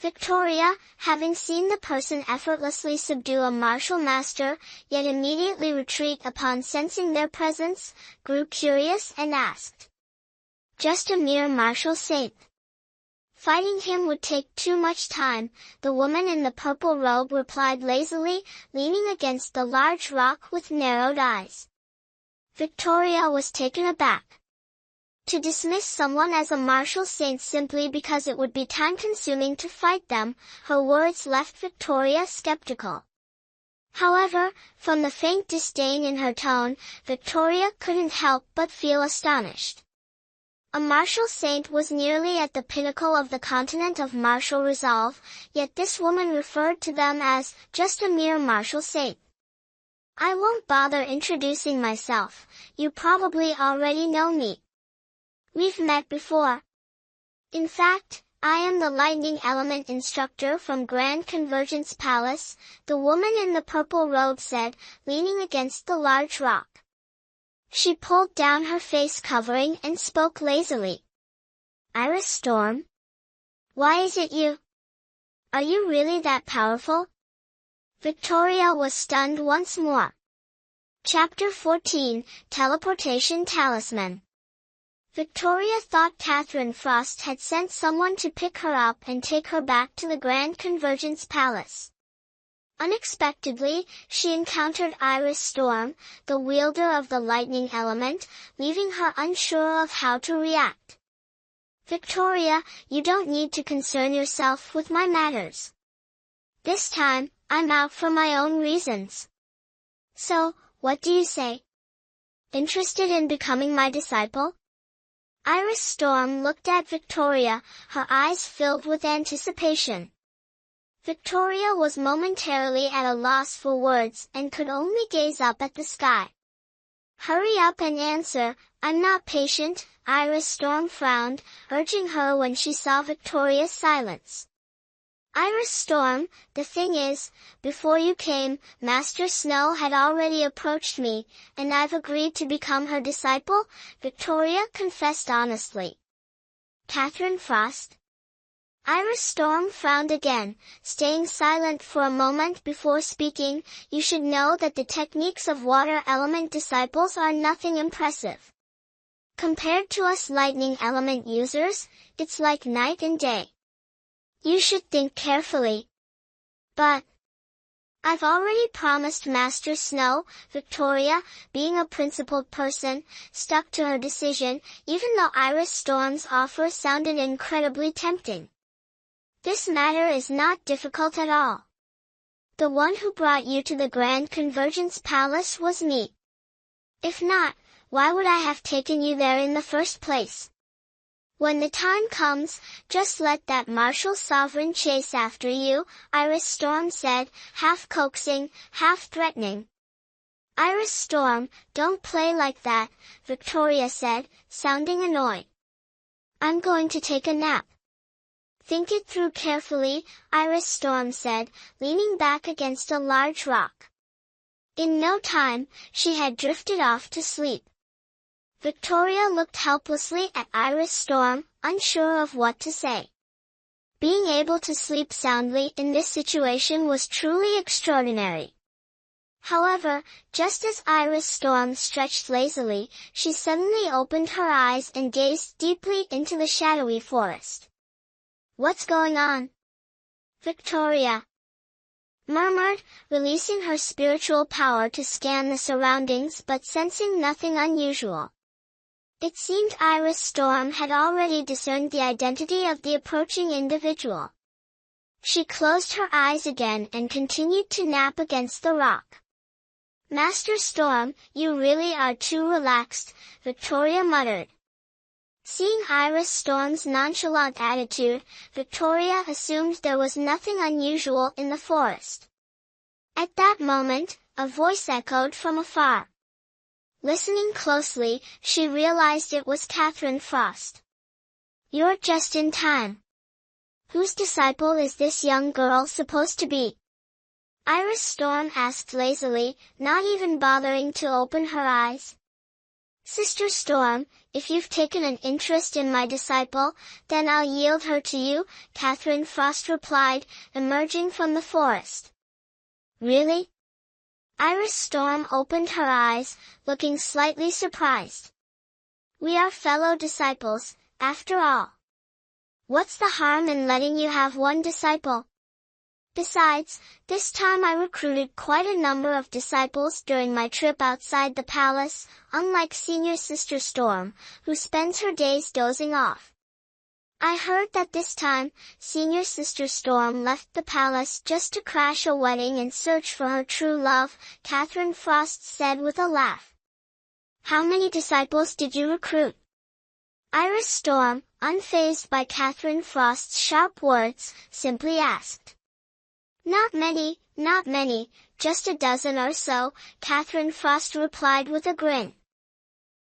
Victoria, having seen the person effortlessly subdue a martial master, yet immediately retreat upon sensing their presence, grew curious and asked. Just a mere martial saint. Fighting him would take too much time, the woman in the purple robe replied lazily, leaning against the large rock with narrowed eyes. Victoria was taken aback. To dismiss someone as a martial saint simply because it would be time-consuming to fight them, her words left Victoria skeptical. However, from the faint disdain in her tone, Victoria couldn't help but feel astonished. A martial saint was nearly at the pinnacle of the continent of martial resolve, yet this woman referred to them as just a mere martial saint. I won't bother introducing myself, you probably already know me. We've met before. In fact, I am the lightning element instructor from Grand Convergence Palace, the woman in the purple robe said, leaning against the large rock. She pulled down her face covering and spoke lazily. Iris Storm? Why is it you? Are you really that powerful? Victoria was stunned once more. Chapter 14, Teleportation Talisman. Victoria thought Catherine Frost had sent someone to pick her up and take her back to the Grand Convergence Palace. Unexpectedly, she encountered Iris Storm, the wielder of the lightning element, leaving her unsure of how to react. Victoria, you don't need to concern yourself with my matters. This time, I'm out for my own reasons. So, what do you say? Interested in becoming my disciple? Iris Storm looked at Victoria, her eyes filled with anticipation. Victoria was momentarily at a loss for words and could only gaze up at the sky. Hurry up and answer, I'm not patient, Iris Storm frowned, urging her when she saw Victoria's silence. Iris Storm, the thing is, before you came, Master Snow had already approached me, and I've agreed to become her disciple, Victoria confessed honestly. Catherine Frost? Iris Storm frowned again, staying silent for a moment before speaking. You should know that the techniques of water element disciples are nothing impressive. Compared to us lightning element users, it's like night and day. You should think carefully. But I've already promised Master Snow, Victoria, being a principled person, stuck to her decision, even though Iris Storm's offer sounded incredibly tempting. This matter is not difficult at all. The one who brought you to the Grand Convergence Palace was me. If not, why would I have taken you there in the first place? When the time comes, just let that martial sovereign chase after you, Iris Storm said, half coaxing, half threatening. Iris Storm, don't play like that, Victoria said, sounding annoyed. I'm going to take a nap. Think it through carefully, Iris Storm said, leaning back against a large rock. In no time, she had drifted off to sleep. Victoria looked helplessly at Iris Storm, unsure of what to say. Being able to sleep soundly in this situation was truly extraordinary. However, just as Iris Storm stretched lazily, she suddenly opened her eyes and gazed deeply into the shadowy forest. What's going on? Victoria murmured, releasing her spiritual power to scan the surroundings but sensing nothing unusual. It seemed Iris Storm had already discerned the identity of the approaching individual. She closed her eyes again and continued to nap against the rock. Master Storm, you really are too relaxed, Victoria muttered. Seeing Iris Storm's nonchalant attitude, Victoria assumed there was nothing unusual in the forest. At that moment, a voice echoed from afar. Listening closely, she realized it was Catherine Frost. You're just in time. Whose disciple is this young girl supposed to be? Iris Storm asked lazily, not even bothering to open her eyes. Sister Storm, if you've taken an interest in my disciple, then I'll yield her to you, Catherine Frost replied, emerging from the forest. Really? Iris Storm opened her eyes, looking slightly surprised. We are fellow disciples, after all. What's the harm in letting you have one disciple? Besides, this time I recruited quite a number of disciples during my trip outside the palace, unlike Senior Sister Storm, who spends her days dozing off. I heard that this time, Senior Sister Storm left the palace just to crash a wedding and search for her true love, Catherine Frost said with a laugh. How many disciples did you recruit? Iris Storm, unfazed by Catherine Frost's sharp words, simply asked. Not many, just a dozen or so, Catherine Frost replied with a grin.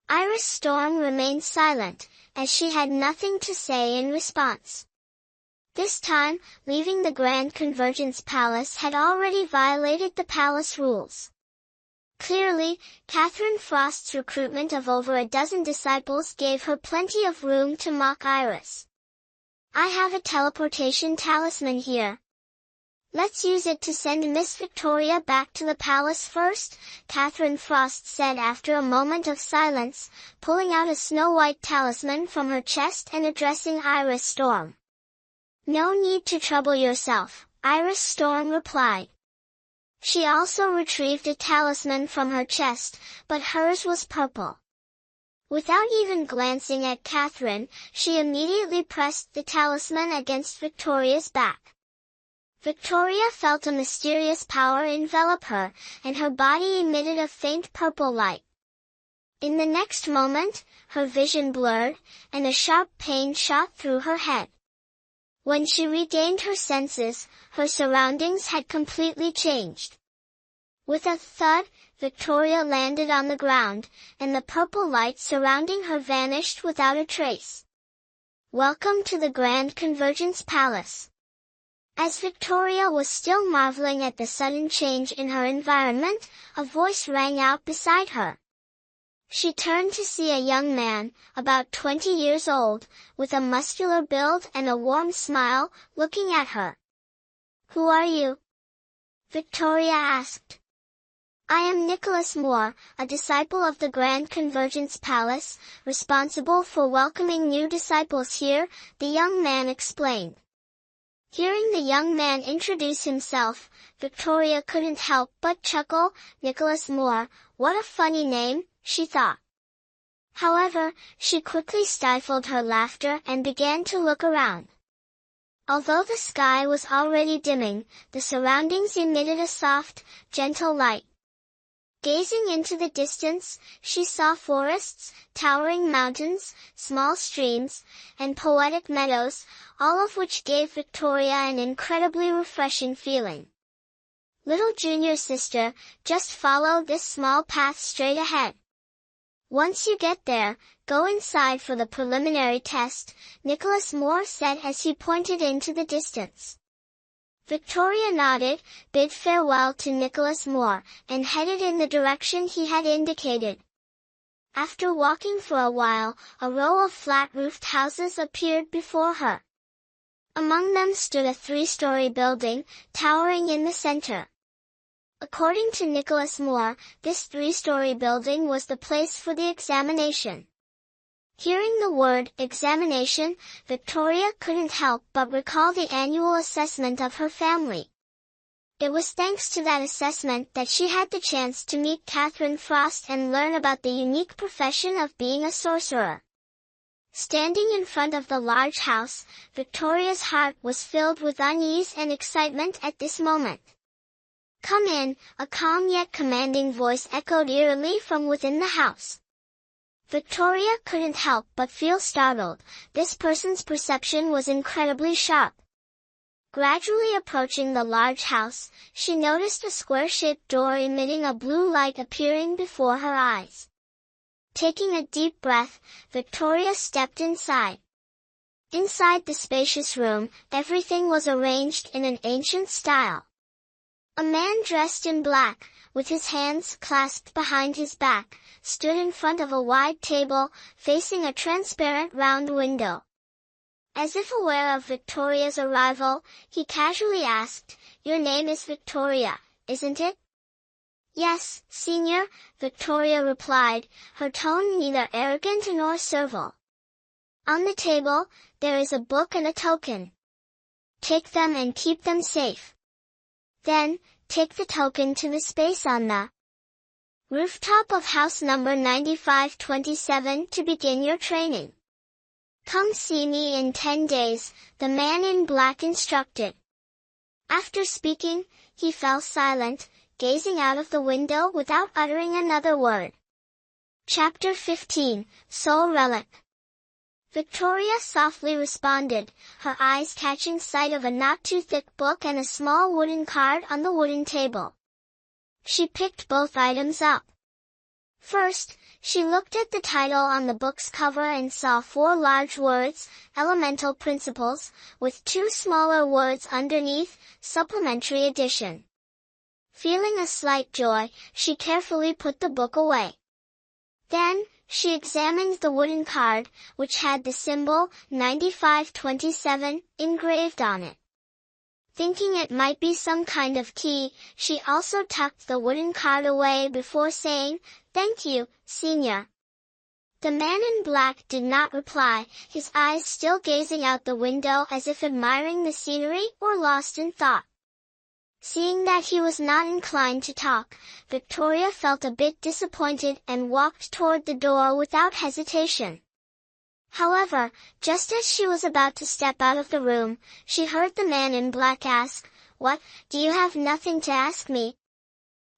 Iris Storm remained silent, as she had nothing to say in response. This time, leaving the Grand Convergence Palace had already violated the palace rules. Clearly, Catherine Frost's recruitment of over a dozen disciples gave her plenty of room to mock Iris. I have a teleportation talisman here. Let's use it to send Miss Victoria back to the palace first, Catherine Frost said after a moment of silence, pulling out a snow-white talisman from her chest and addressing Iris Storm. No need to trouble yourself, Iris Storm replied. She also retrieved a talisman from her chest, but hers was purple. Without even glancing at Catherine, she immediately pressed the talisman against Victoria's back. Victoria felt a mysterious power envelop her, and her body emitted a faint purple light. In the next moment, her vision blurred, and a sharp pain shot through her head. When she regained her senses, her surroundings had completely changed. With a thud, Victoria landed on the ground, and the purple light surrounding her vanished without a trace. Welcome to the Grand Convergence Palace. As Victoria was still marveling at the sudden change in her environment, a voice rang out beside her. She turned to see a young man, about 20 years old, with a muscular build and a warm smile, looking at her. Who are you? Victoria asked. I am Nicholas Moore, a disciple of the Grand Convergence Palace, responsible for welcoming new disciples here, the young man explained. Hearing the young man introduce himself, Victoria couldn't help but chuckle. Nicholas Moore, what a funny name, she thought. However, she quickly stifled her laughter and began to look around. Although the sky was already dimming, the surroundings emitted a soft, gentle light. Gazing into the distance, she saw forests, towering mountains, small streams, and poetic meadows, all of which gave Victoria an incredibly refreshing feeling. Little junior sister, just follow this small path straight ahead. Once you get there, go inside for the preliminary test, Nicholas Moore said as he pointed into the distance. Victoria nodded, bid farewell to Nicholas Moore, and headed in the direction he had indicated. After walking for a while, a row of flat-roofed houses appeared before her. Among them stood a 3-story building, towering in the center. According to Nicholas Moore, this 3-story building was the place for the examination. Hearing the word examination, Victoria couldn't help but recall the annual assessment of her family. It was thanks to that assessment that she had the chance to meet Catherine Frost and learn about the unique profession of being a sorcerer. Standing in front of the large house, Victoria's heart was filled with unease and excitement at this moment. Come in, a calm yet commanding voice echoed eerily from within the house. Victoria couldn't help but feel startled. This person's perception was incredibly sharp. Gradually approaching the large house, she noticed a square-shaped door emitting a blue light appearing before her eyes. Taking a deep breath, Victoria stepped inside. Inside the spacious room, everything was arranged in an ancient style. A man dressed in black, with his hands clasped behind his back, stood in front of a wide table, facing a transparent round window. As if aware of Victoria's arrival, he casually asked, "Your name is Victoria, isn't it?" "Yes, Senior," Victoria replied, her tone neither arrogant nor servile. "On the table, there is a book and a token. Take them and keep them safe. Then, take the token to the space on the rooftop of house number 9527 to begin your training. Come see me in 10 days, the man in black instructed. After speaking, he fell silent, gazing out of the window without uttering another word. Chapter 15, Soul Relic. Victoria softly responded, her eyes catching sight of a not-too-thick book and a small wooden card on the wooden table. She picked both items up. First, she looked at the title on the book's cover and saw 4 large words, Elemental Principles, with 2 smaller words underneath, Supplementary Edition. Feeling a slight joy, she carefully put the book away. Then, she examined the wooden card, which had the symbol, 9527, engraved on it. Thinking it might be some kind of key, she also tucked the wooden card away before saying, "Thank you, Senior." The man in black did not reply, his eyes still gazing out the window as if admiring the scenery or lost in thought. Seeing that he was not inclined to talk, Victoria felt a bit disappointed and walked toward the door without hesitation. However, just as she was about to step out of the room, she heard the man in black ask, "What, do you have nothing to ask me?"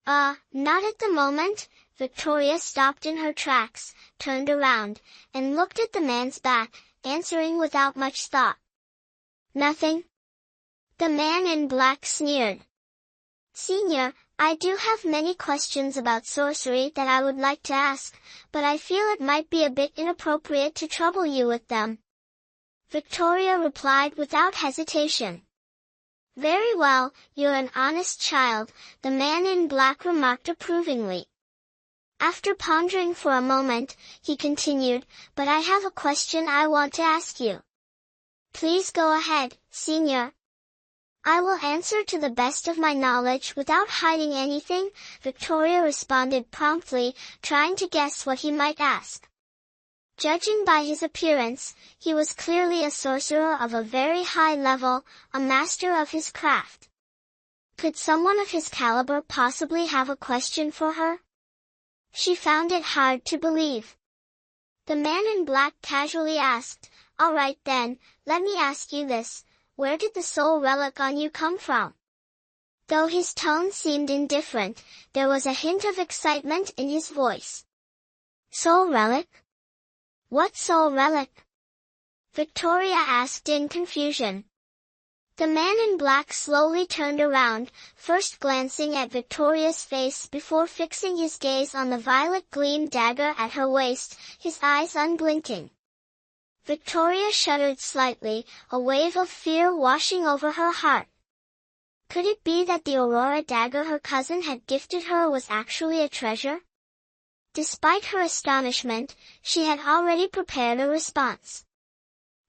Not at the moment." Victoria stopped in her tracks, turned around, and looked at the man's back, answering without much thought. "Nothing?" The man in black sneered. "Senior, I do have many questions about sorcery that I would like to ask, but I feel it might be a bit inappropriate to trouble you with them." Victoria replied without hesitation. "Very well, you're an honest child," the man in black remarked approvingly. After pondering for a moment, he continued, "But I have a question I want to ask you." "Please go ahead, Senior." "I will answer to the best of my knowledge without hiding anything," Victoria responded promptly, trying to guess what he might ask. Judging by his appearance, he was clearly a sorcerer of a very high level, a master of his craft. Could someone of his caliber possibly have a question for her? She found it hard to believe. The man in black casually asked, "All right then, let me ask you this. Where did the soul relic on you come from?" Though his tone seemed indifferent, there was a hint of excitement in his voice. "Soul relic? What soul relic?" Victoria asked in confusion. The man in black slowly turned around, first glancing at Victoria's face before fixing his gaze on the violet gleam dagger at her waist, his eyes unblinking. Victoria shuddered slightly, a wave of fear washing over her heart. Could it be that the Aurora dagger her cousin had gifted her was actually a treasure? Despite her astonishment, she had already prepared a response.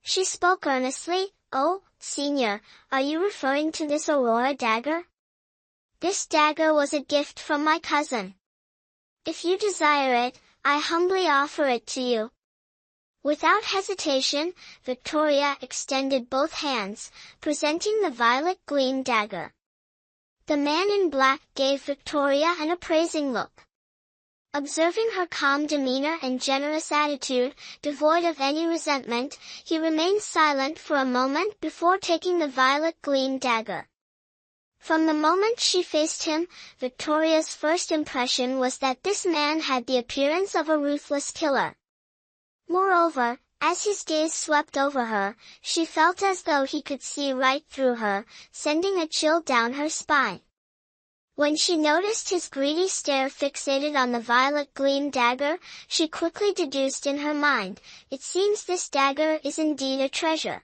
She spoke earnestly, "Oh, Senior, are you referring to this Aurora dagger? This dagger was a gift from my cousin. If you desire it, I humbly offer it to you." Without hesitation, Victoria extended both hands, presenting the violet gleam dagger. The man in black gave Victoria an appraising look. Observing her calm demeanor and generous attitude, devoid of any resentment, he remained silent for a moment before taking the violet gleam dagger. From the moment she faced him, Victoria's first impression was that this man had the appearance of a ruthless killer. Moreover, as his gaze swept over her, she felt as though he could see right through her, sending a chill down her spine. When she noticed his greedy stare fixated on the violet gleam dagger, she quickly deduced in her mind, "It seems this dagger is indeed a treasure."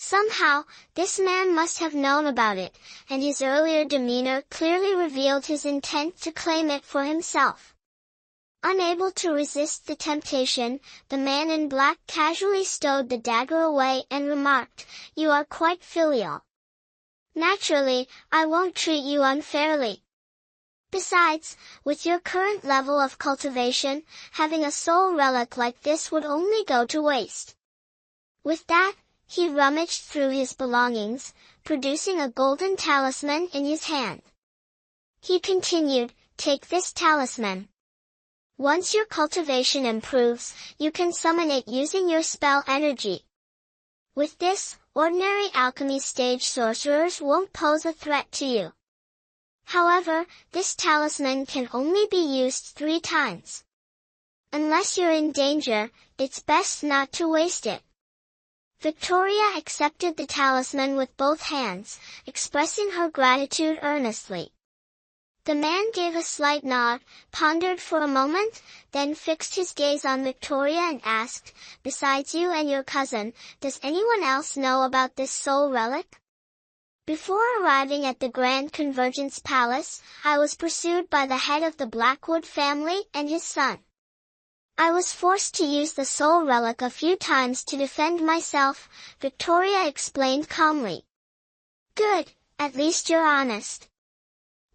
Somehow, this man must have known about it, and his earlier demeanor clearly revealed his intent to claim it for himself. Unable to resist the temptation, the man in black casually stowed the dagger away and remarked, "You are quite filial. Naturally, I won't treat you unfairly. Besides, with your current level of cultivation, having a soul relic like this would only go to waste." With that, he rummaged through his belongings, producing a golden talisman in his hand. He continued, "Take this talisman. Once your cultivation improves, you can summon it using your spell energy. With this, ordinary alchemy stage sorcerers won't pose a threat to you. However, this talisman can only be used 3 times. Unless you're in danger, it's best not to waste it." Victoria accepted the talisman with both hands, expressing her gratitude earnestly. The man gave a slight nod, pondered for a moment, then fixed his gaze on Victoria and asked, "Besides you and your cousin, does anyone else know about this soul relic?" "Before arriving at the Grand Convergence Palace, I was pursued by the head of the Blackwood family and his son. I was forced to use the soul relic a few times to defend myself," Victoria explained calmly. "Good, at least you're honest."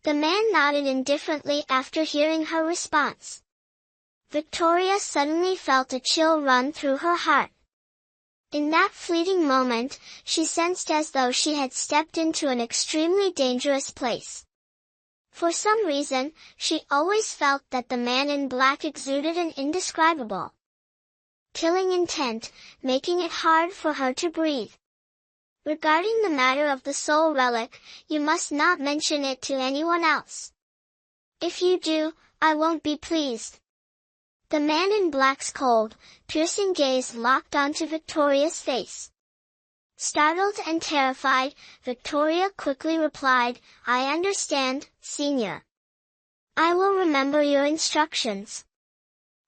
The man nodded indifferently after hearing her response. Victoria suddenly felt a chill run through her heart. In that fleeting moment, she sensed as though she had stepped into an extremely dangerous place. For some reason, she always felt that the man in black exuded an indescribable killing intent, making it hard for her to breathe. "Regarding the matter of the soul relic, you must not mention it to anyone else. If you do, I won't be pleased." The man in black's cold, piercing gaze locked onto Victoria's face. Startled and terrified, Victoria quickly replied, "I understand, Senior. I will remember your instructions."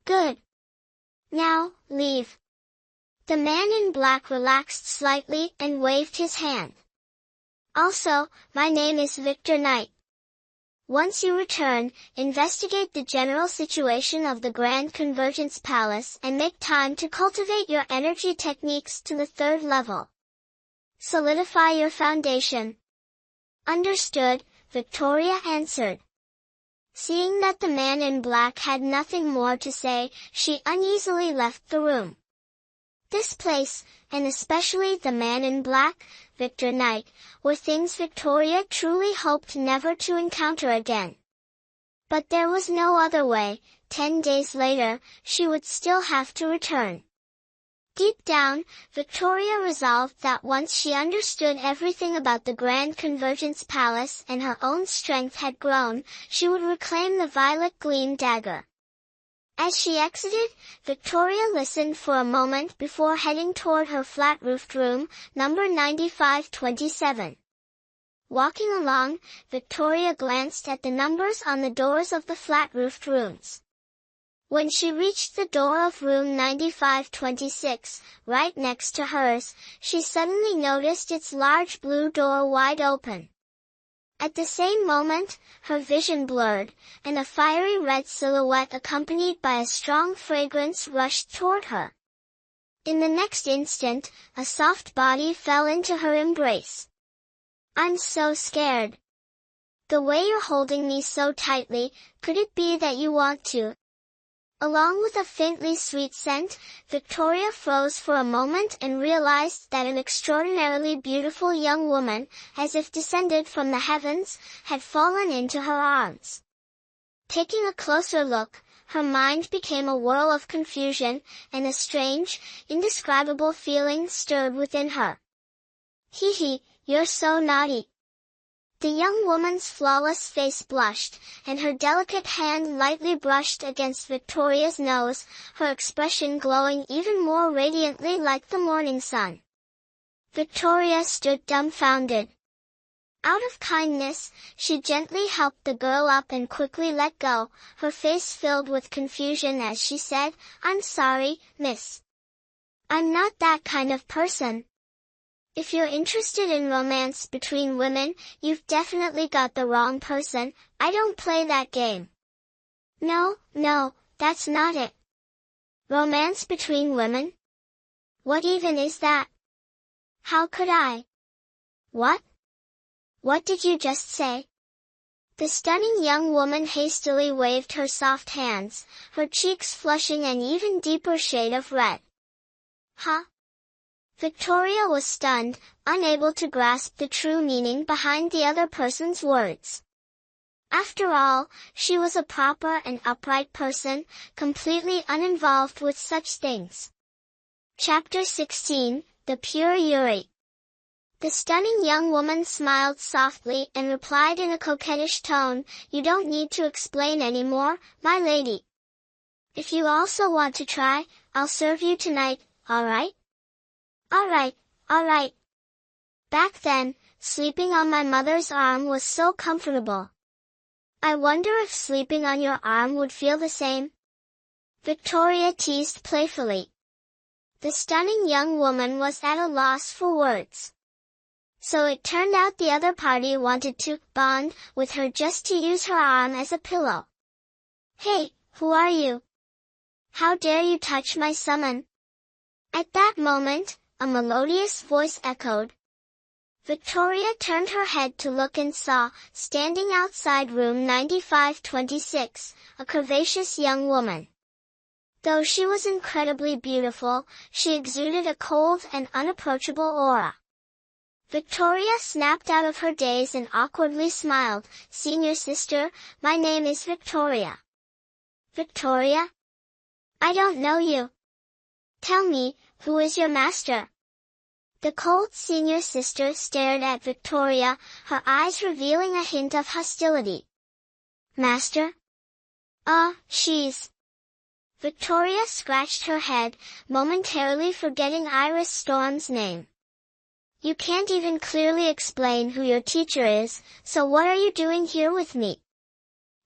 "Good. Now, leave." The man in black relaxed slightly and waved his hand. "Also, my name is Victor Knight. Once you return, investigate the general situation of the Grand Convergence Palace and make time to cultivate your energy techniques to the 3rd level. Solidify your foundation." "Understood," Victoria answered. Seeing that the man in black had nothing more to say, she uneasily left the room. This place, and especially the man in black, Victor Knight, were things Victoria truly hoped never to encounter again. But there was no other way. 10 days later, she would still have to return. Deep down, Victoria resolved that once she understood everything about the Grand Convergence Palace and her own strength had grown, she would reclaim the violet gleam dagger. As she exited, Victoria listened for a moment before heading toward her flat-roofed room, number 9527. Walking along, Victoria glanced at the numbers on the doors of the flat-roofed rooms. When she reached the door of room 9526, right next to hers, she suddenly noticed its large blue door wide open. At the same moment, her vision blurred, and a fiery red silhouette accompanied by a strong fragrance rushed toward her. In the next instant, a soft body fell into her embrace. "I'm so scared. The way you're holding me so tightly, could it be that you want to?" Along with a faintly sweet scent, Victoria froze for a moment and realized that an extraordinarily beautiful young woman, as if descended from the heavens, had fallen into her arms. Taking a closer look, her mind became a whirl of confusion, and a strange, indescribable feeling stirred within her. "Hee, you're so naughty." The young woman's flawless face blushed, and her delicate hand lightly brushed against Victoria's nose, her expression glowing even more radiantly like the morning sun. Victoria stood dumbfounded. Out of kindness, she gently helped the girl up and quickly let go, her face filled with confusion as she said, "I'm sorry, miss. I'm not that kind of person." If you're interested in romance between women, you've definitely got the wrong person. I don't play that game. No, that's not it. Romance between women? What even is that? How could I? What? What did you just say? The stunning young woman hastily waved her soft hands, her cheeks flushing an even deeper shade of red. Huh? Victoria was stunned, unable to grasp the true meaning behind the other person's words. After all, she was a proper and upright person, completely uninvolved with such things. Chapter 16, The Pure Yuri. The stunning young woman smiled softly and replied in a coquettish tone, "You don't need to explain anymore, my lady. If you also want to try, I'll serve you tonight, alright?" Alright. Back then, sleeping on my mother's arm was so comfortable. I wonder if sleeping on your arm would feel the same? Victoria teased playfully. The stunning young woman was at a loss for words. So it turned out the other party wanted to bond with her just to use her arm as a pillow. Hey, who are you? How dare you touch my summon? At that moment, a melodious voice echoed. Victoria turned her head to look and saw, standing outside room 9526, a curvaceous young woman. Though she was incredibly beautiful, she exuded a cold and unapproachable aura. Victoria snapped out of her daze and awkwardly smiled. "Senior sister, my name is Victoria." "Victoria? I don't know you. Tell me, who is your master?" The cold senior sister stared at Victoria, her eyes revealing a hint of hostility. "Master? She's..." Victoria scratched her head, momentarily forgetting Iris Storm's name. "You can't even clearly explain who your teacher is, so what are you doing here with me?"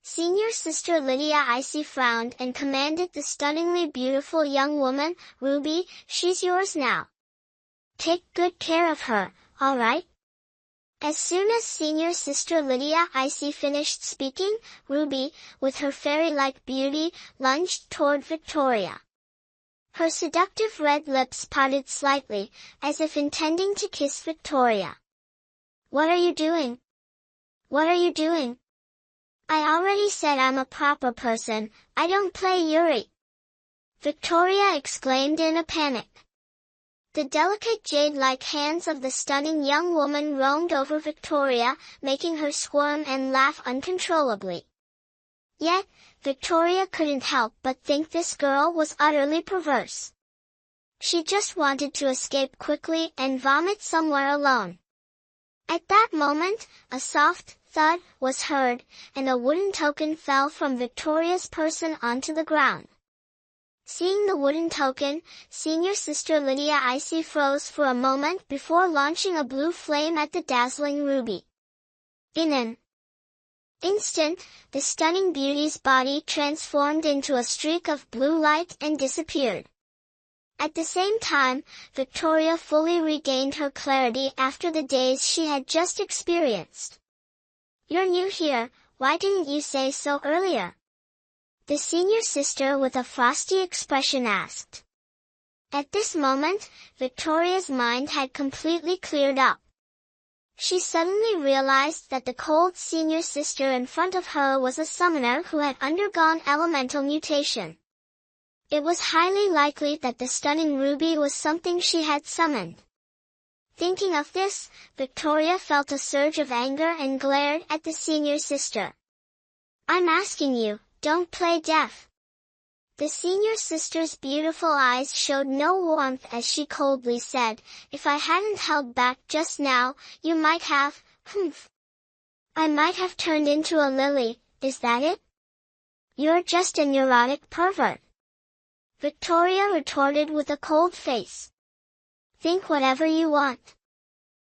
Senior Sister Lydia Icy frowned and commanded the stunningly beautiful young woman, "Ruby, she's yours now. Take good care of her, alright?" As soon as Senior Sister Lydia Icy finished speaking, Ruby, with her fairy-like beauty, lunged toward Victoria. Her seductive red lips parted slightly, as if intending to kiss Victoria. "What are you doing? What are you doing? I already said I'm a proper person, I don't play Yuri!" Victoria exclaimed in a panic. The delicate jade-like hands of the stunning young woman roamed over Victoria, making her squirm and laugh uncontrollably. Yet, Victoria couldn't help but think this girl was utterly perverse. She just wanted to escape quickly and vomit somewhere alone. At that moment, a soft thud was heard, and a wooden token fell from Victoria's person onto the ground. Seeing the wooden token, Senior Sister Lydia Icy froze for a moment before launching a blue flame at the dazzling Ruby. In an instant, the stunning beauty's body transformed into a streak of blue light and disappeared. At the same time, Victoria fully regained her clarity after the daze she had just experienced. "You're new here, why didn't you say so earlier?" the senior sister with a frosty expression asked. At this moment, Victoria's mind had completely cleared up. She suddenly realized that the cold senior sister in front of her was a summoner who had undergone elemental mutation. It was highly likely that the stunning Ruby was something she had summoned. Thinking of this, Victoria felt a surge of anger and glared at the senior sister. "I'm asking you, don't play deaf." The senior sister's beautiful eyes showed no warmth as she coldly said, "If I hadn't held back just now, you might have, I might have turned into a lily, is that it? You're just a neurotic pervert." Victoria retorted with a cold face. "Think whatever you want."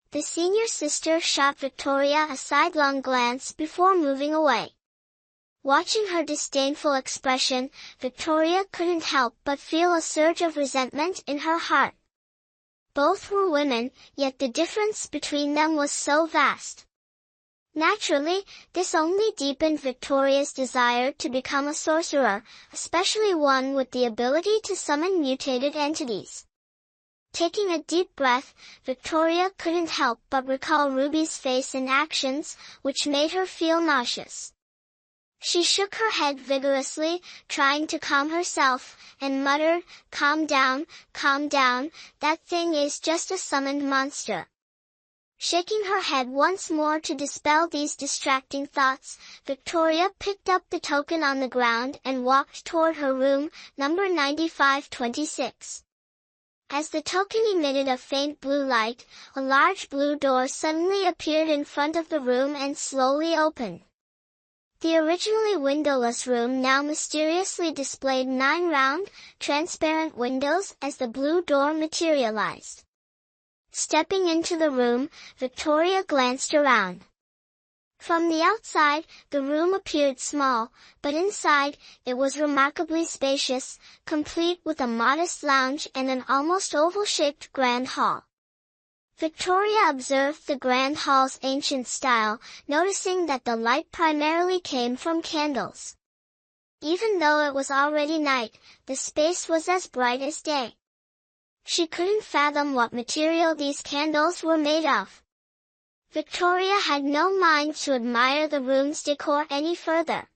The senior sister shot Victoria a sidelong glance before moving away. Watching her disdainful expression, Victoria couldn't help but feel a surge of resentment in her heart. Both were women, yet the difference between them was so vast. Naturally, this only deepened Victoria's desire to become a sorcerer, especially one with the ability to summon mutated entities. Taking a deep breath, Victoria couldn't help but recall Ruby's face and actions, which made her feel nauseous. She shook her head vigorously, trying to calm herself, and muttered, calm down, that thing is just a summoned monster." Shaking her head once more to dispel these distracting thoughts, Victoria picked up the token on the ground and walked toward her room, number 9526. As the token emitted a faint blue light, a large blue door suddenly appeared in front of the room and slowly opened. The originally windowless room now mysteriously displayed 9 round, transparent windows as the blue door materialized. Stepping into the room, Victoria glanced around. From the outside, the room appeared small, but inside, it was remarkably spacious, complete with a modest lounge and an almost oval-shaped grand hall. Victoria observed the grand hall's ancient style, noticing that the light primarily came from candles. Even though it was already night, the space was as bright as day. She couldn't fathom what material these candles were made of. Victoria had no mind to admire the room's decor any further.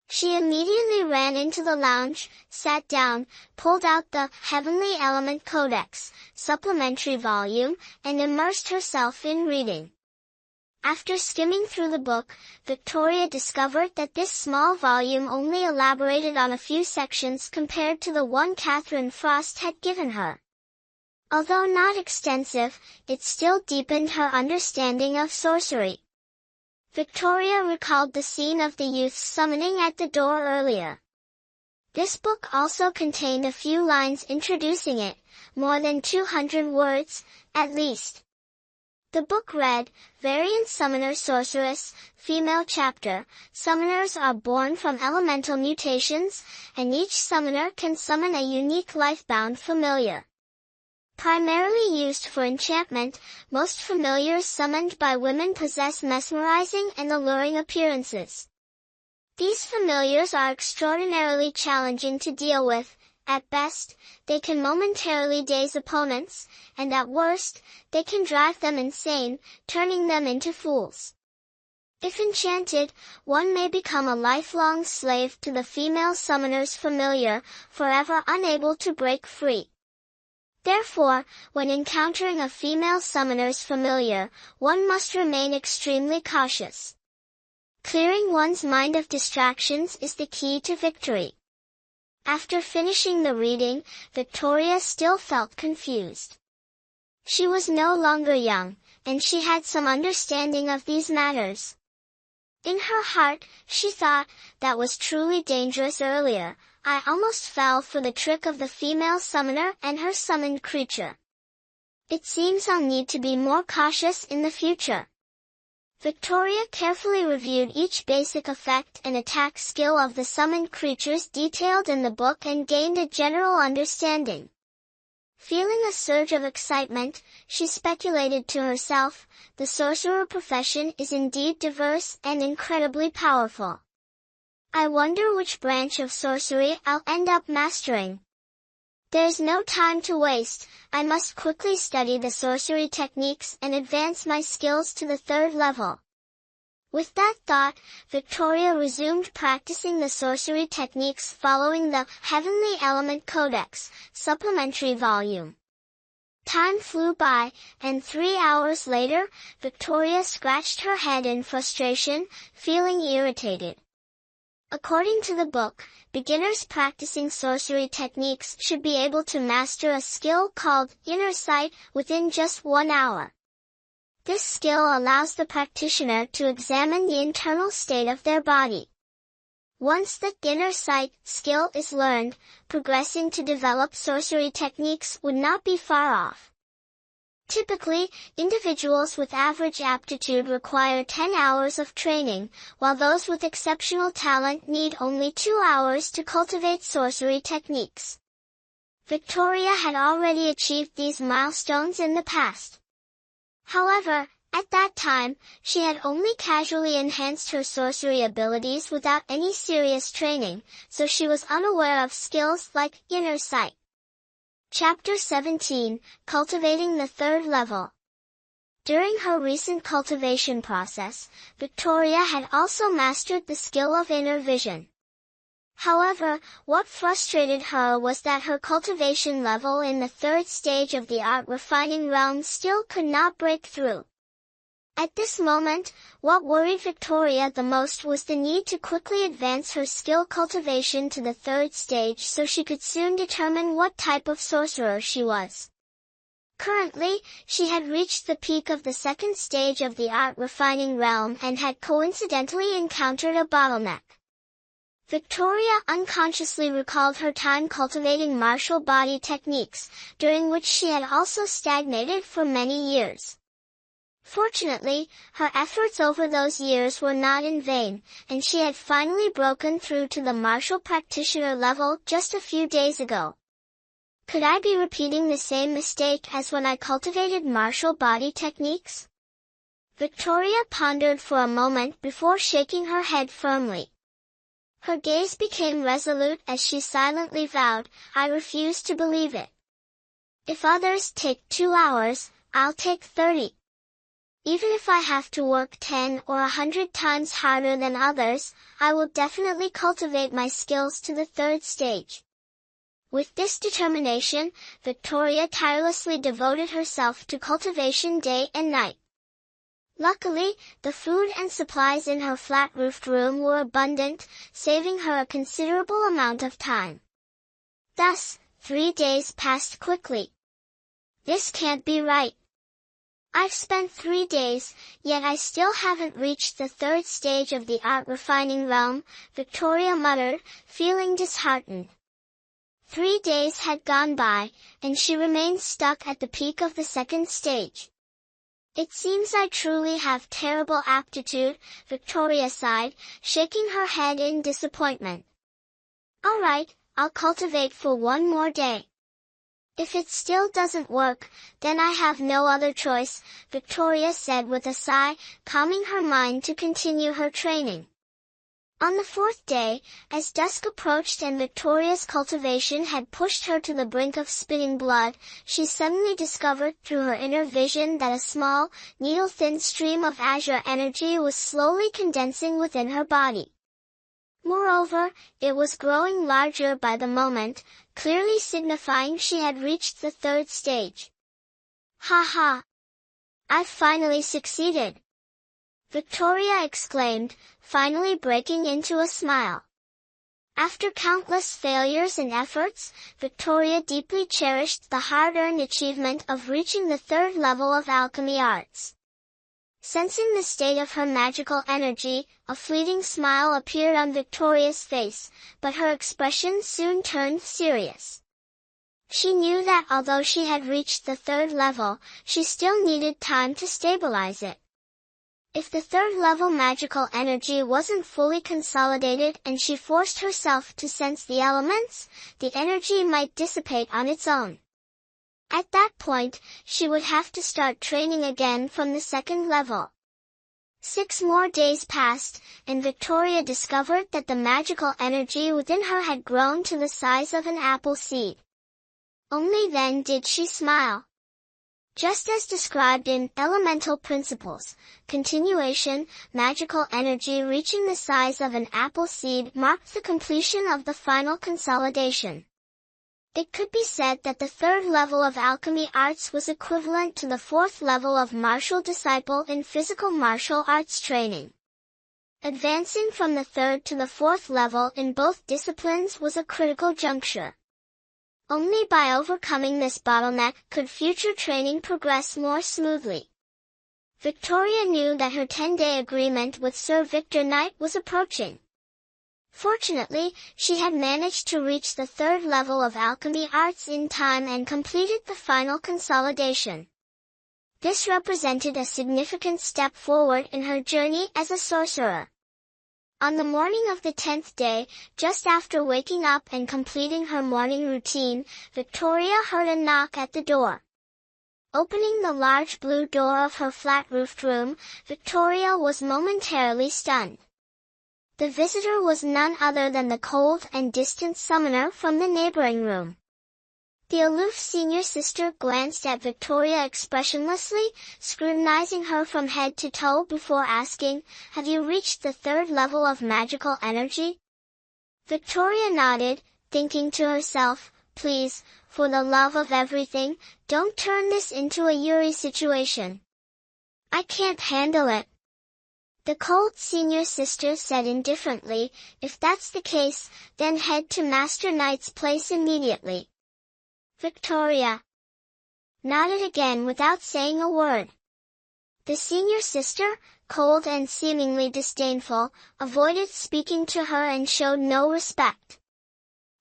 She immediately ran into the lounge, sat down, pulled out the Heavenly Element Codex, supplementary volume, and immersed herself in reading. After skimming through the book, Victoria discovered that this small volume only elaborated on a few sections compared to the one Catherine Frost had given her. Although not extensive, it still deepened her understanding of sorcery. Victoria recalled the scene of the youth's summoning at the door earlier. This book also contained a few lines introducing it, more than 200 words, at least. The book read, Variant Summoner Sorceress, Female Chapter. Summoners are born from elemental mutations, and each summoner can summon a unique life-bound familiar. Primarily used for enchantment, most familiars summoned by women possess mesmerizing and alluring appearances. These familiars are extraordinarily challenging to deal with. At best, they can momentarily daze opponents, and at worst, they can drive them insane, turning them into fools. If enchanted, one may become a lifelong slave to the female summoner's familiar, forever unable to break free. Therefore, when encountering a female summoner's familiar, one must remain extremely cautious. Clearing one's mind of distractions is the key to victory. After finishing the reading, Victoria still felt confused. She was no longer young, and she had some understanding of these matters. In her heart, she thought, that was truly dangerous earlier. I almost fell for the trick of the female summoner and her summoned creature. It seems I'll need to be more cautious in the future. Victoria carefully reviewed each basic effect and attack skill of the summoned creatures detailed in the book and gained a general understanding. Feeling a surge of excitement, she speculated to herself, the sorcerer profession is indeed diverse and incredibly powerful. I wonder which branch of sorcery I'll end up mastering. There's no time to waste, I must quickly study the sorcery techniques and advance my skills to the 3rd level. With that thought, Victoria resumed practicing the sorcery techniques following the Heavenly Element Codex, supplementary volume. Time flew by, and 3 hours later, Victoria scratched her head in frustration, feeling irritated. According to the book, beginners practicing sorcery techniques should be able to master a skill called inner sight within just 1 hour. This skill allows the practitioner to examine the internal state of their body. Once the inner sight skill is learned, progressing to develop sorcery techniques would not be far off. Typically, individuals with average aptitude require 10 hours of training, while those with exceptional talent need only 2 hours to cultivate sorcery techniques. Victoria had already achieved these milestones in the past. However, at that time, she had only casually enhanced her sorcery abilities without any serious training, so she was unaware of skills like inner sight. Chapter 17, Cultivating the Third Level. During her recent cultivation process, Victoria had also mastered the skill of inner vision. However, what frustrated her was that her cultivation level in the third stage of the art refining realm still could not break through. At this moment, what worried Victoria the most was the need to quickly advance her skill cultivation to the third stage so she could soon determine what type of sorcerer she was. Currently, she had reached the peak of the second stage of the art refining realm and had coincidentally encountered a bottleneck. Victoria unconsciously recalled her time cultivating martial body techniques, during which she had also stagnated for many years. Fortunately, her efforts over those years were not in vain, and she had finally broken through to the martial practitioner level just a few days ago. Could I be repeating the same mistake as when I cultivated martial body techniques? Victoria pondered for a moment before shaking her head firmly. Her gaze became resolute as she silently vowed, I refuse to believe it. If others take 2 hours, I'll take 30. Even if I have to work 10 or 100 times harder than others, I will definitely cultivate my skills to the third stage. With this determination, Victoria tirelessly devoted herself to cultivation day and night. Luckily, the food and supplies in her flat-roofed room were abundant, saving her a considerable amount of time. Thus, 3 days passed quickly. This can't be right. I've spent 3 days, yet I still haven't reached the third stage of the art refining realm, Victoria muttered, feeling disheartened. 3 days had gone by, and she remained stuck at the peak of the second stage. It seems I truly have terrible aptitude, Victoria sighed, shaking her head in disappointment. All right, I'll cultivate for 1 more day. If it still doesn't work, then I have no other choice, Victoria said with a sigh, calming her mind to continue her training. On the 4th day, as dusk approached and Victoria's cultivation had pushed her to the brink of spitting blood, she suddenly discovered through her inner vision that a small, needle-thin stream of azure energy was slowly condensing within her body. Moreover, it was growing larger by the moment, clearly signifying she had reached the third stage. Ha ha! I've finally succeeded! Victoria exclaimed, finally breaking into a smile. After countless failures and efforts, Victoria deeply cherished the hard-earned achievement of reaching the third level of alchemy arts. Sensing the state of her magical energy, a fleeting smile appeared on Victoria's face, but her expression soon turned serious. She knew that although she had reached the third level, she still needed time to stabilize it. If the third level magical energy wasn't fully consolidated and she forced herself to sense the elements, the energy might dissipate on its own. At that point, she would have to start training again from the second level. 6 more days passed, and Victoria discovered that the magical energy within her had grown to the size of an apple seed. Only then did she smile. Just as described in Elemental Principles, continuation, magical energy reaching the size of an apple seed marked the completion of the final consolidation. It could be said that the third level of alchemy arts was equivalent to the 4th level of martial disciple in physical martial arts training. Advancing from the 3rd to the 4th level in both disciplines was a critical juncture. Only by overcoming this bottleneck could future training progress more smoothly. Victoria knew that her 10-day agreement with Sir Victor Knight was approaching. Fortunately, she had managed to reach the 3rd level of alchemy arts in time and completed the final consolidation. This represented a significant step forward in her journey as a sorcerer. On the morning of the 10th day, just after waking up and completing her morning routine, Victoria heard a knock at the door. Opening the large blue door of her flat-roofed room, Victoria was momentarily stunned. The visitor was none other than the cold and distant summoner from the neighboring room. The aloof senior sister glanced at Victoria expressionlessly, scrutinizing her from head to toe before asking, "Have you reached the third level of magical energy?" Victoria nodded, thinking to herself, "Please, for the love of everything, don't turn this into a Yuri situation. I can't handle it." The cold senior sister said indifferently, "If that's the case, then head to Master Knight's place immediately." Victoria nodded again without saying a word. The senior sister, cold and seemingly disdainful, avoided speaking to her and showed no respect.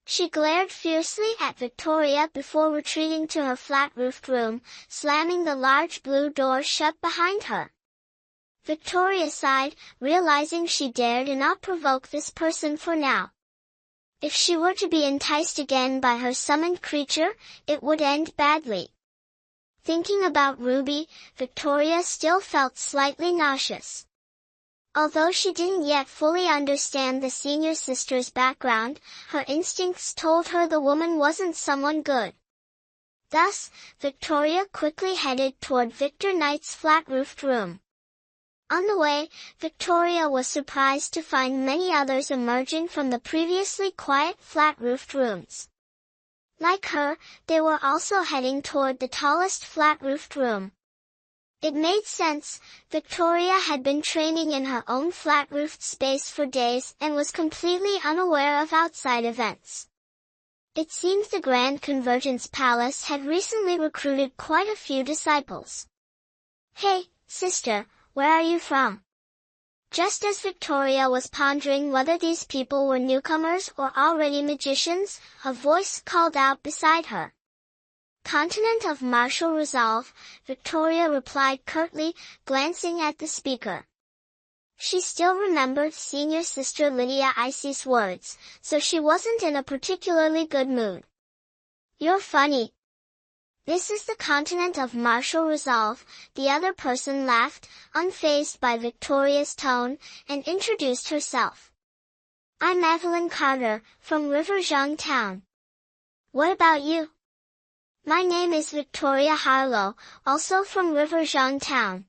She glared fiercely at Victoria before retreating to her flat-roofed room, slamming the large blue door shut behind her. Victoria sighed, realizing she dared not provoke this person for now. If she were to be enticed again by her summoned creature, it would end badly. Thinking about Ruby, Victoria still felt slightly nauseous. Although she didn't yet fully understand the senior sister's background, her instincts told her the woman wasn't someone good. Thus, Victoria quickly headed toward Victor Knight's flat-roofed room. On the way, Victoria was surprised to find many others emerging from the previously quiet flat-roofed rooms. Like her, they were also heading toward the tallest flat-roofed room. It made sense. Victoria had been training in her own flat-roofed space for days and was completely unaware of outside events. It seems the Grand Convergence Palace had recently recruited quite a few disciples. "Hey, sister, where are you from?" Just as Victoria was pondering whether these people were newcomers or already magicians, a voice called out beside her. "Continent of martial resolve," Victoria replied curtly, glancing at the speaker. She still remembered senior sister Lydia Icy's words, so she wasn't in a particularly good mood. "You're funny." "This is the continent of martial resolve," the other person laughed, unfazed by Victoria's tone, and introduced herself. "I'm Evelyn Carter, from River Zhang Town." "What about you?" "My name is Victoria Harlow, also from River Zhang Town."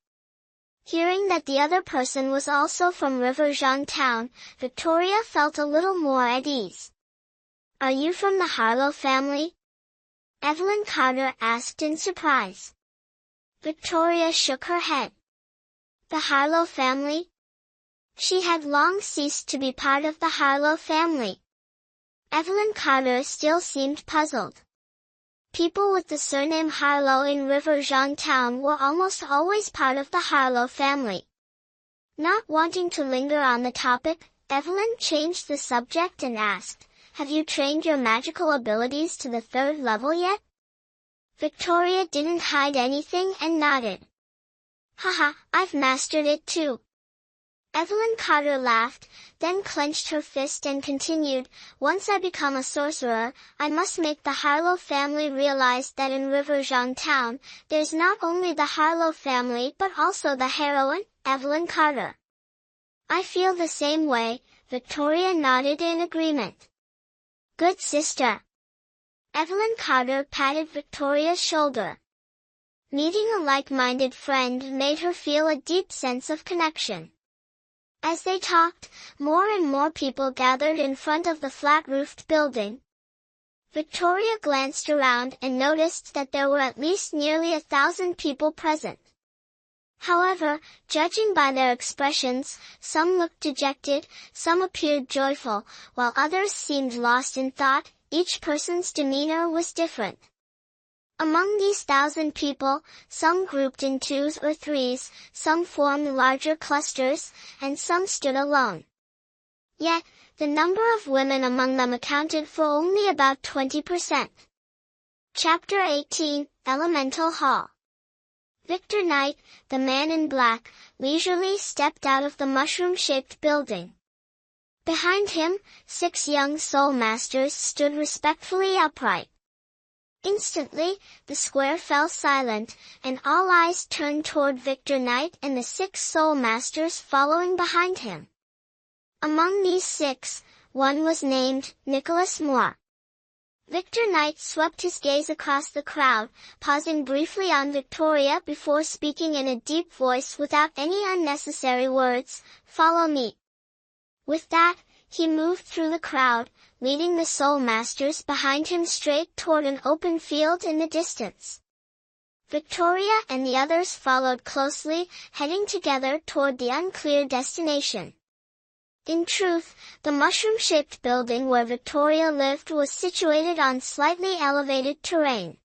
Hearing that the other person was also from River Zhang Town, Victoria felt a little more at ease. "Are you from the Harlow family?" Evelyn Carter asked in surprise. Victoria shook her head. The Harlow family? She had long ceased to be part of the Harlow family. Evelyn Carter still seemed puzzled. People with the surname Harlow in River Zhang Town were almost always part of the Harlow family. Not wanting to linger on the topic, Evelyn changed the subject and asked, "Have you trained your magical abilities to the third level yet?" Victoria didn't hide anything and nodded. "Haha, I've mastered it too." Evelyn Carter laughed, then clenched her fist and continued, "Once I become a sorcerer, I must make the Harlow family realize that in River Zhang Town, there's not only the Harlow family but also the heroine, Evelyn Carter." "I feel the same way," Victoria nodded in agreement. "Good sister." Evelyn Carter patted Victoria's shoulder. Meeting a like-minded friend made her feel a deep sense of connection. As they talked, more and more people gathered in front of the flat-roofed building. Victoria glanced around and noticed that there were at least nearly 1,000 people present. However, judging by their expressions, some looked dejected, some appeared joyful, while others seemed lost in thought. Each person's demeanor was different. Among these 1,000 people, some grouped in twos or threes, some formed larger clusters, and some stood alone. Yet, the number of women among them accounted for only about 20%. Chapter 18, Elemental Hall. Victor Knight, the man in black, leisurely stepped out of the mushroom-shaped building. Behind him, 6 young soul masters stood respectfully upright. Instantly, the square fell silent, and all eyes turned toward Victor Knight and the 6 soul masters following behind him. Among these 6, one was named Nicholas Moore. Victor Knight swept his gaze across the crowd, pausing briefly on Victoria before speaking in a deep voice without any unnecessary words, "Follow me." With that, he moved through the crowd, leading the soul masters behind him straight toward an open field in the distance. Victoria and the others followed closely, heading together toward the unclear destination. In truth, the mushroom-shaped building where Victoria lived was situated on slightly elevated terrain.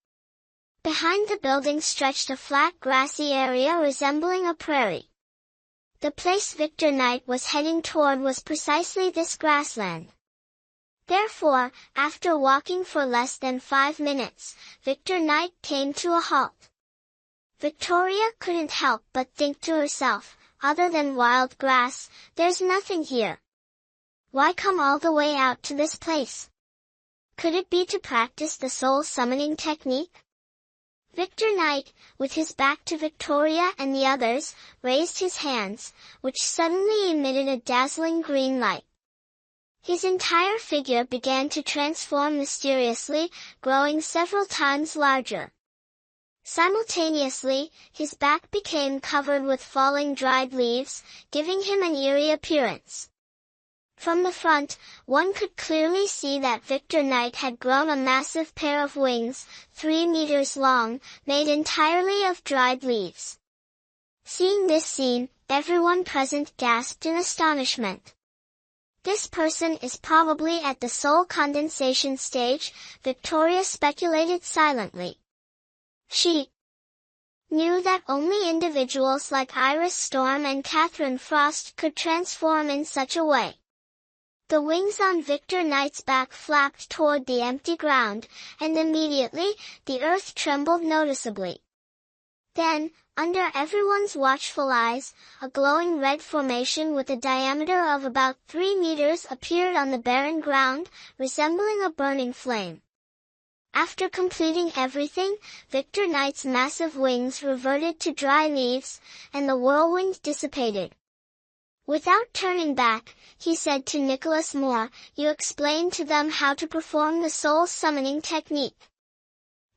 Behind the building stretched a flat grassy area resembling a prairie. The place Victor Knight was heading toward was precisely this grassland. Therefore, after walking for less than 5 minutes, Victor Knight came to a halt. Victoria couldn't help but think to herself, other than wild grass, there's nothing here. Why come all the way out to this place? Could it be to practice the soul summoning technique? Victor Knight, with his back to Victoria and the others, raised his hands, which suddenly emitted a dazzling green light. His entire figure began to transform mysteriously, growing several times larger. Simultaneously, his back became covered with falling dried leaves, giving him an eerie appearance. From the front, one could clearly see that Victor Knight had grown a massive pair of wings, 3 meters long, made entirely of dried leaves. Seeing this scene, everyone present gasped in astonishment. This person is probably at the soul condensation stage, Victoria speculated silently. She knew that only individuals like Iris Storm and Catherine Frost could transform in such a way. The wings on Victor Knight's back flapped toward the empty ground, and immediately, the earth trembled noticeably. Then, under everyone's watchful eyes, a glowing red formation with a diameter of about 3 meters appeared on the barren ground, resembling a burning flame. After completing everything, Victor Knight's massive wings reverted to dry leaves, and the whirlwind dissipated. Without turning back, he said to Nicholas Moore, "You explain to them how to perform the soul summoning technique."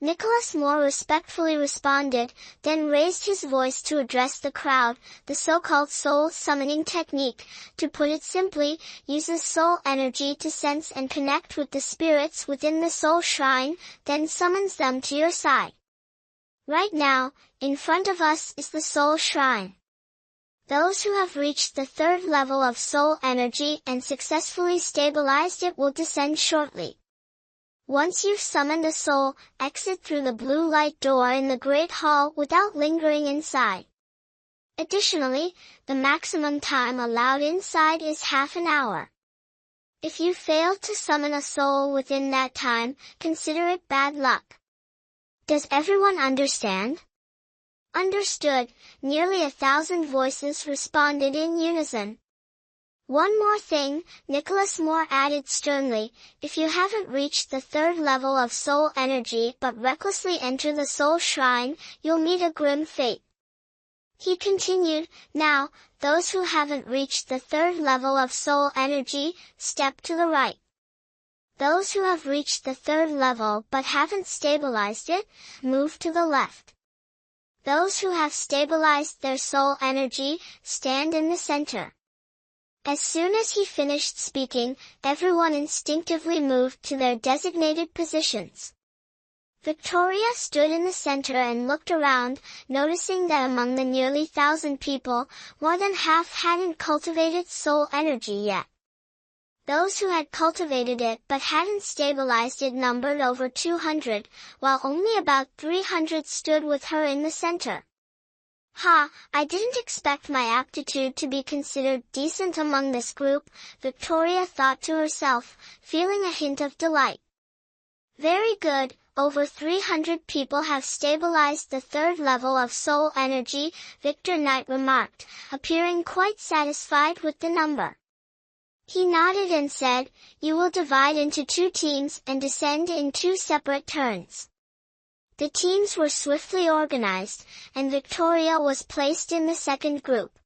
Nicholas Moore respectfully responded, then raised his voice to address the crowd. The so-called soul summoning technique, to put it simply, uses soul energy to sense and connect with the spirits within the soul shrine, then summons them to your side. Right now, in front of us is the soul shrine. Those who have reached the 3rd level of soul energy and successfully stabilized it will descend shortly. Once you've summoned a soul, exit through the blue light door in the Great Hall without lingering inside. Additionally, the maximum time allowed inside is half an hour. If you fail to summon a soul within that time, consider it bad luck. Does everyone understand? Understood, nearly 1,000 voices responded in unison. One more thing, Nicholas Moore added sternly, if you haven't reached the 3rd level of soul energy but recklessly enter the soul shrine, you'll meet a grim fate. He continued, now, those who haven't reached the 3rd level of soul energy, step to the right. Those who have reached the 3rd level but haven't stabilized it, move to the left. Those who have stabilized their soul energy, stand in the center. As soon as he finished speaking, everyone instinctively moved to their designated positions. Victoria stood in the center and looked around, noticing that among the nearly 1,000 people, more than half hadn't cultivated soul energy yet. Those who had cultivated it but hadn't stabilized it numbered over 200, while only about 300 stood with her in the center. Ha, I didn't expect my aptitude to be considered decent among this group, Victoria thought to herself, feeling a hint of delight. Very good, over 300 people have stabilized the 3rd level of soul energy, Victor Knight remarked, appearing quite satisfied with the number. He nodded and said, "You will divide into 2 teams and descend in 2 separate turns." The teams were swiftly organized, and Victoria was placed in the second group.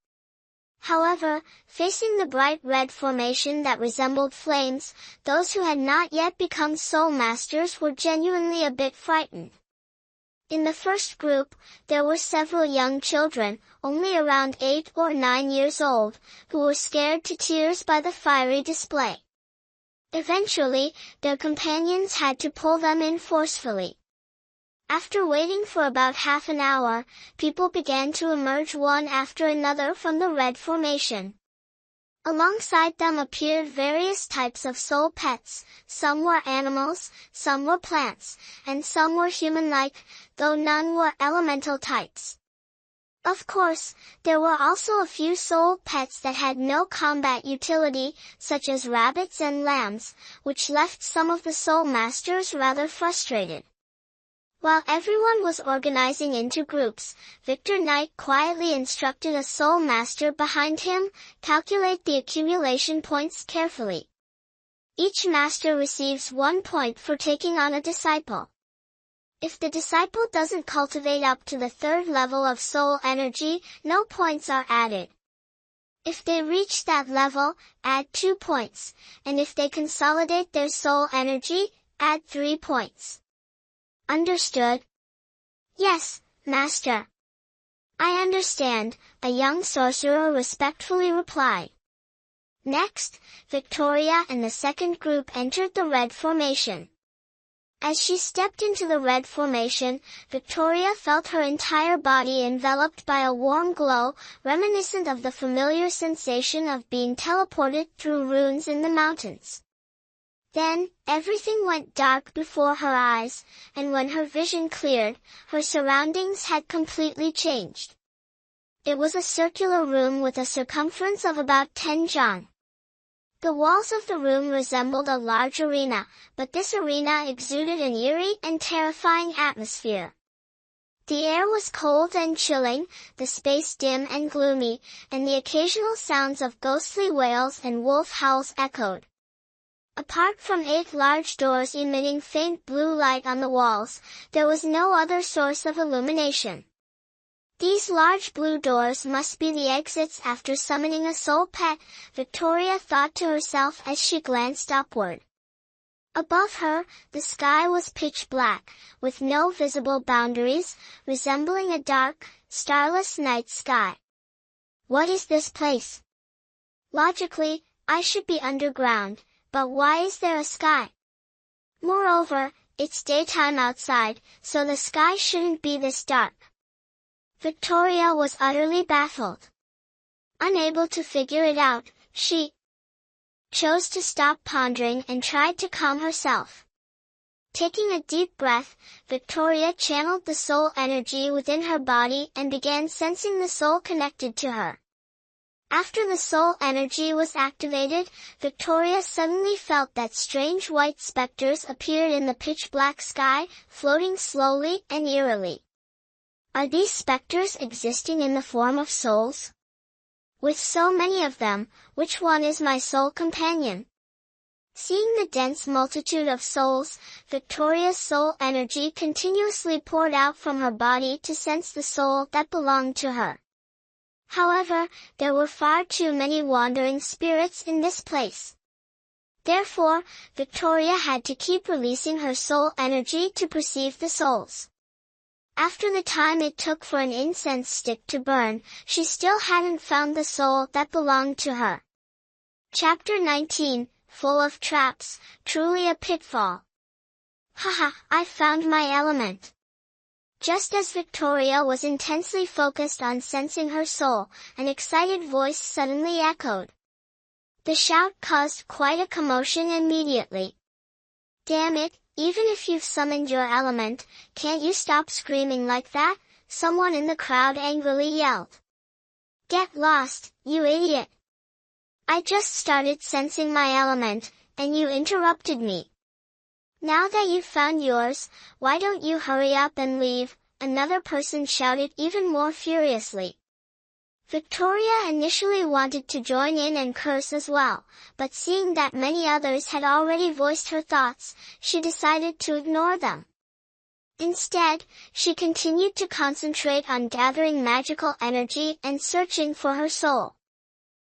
However, facing the bright red formation that resembled flames, those who had not yet become soul masters were genuinely a bit frightened. In the first group, there were several young children, only around 8 or 9 years old, who were scared to tears by the fiery display. Eventually, their companions had to pull them in forcefully. After waiting for about half an hour, people began to emerge one after another from the red formation. Alongside them appeared various types of soul pets. Some were animals, some were plants, and some were human-like, though none were elemental types. Of course, there were also a few soul pets that had no combat utility, such as rabbits and lambs, which left some of the soul masters rather frustrated. While everyone was organizing into groups, Victor Knight quietly instructed a soul master behind him, "Calculate the accumulation points carefully. Each master receives 1 point for taking on a disciple. If the disciple doesn't cultivate up to the 3rd level of soul energy, no points are added. If they reach that level, add 2 points, and if they consolidate their soul energy, add 3 points. Understood?" "Yes, Master." "I understand," a young sorcerer respectfully replied. Next, Victoria and the second group entered the red formation. As she stepped into the red formation, Victoria felt her entire body enveloped by a warm glow, reminiscent of the familiar sensation of being teleported through ruins in the mountains. Then, everything went dark before her eyes, and when her vision cleared, her surroundings had completely changed. It was a circular room with a circumference of about 10 jang. The walls of the room resembled a large arena, but this arena exuded an eerie and terrifying atmosphere. The air was cold and chilling, the space dim and gloomy, and the occasional sounds of ghostly wails and wolf howls echoed. Apart from 8 large doors emitting faint blue light on the walls, there was no other source of illumination. These large blue doors must be the exits after summoning a soul pet, Victoria thought to herself as she glanced upward. Above her, the sky was pitch black, with no visible boundaries, resembling a dark, starless night sky. What is this place? Logically, I should be underground. But why is there a sky? Moreover, it's daytime outside, so the sky shouldn't be this dark. Victoria was utterly baffled. Unable to figure it out, she chose to stop pondering and tried to calm herself. Taking a deep breath, Victoria channeled the soul energy within her body and began sensing the soul connected to her. After the soul energy was activated, Victoria suddenly felt that strange white specters appeared in the pitch-black sky, floating slowly and eerily. Are these specters existing in the form of souls? With so many of them, which one is my soul companion? Seeing the dense multitude of souls, Victoria's soul energy continuously poured out from her body to sense the soul that belonged to her. However, there were far too many wandering spirits in this place. Therefore, Victoria had to keep releasing her soul energy to perceive the souls. After the time it took for an incense stick to burn, she still hadn't found the soul that belonged to her. Chapter 19, Full of Traps, Truly a Pitfall. Haha, I found my element. Just as Victoria was intensely focused on sensing her soul, an excited voice suddenly echoed. The shout caused quite a commotion immediately. "Damn it, even if you've summoned your element, can't you stop screaming like that?" someone in the crowd angrily yelled. "Get lost, you idiot! I just started sensing my element, and you interrupted me. Now that you've found yours, why don't you hurry up and leave?" another person shouted even more furiously. Victoria initially wanted to join in and curse as well, but seeing that many others had already voiced her thoughts, she decided to ignore them. Instead, she continued to concentrate on gathering magical energy and searching for her soul.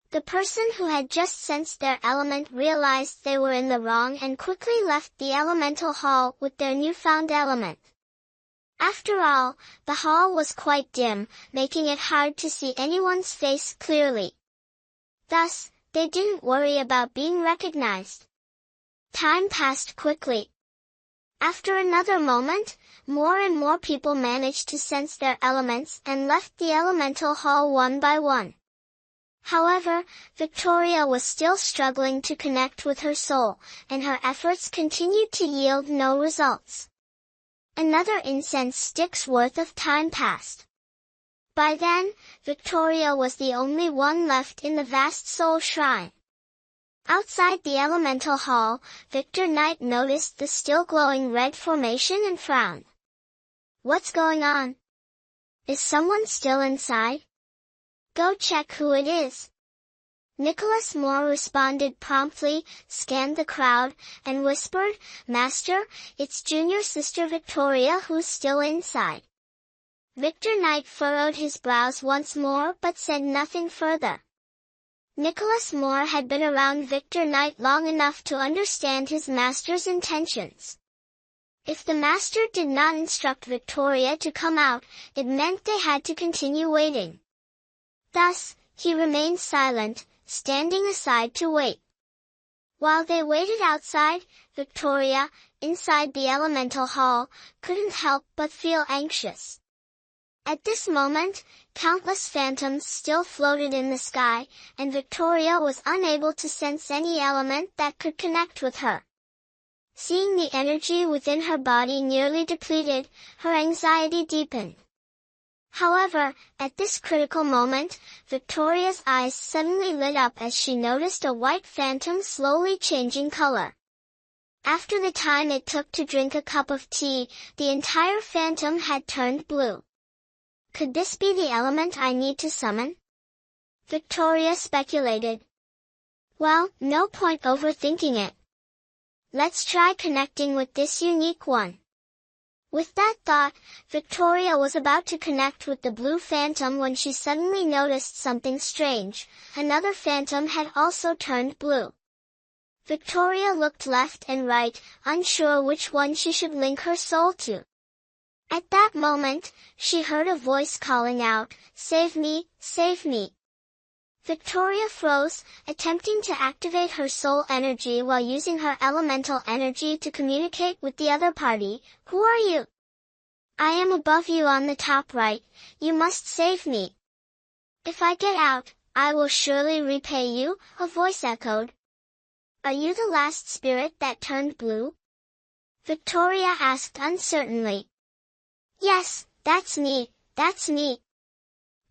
The person who had just sensed their element realized they were in the wrong and quickly left the elemental hall with their newfound element. After all, the hall was quite dim, making it hard to see anyone's face clearly. Thus, they didn't worry about being recognized. Time passed quickly. After another moment, more and more people managed to sense their elements and left the elemental hall one by one. However, Victoria was still struggling to connect with her soul, and her efforts continued to yield no results. Another incense stick's worth of time passed. By then, Victoria was the only one left in the vast soul shrine. Outside the elemental hall, Victor Knight noticed the still glowing red formation and frowned. What's going on? Is someone still inside? Go check who it is. Nicholas Moore responded promptly, scanned the crowd, and whispered, Master, it's junior sister Victoria who's still inside. Victor Knight furrowed his brows once more but said nothing further. Nicholas Moore had been around Victor Knight long enough to understand his master's intentions. If the master did not instruct Victoria to come out, it meant they had to continue waiting. Thus, he remained silent, standing aside to wait. While they waited outside, Victoria, inside the elemental hall, couldn't help but feel anxious. At this moment, countless phantoms still floated in the sky, and Victoria was unable to sense any element that could connect with her. Seeing the energy within her body nearly depleted, her anxiety deepened. However, at this critical moment, Victoria's eyes suddenly lit up as she noticed a white phantom slowly changing color. After the time it took to drink a cup of tea, the entire phantom had turned blue. Could this be the element I need to summon? Victoria speculated. Well, no point overthinking it. Let's try connecting with this unique one. With that thought, Victoria was about to connect with the blue phantom when she suddenly noticed something strange. Another phantom had also turned blue. Victoria looked left and right, unsure which one she should link her soul to. At that moment, she heard a voice calling out, Save me, save me. Victoria froze, attempting to activate her soul energy while using her elemental energy to communicate with the other party. Who are you? I am above you on the top right, you must save me. If I get out, I will surely repay you, a voice echoed. Are you the last spirit that turned blue? Victoria asked uncertainly. Yes, that's me, that's me.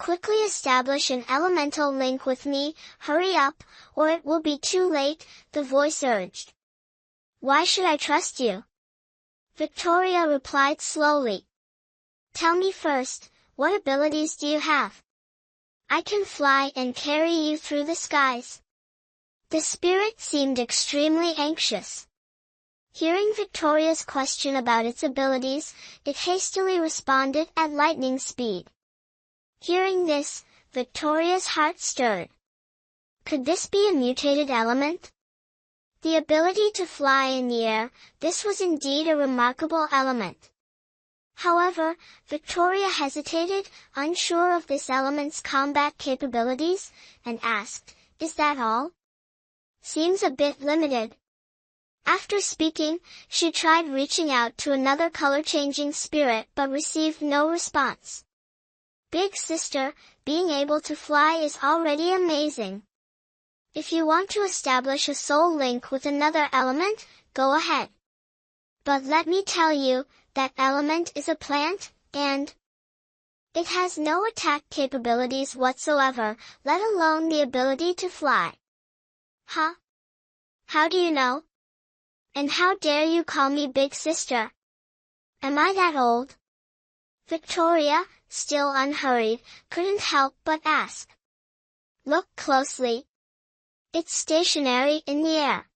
Quickly establish an elemental link with me, hurry up, or it will be too late, the voice urged. Why should I trust you? Victoria replied slowly. Tell me first, what abilities do you have? I can fly and carry you through the skies. The spirit seemed extremely anxious. Hearing Victoria's question about its abilities, it hastily responded at lightning speed. Hearing this, Victoria's heart stirred. Could this be a mutated element? The ability to fly in the air, this was indeed a remarkable element. However, Victoria hesitated, unsure of this element's combat capabilities, and asked, Is that all? Seems a bit limited. After speaking, she tried reaching out to another color-changing spirit but received no response. Big sister, being able to fly is already amazing. If you want to establish a soul link with another element, go ahead. But let me tell you, that element is a plant, and it has no attack capabilities whatsoever, let alone the ability to fly. Huh? How do you know? And how dare you call me big sister? Am I that old? Victoria, still unhurried, couldn't help but ask. Look closely. It's stationary in the air.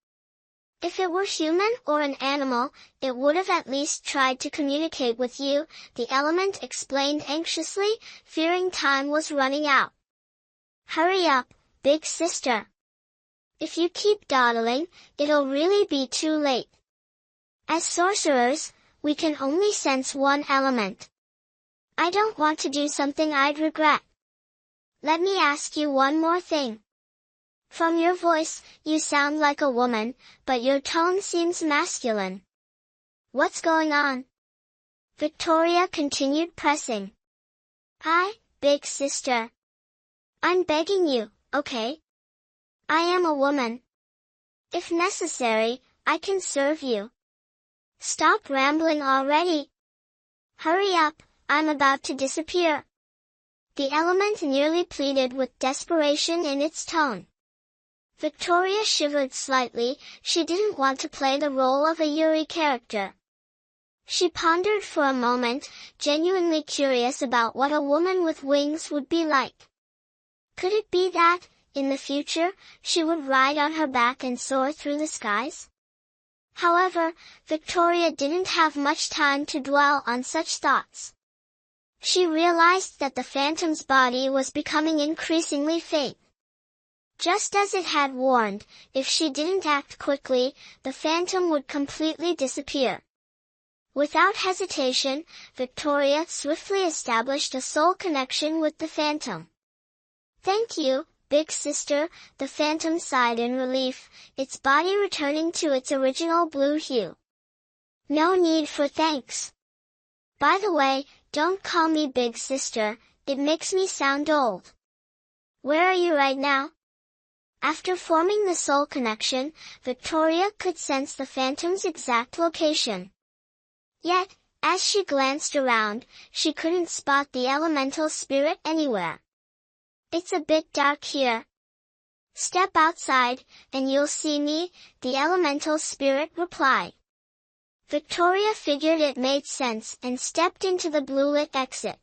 If it were human or an animal, it would have at least tried to communicate with you, the element explained anxiously, fearing time was running out. Hurry up, big sister. If you keep dawdling, it'll really be too late. As sorcerers, we can only sense one element. I don't want to do something I'd regret. Let me ask you one more thing. From your voice, you sound like a woman, but your tone seems masculine. What's going on? Victoria continued pressing. Big sister. I'm begging you, okay? I am a woman. If necessary, I can serve you. Stop rambling already. Hurry up, I'm about to disappear. The element nearly pleaded with desperation in its tone. Victoria shivered slightly, she didn't want to play the role of a Yuri character. She pondered for a moment, genuinely curious about what a woman with wings would be like. Could it be that, in the future, she would ride on her back and soar through the skies? However, Victoria didn't have much time to dwell on such thoughts. She realized that the phantom's body was becoming increasingly faint. Just as it had warned, if she didn't act quickly, the phantom would completely disappear. Without hesitation, Victoria swiftly established a soul connection with the phantom. Thank you, big sister, the phantom sighed in relief, its body returning to its original blue hue. No need for thanks. By the way, don't call me big sister, it makes me sound old. Where are you right now? After forming the soul connection, Victoria could sense the phantom's exact location. Yet, as she glanced around, she couldn't spot the elemental spirit anywhere. It's a bit dark here. Step outside, and you'll see me, the elemental spirit replied. Victoria figured it made sense and stepped into the blue-lit exit.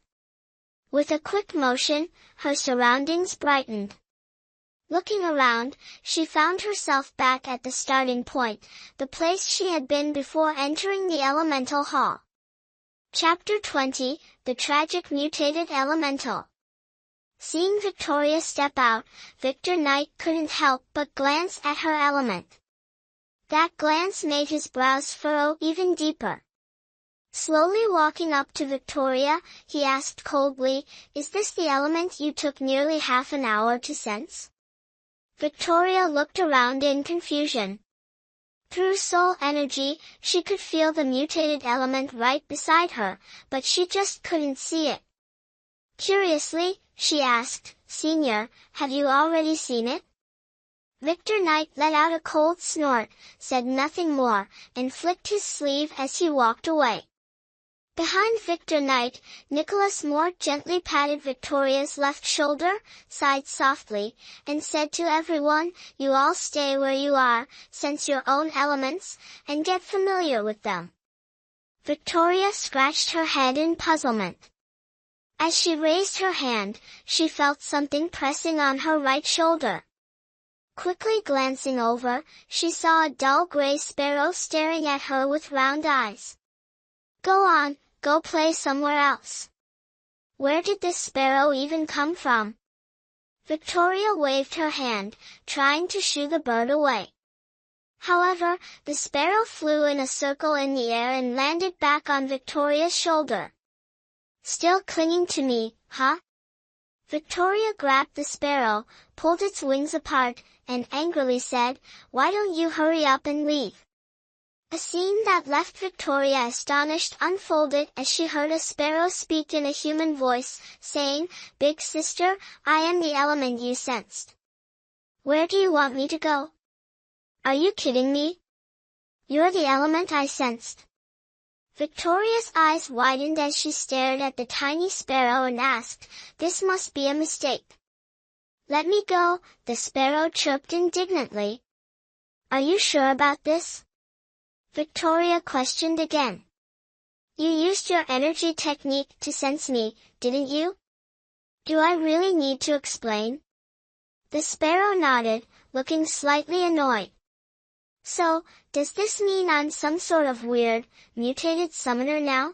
With a quick motion, her surroundings brightened. Looking around, she found herself back at the starting point, the place she had been before entering the elemental hall. Chapter 20, The Tragic Mutated Elemental. Seeing Victoria step out, Victor Knight couldn't help but glance at her element. That glance made his brows furrow even deeper. Slowly walking up to Victoria, he asked coldly, "Is this the element you took nearly half an hour to sense?" Victoria looked around in confusion. Through soul energy, she could feel the mutated element right beside her, but she just couldn't see it. Curiously, she asked, "Senior, have you already seen it?" Victor Knight let out a cold snort, said nothing more, and flicked his sleeve as he walked away. Behind Victor Knight, Nicholas more gently patted Victoria's left shoulder, sighed softly, and said to everyone, "You all stay where you are, sense your own elements, and get familiar with them." Victoria scratched her head in puzzlement. As she raised her hand, she felt something pressing on her right shoulder. Quickly glancing over, she saw a dull gray sparrow staring at her with round eyes. "Go on, go play somewhere else." Where did this sparrow even come from? Victoria waved her hand, trying to shoo the bird away. However, the sparrow flew in a circle in the air and landed back on Victoria's shoulder. "Still clinging to me, huh?" Victoria grabbed the sparrow, pulled its wings apart, and angrily said, "Why don't you hurry up and leave?" A scene that left Victoria astonished unfolded as she heard a sparrow speak in a human voice, saying, "Big sister, I am the element you sensed. Where do you want me to go?" "Are you kidding me? You're the element I sensed." Victoria's eyes widened as she stared at the tiny sparrow and asked, "This must be a mistake." "Let me go," the sparrow chirped indignantly. "Are you sure about this?" Victoria questioned again. You used your energy technique to sense me, didn't you? Do I really need to explain? The sparrow nodded, looking slightly annoyed. So, does this mean I'm some sort of weird, mutated summoner now?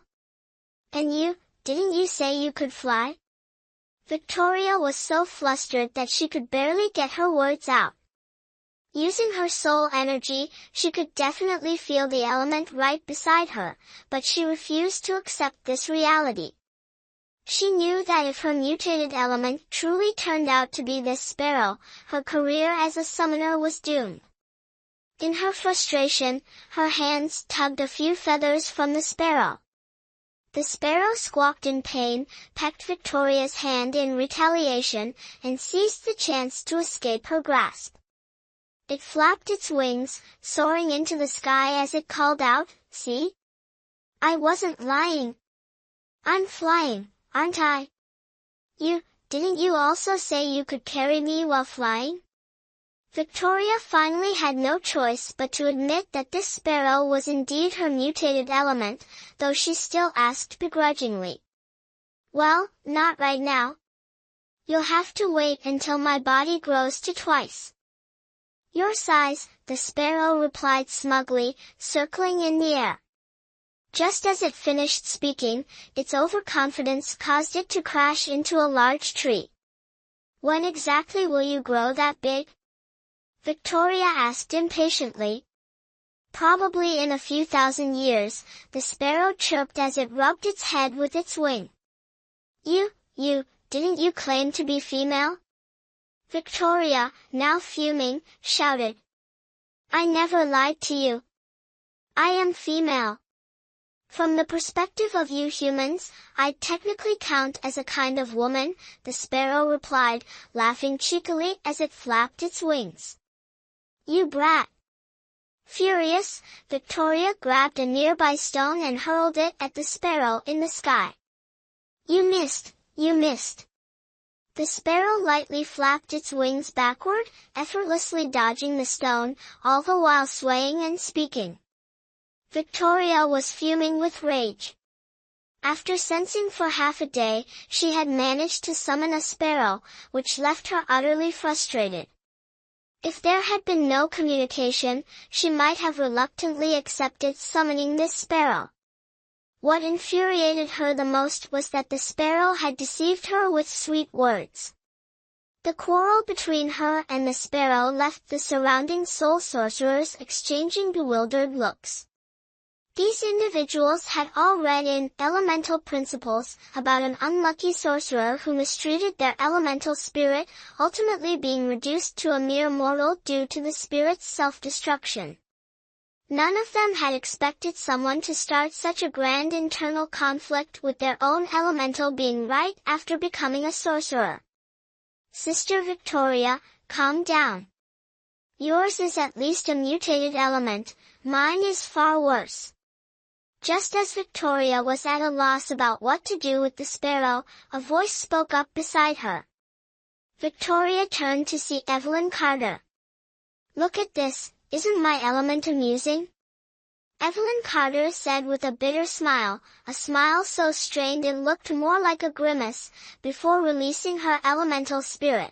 And didn't you say you could fly? Victoria was so flustered that she could barely get her words out. Using her soul energy, she could definitely feel the element right beside her, but she refused to accept this reality. She knew that if her mutated element truly turned out to be this sparrow, her career as a summoner was doomed. In her frustration, her hands tugged a few feathers from the sparrow. The sparrow squawked in pain, pecked Victoria's hand in retaliation, and seized the chance to escape her grasp. It flapped its wings, soaring into the sky as it called out, "See? I wasn't lying. I'm flying, aren't I? Didn't you also say you could carry me while flying?" Victoria finally had no choice but to admit that this sparrow was indeed her mutated element, though she still asked begrudgingly. "Well, not right now. You'll have to wait until my body grows to twice your size," the sparrow replied smugly, circling in the air. Just as it finished speaking, its overconfidence caused it to crash into a large tree. "When exactly will you grow that big?" Victoria asked impatiently. "Probably in a few thousand years," the sparrow chirped as it rubbed its head with its wing. Didn't you claim to be female?" Victoria, now fuming, shouted. "I never lied to you. I am female. From the perspective of you humans, I'd technically count as a kind of woman," the sparrow replied, laughing cheekily as it flapped its wings. "You brat!" Furious, Victoria grabbed a nearby stone and hurled it at the sparrow in the sky. You missed! The sparrow lightly flapped its wings backward, effortlessly dodging the stone, all the while swaying and speaking. Victoria was fuming with rage. After sensing for half a day, she had managed to summon a sparrow, which left her utterly frustrated. If there had been no communication, she might have reluctantly accepted summoning this sparrow. What infuriated her the most was that the sparrow had deceived her with sweet words. The quarrel between her and the sparrow left the surrounding soul sorcerers exchanging bewildered looks. These individuals had all read in Elemental Principles about an unlucky sorcerer who mistreated their elemental spirit, ultimately being reduced to a mere mortal due to the spirit's self-destruction. None of them had expected someone to start such a grand internal conflict with their own elemental being right after becoming a sorcerer. "Sister Victoria, calm down. Yours is at least a mutated element, mine is far worse." Just as Victoria was at a loss about what to do with the sparrow, a voice spoke up beside her. Victoria turned to see Evelyn Carter. "Look at this, isn't my element amusing?" Evelyn Carter said with a bitter smile, a smile so strained it looked more like a grimace, before releasing her elemental spirit.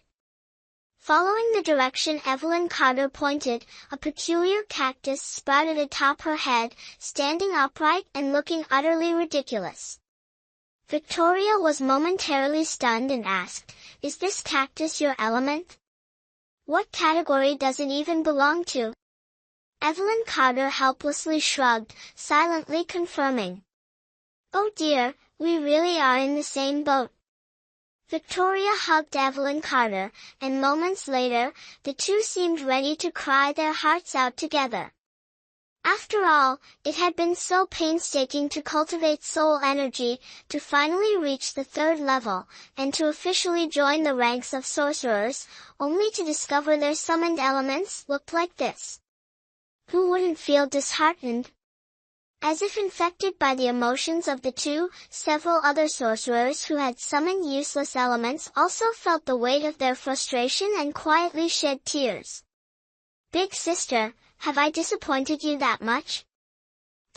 Following the direction Evelyn Carter pointed, a peculiar cactus sprouted atop her head, standing upright and looking utterly ridiculous. Victoria was momentarily stunned and asked, "Is this cactus your element? What category does it even belong to?" Evelyn Carter helplessly shrugged, silently confirming. "Oh dear, we really are in the same boat." Victoria hugged Evelyn Carter, and moments later, the two seemed ready to cry their hearts out together. After all, it had been so painstaking to cultivate soul energy, to finally reach the third level, and to officially join the ranks of sorcerers, only to discover their summoned elements looked like this. Who wouldn't feel disheartened? As if infected by the emotions of the two, several other sorcerers who had summoned useless elements also felt the weight of their frustration and quietly shed tears. "Big sister, have I disappointed you that much?"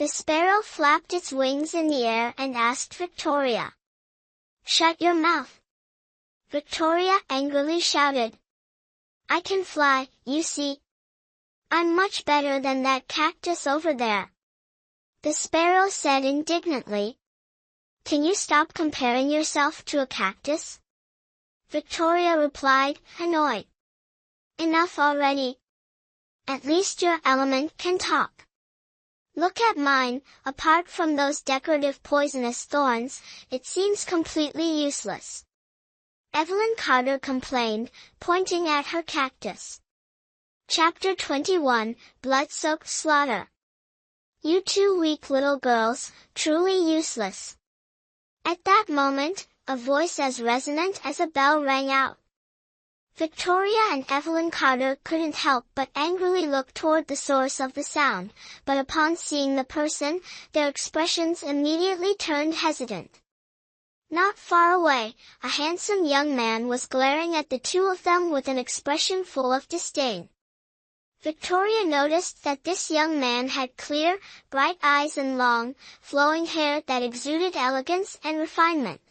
The sparrow flapped its wings in the air and asked Victoria. "Shut your mouth!" Victoria angrily shouted. "I can fly, you see. I'm much better than that cactus over there." The sparrow said indignantly. "Can you stop comparing yourself to a cactus?" Victoria replied, annoyed. "Enough already. At least your element can talk. Look at mine, apart from those decorative poisonous thorns, it seems completely useless." Evelyn Carter complained, pointing at her cactus. Chapter 21, Blood-Soaked Slaughter. "You two weak little girls, truly useless." At that moment, a voice as resonant as a bell rang out. Victoria and Evelyn Carter couldn't help but angrily look toward the source of the sound, but upon seeing the person, their expressions immediately turned hesitant. Not far away, a handsome young man was glaring at the two of them with an expression full of disdain. Victoria noticed that this young man had clear, bright eyes and long, flowing hair that exuded elegance and refinement.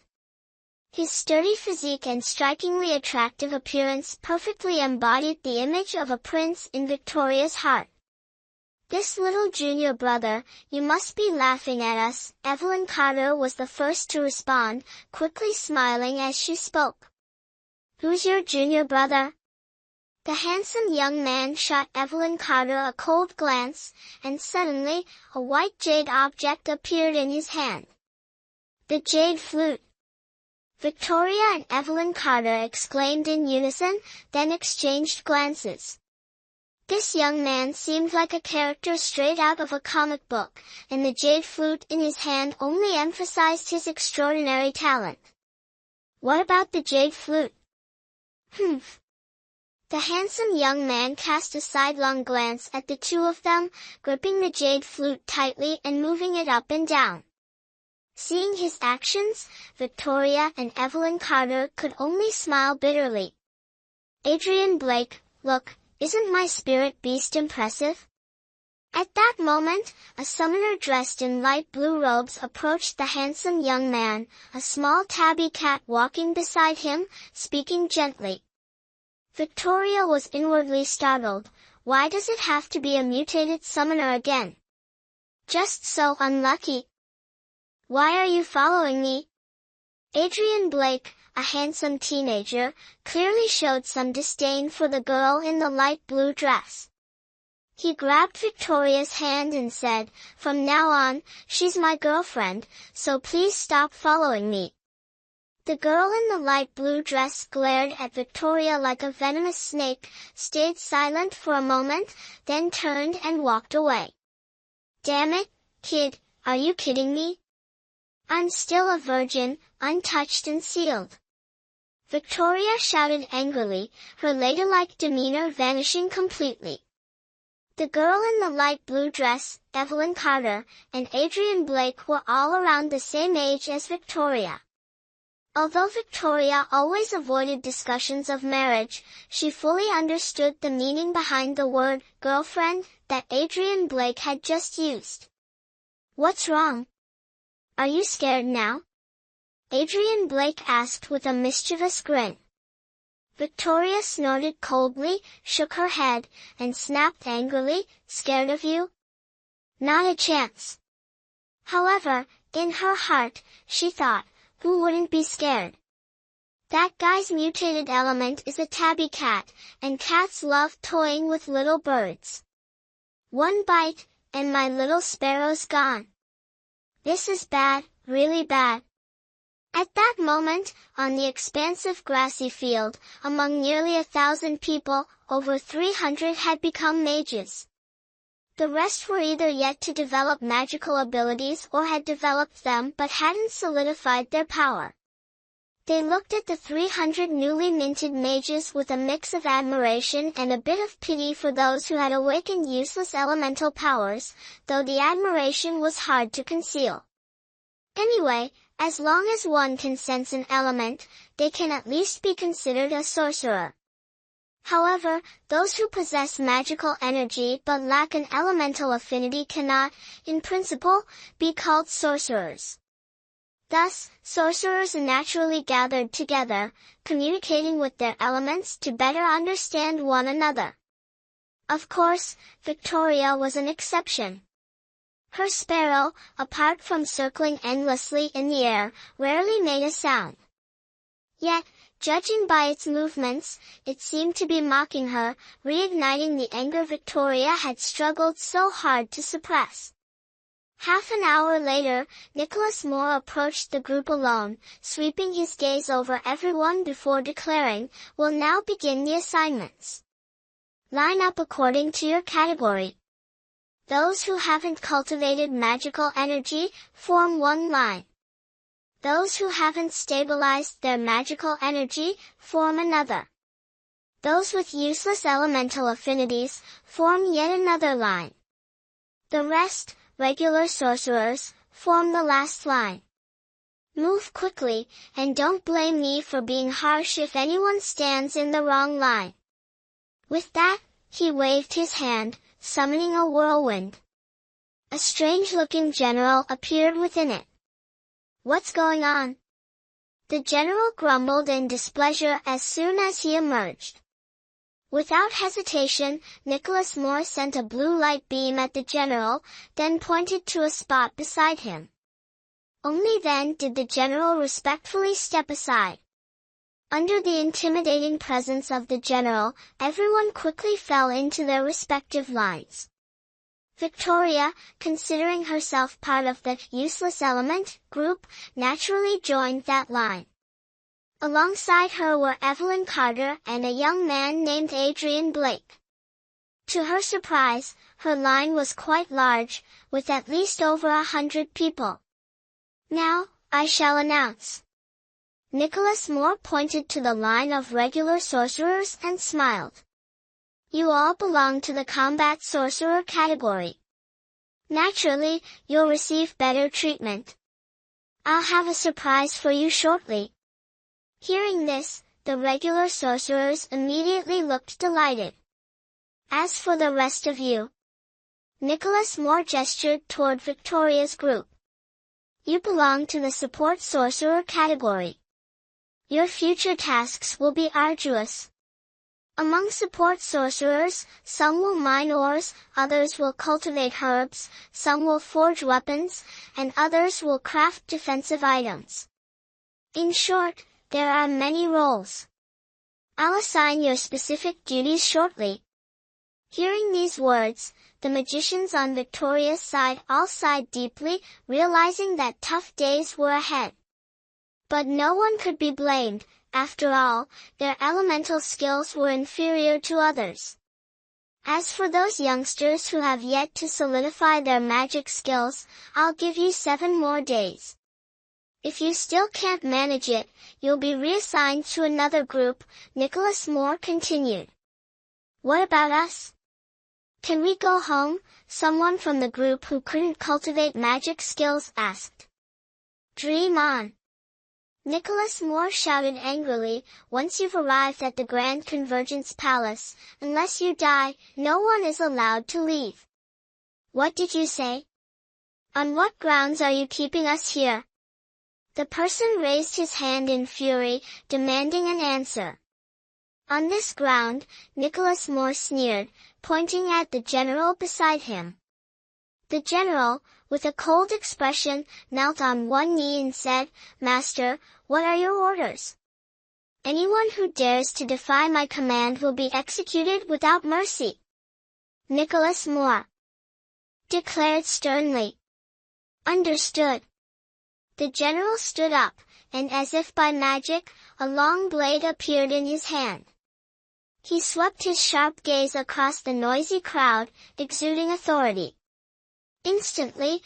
His sturdy physique and strikingly attractive appearance perfectly embodied the image of a prince in Victoria's heart. "This little junior brother, you must be laughing at us," Evelyn Carter was the first to respond, quickly smiling as she spoke. "Who's your junior brother?" The handsome young man shot Evelyn Carter a cold glance, and suddenly, a white jade object appeared in his hand. "The jade flute!" Victoria and Evelyn Carter exclaimed in unison, then exchanged glances. This young man seemed like a character straight out of a comic book, and the jade flute in his hand only emphasized his extraordinary talent. "What about the jade flute?" "Humph." The handsome young man cast a sidelong glance at the two of them, gripping the jade flute tightly and moving it up and down. Seeing his actions, Victoria and Evelyn Carter could only smile bitterly. "Adrian Blake, look, isn't my spirit beast impressive?" At that moment, a summoner dressed in light blue robes approached the handsome young man, a small tabby cat walking beside him, speaking gently. Victoria was inwardly startled. Why does it have to be a mutated summoner again? Just so unlucky. "Why are you following me?" Adrian Blake, a handsome teenager, clearly showed some disdain for the girl in the light blue dress. He grabbed Victoria's hand and said, "From now on, she's my girlfriend, so please stop following me." The girl in the light blue dress glared at Victoria like a venomous snake, stayed silent for a moment, then turned and walked away. "Damn it, kid, are you kidding me? I'm still a virgin, untouched and sealed." Victoria shouted angrily, her ladylike demeanor vanishing completely. The girl in the light blue dress, Evelyn Carter, and Adrian Blake were all around the same age as Victoria. Although Victoria always avoided discussions of marriage, she fully understood the meaning behind the word girlfriend that Adrian Blake had just used. "What's wrong? Are you scared now?" Adrian Blake asked with a mischievous grin. Victoria snorted coldly, shook her head, and snapped angrily, "Scared of you? Not a chance." However, in her heart, she thought, who wouldn't be scared? That guy's mutated element is a tabby cat, and cats love toying with little birds. One bite, and my little sparrow's gone. This is bad, really bad. At that moment, on the expansive grassy field, among nearly 1,000 people, over 300 had become mages. The rest were either yet to develop magical abilities or had developed them but hadn't solidified their power. They looked at the 300 newly minted mages with a mix of admiration and a bit of pity for those who had awakened useless elemental powers, though the admiration was hard to conceal. Anyway, as long as one can sense an element, they can at least be considered a sorcerer. However, those who possess magical energy but lack an elemental affinity cannot, in principle, be called sorcerers. Thus, sorcerers naturally gathered together, communicating with their elements to better understand one another. Of course, Victoria was an exception. Her sparrow, apart from circling endlessly in the air, rarely made a sound. Yet, judging by its movements, it seemed to be mocking her, reigniting the anger Victoria had struggled so hard to suppress. Half an hour later, Nicholas Moore approached the group alone, sweeping his gaze over everyone before declaring, "We'll now begin the assignments. Line up according to your category. Those who haven't cultivated magical energy, form one line. Those who haven't stabilized their magical energy, form another. Those with useless elemental affinities, form yet another line. The rest, regular sorcerers, form the last line. Move quickly, and don't blame me for being harsh if anyone stands in the wrong line." With that, he waved his hand, summoning a whirlwind. A strange-looking general appeared within it. "What's going on?" The general grumbled in displeasure as soon as he emerged. Without hesitation, Nicholas Moore sent a blue light beam at the general, then pointed to a spot beside him. Only then did the general respectfully step aside. Under the intimidating presence of the general, everyone quickly fell into their respective lines. Victoria, considering herself part of the useless element group, naturally joined that line. Alongside her were Evelyn Carter and a young man named Adrian Blake. To her surprise, her line was quite large, with at least over 100 people. "Now, I shall announce." Nicholas Moore pointed to the line of regular sorcerers and smiled. "You all belong to the combat sorcerer category. Naturally, you'll receive better treatment. I'll have a surprise for you shortly." Hearing this, the regular sorcerers immediately looked delighted. "As for the rest of you," Nicholas Moore gestured toward Victoria's group, "you belong to the support sorcerer category. Your future tasks will be arduous. Among support sorcerers, some will mine ores, others will cultivate herbs, some will forge weapons, and others will craft defensive items. In short, there are many roles. I'll assign your specific duties shortly." Hearing these words, the magicians on Victoria's side all sighed deeply, realizing that tough days were ahead. But no one could be blamed. After all, their elemental skills were inferior to others. As for those youngsters who have yet to solidify their magic skills, I'll give you 7 more days. If you still can't manage it, you'll be reassigned to another group, Nicholas Moore continued. "What about us? Can we go home?" someone from the group who couldn't cultivate magic skills asked. "Dream on," Nicholas Moore shouted angrily. "Once you've arrived at the Grand Convergence Palace, unless you die, no one is allowed to leave." "What did you say? On what grounds are you keeping us here?" The person raised his hand in fury, demanding an answer. "On this ground," Nicholas Moore sneered, pointing at the general beside him. The general, with a cold expression, knelt on one knee and said, "Master, what are your orders?" "Anyone who dares to defy my command will be executed without mercy," Nicholas Moore declared sternly. "Understood." The general stood up, and as if by magic, a long blade appeared in his hand. He swept his sharp gaze across the noisy crowd, exuding authority. Instantly,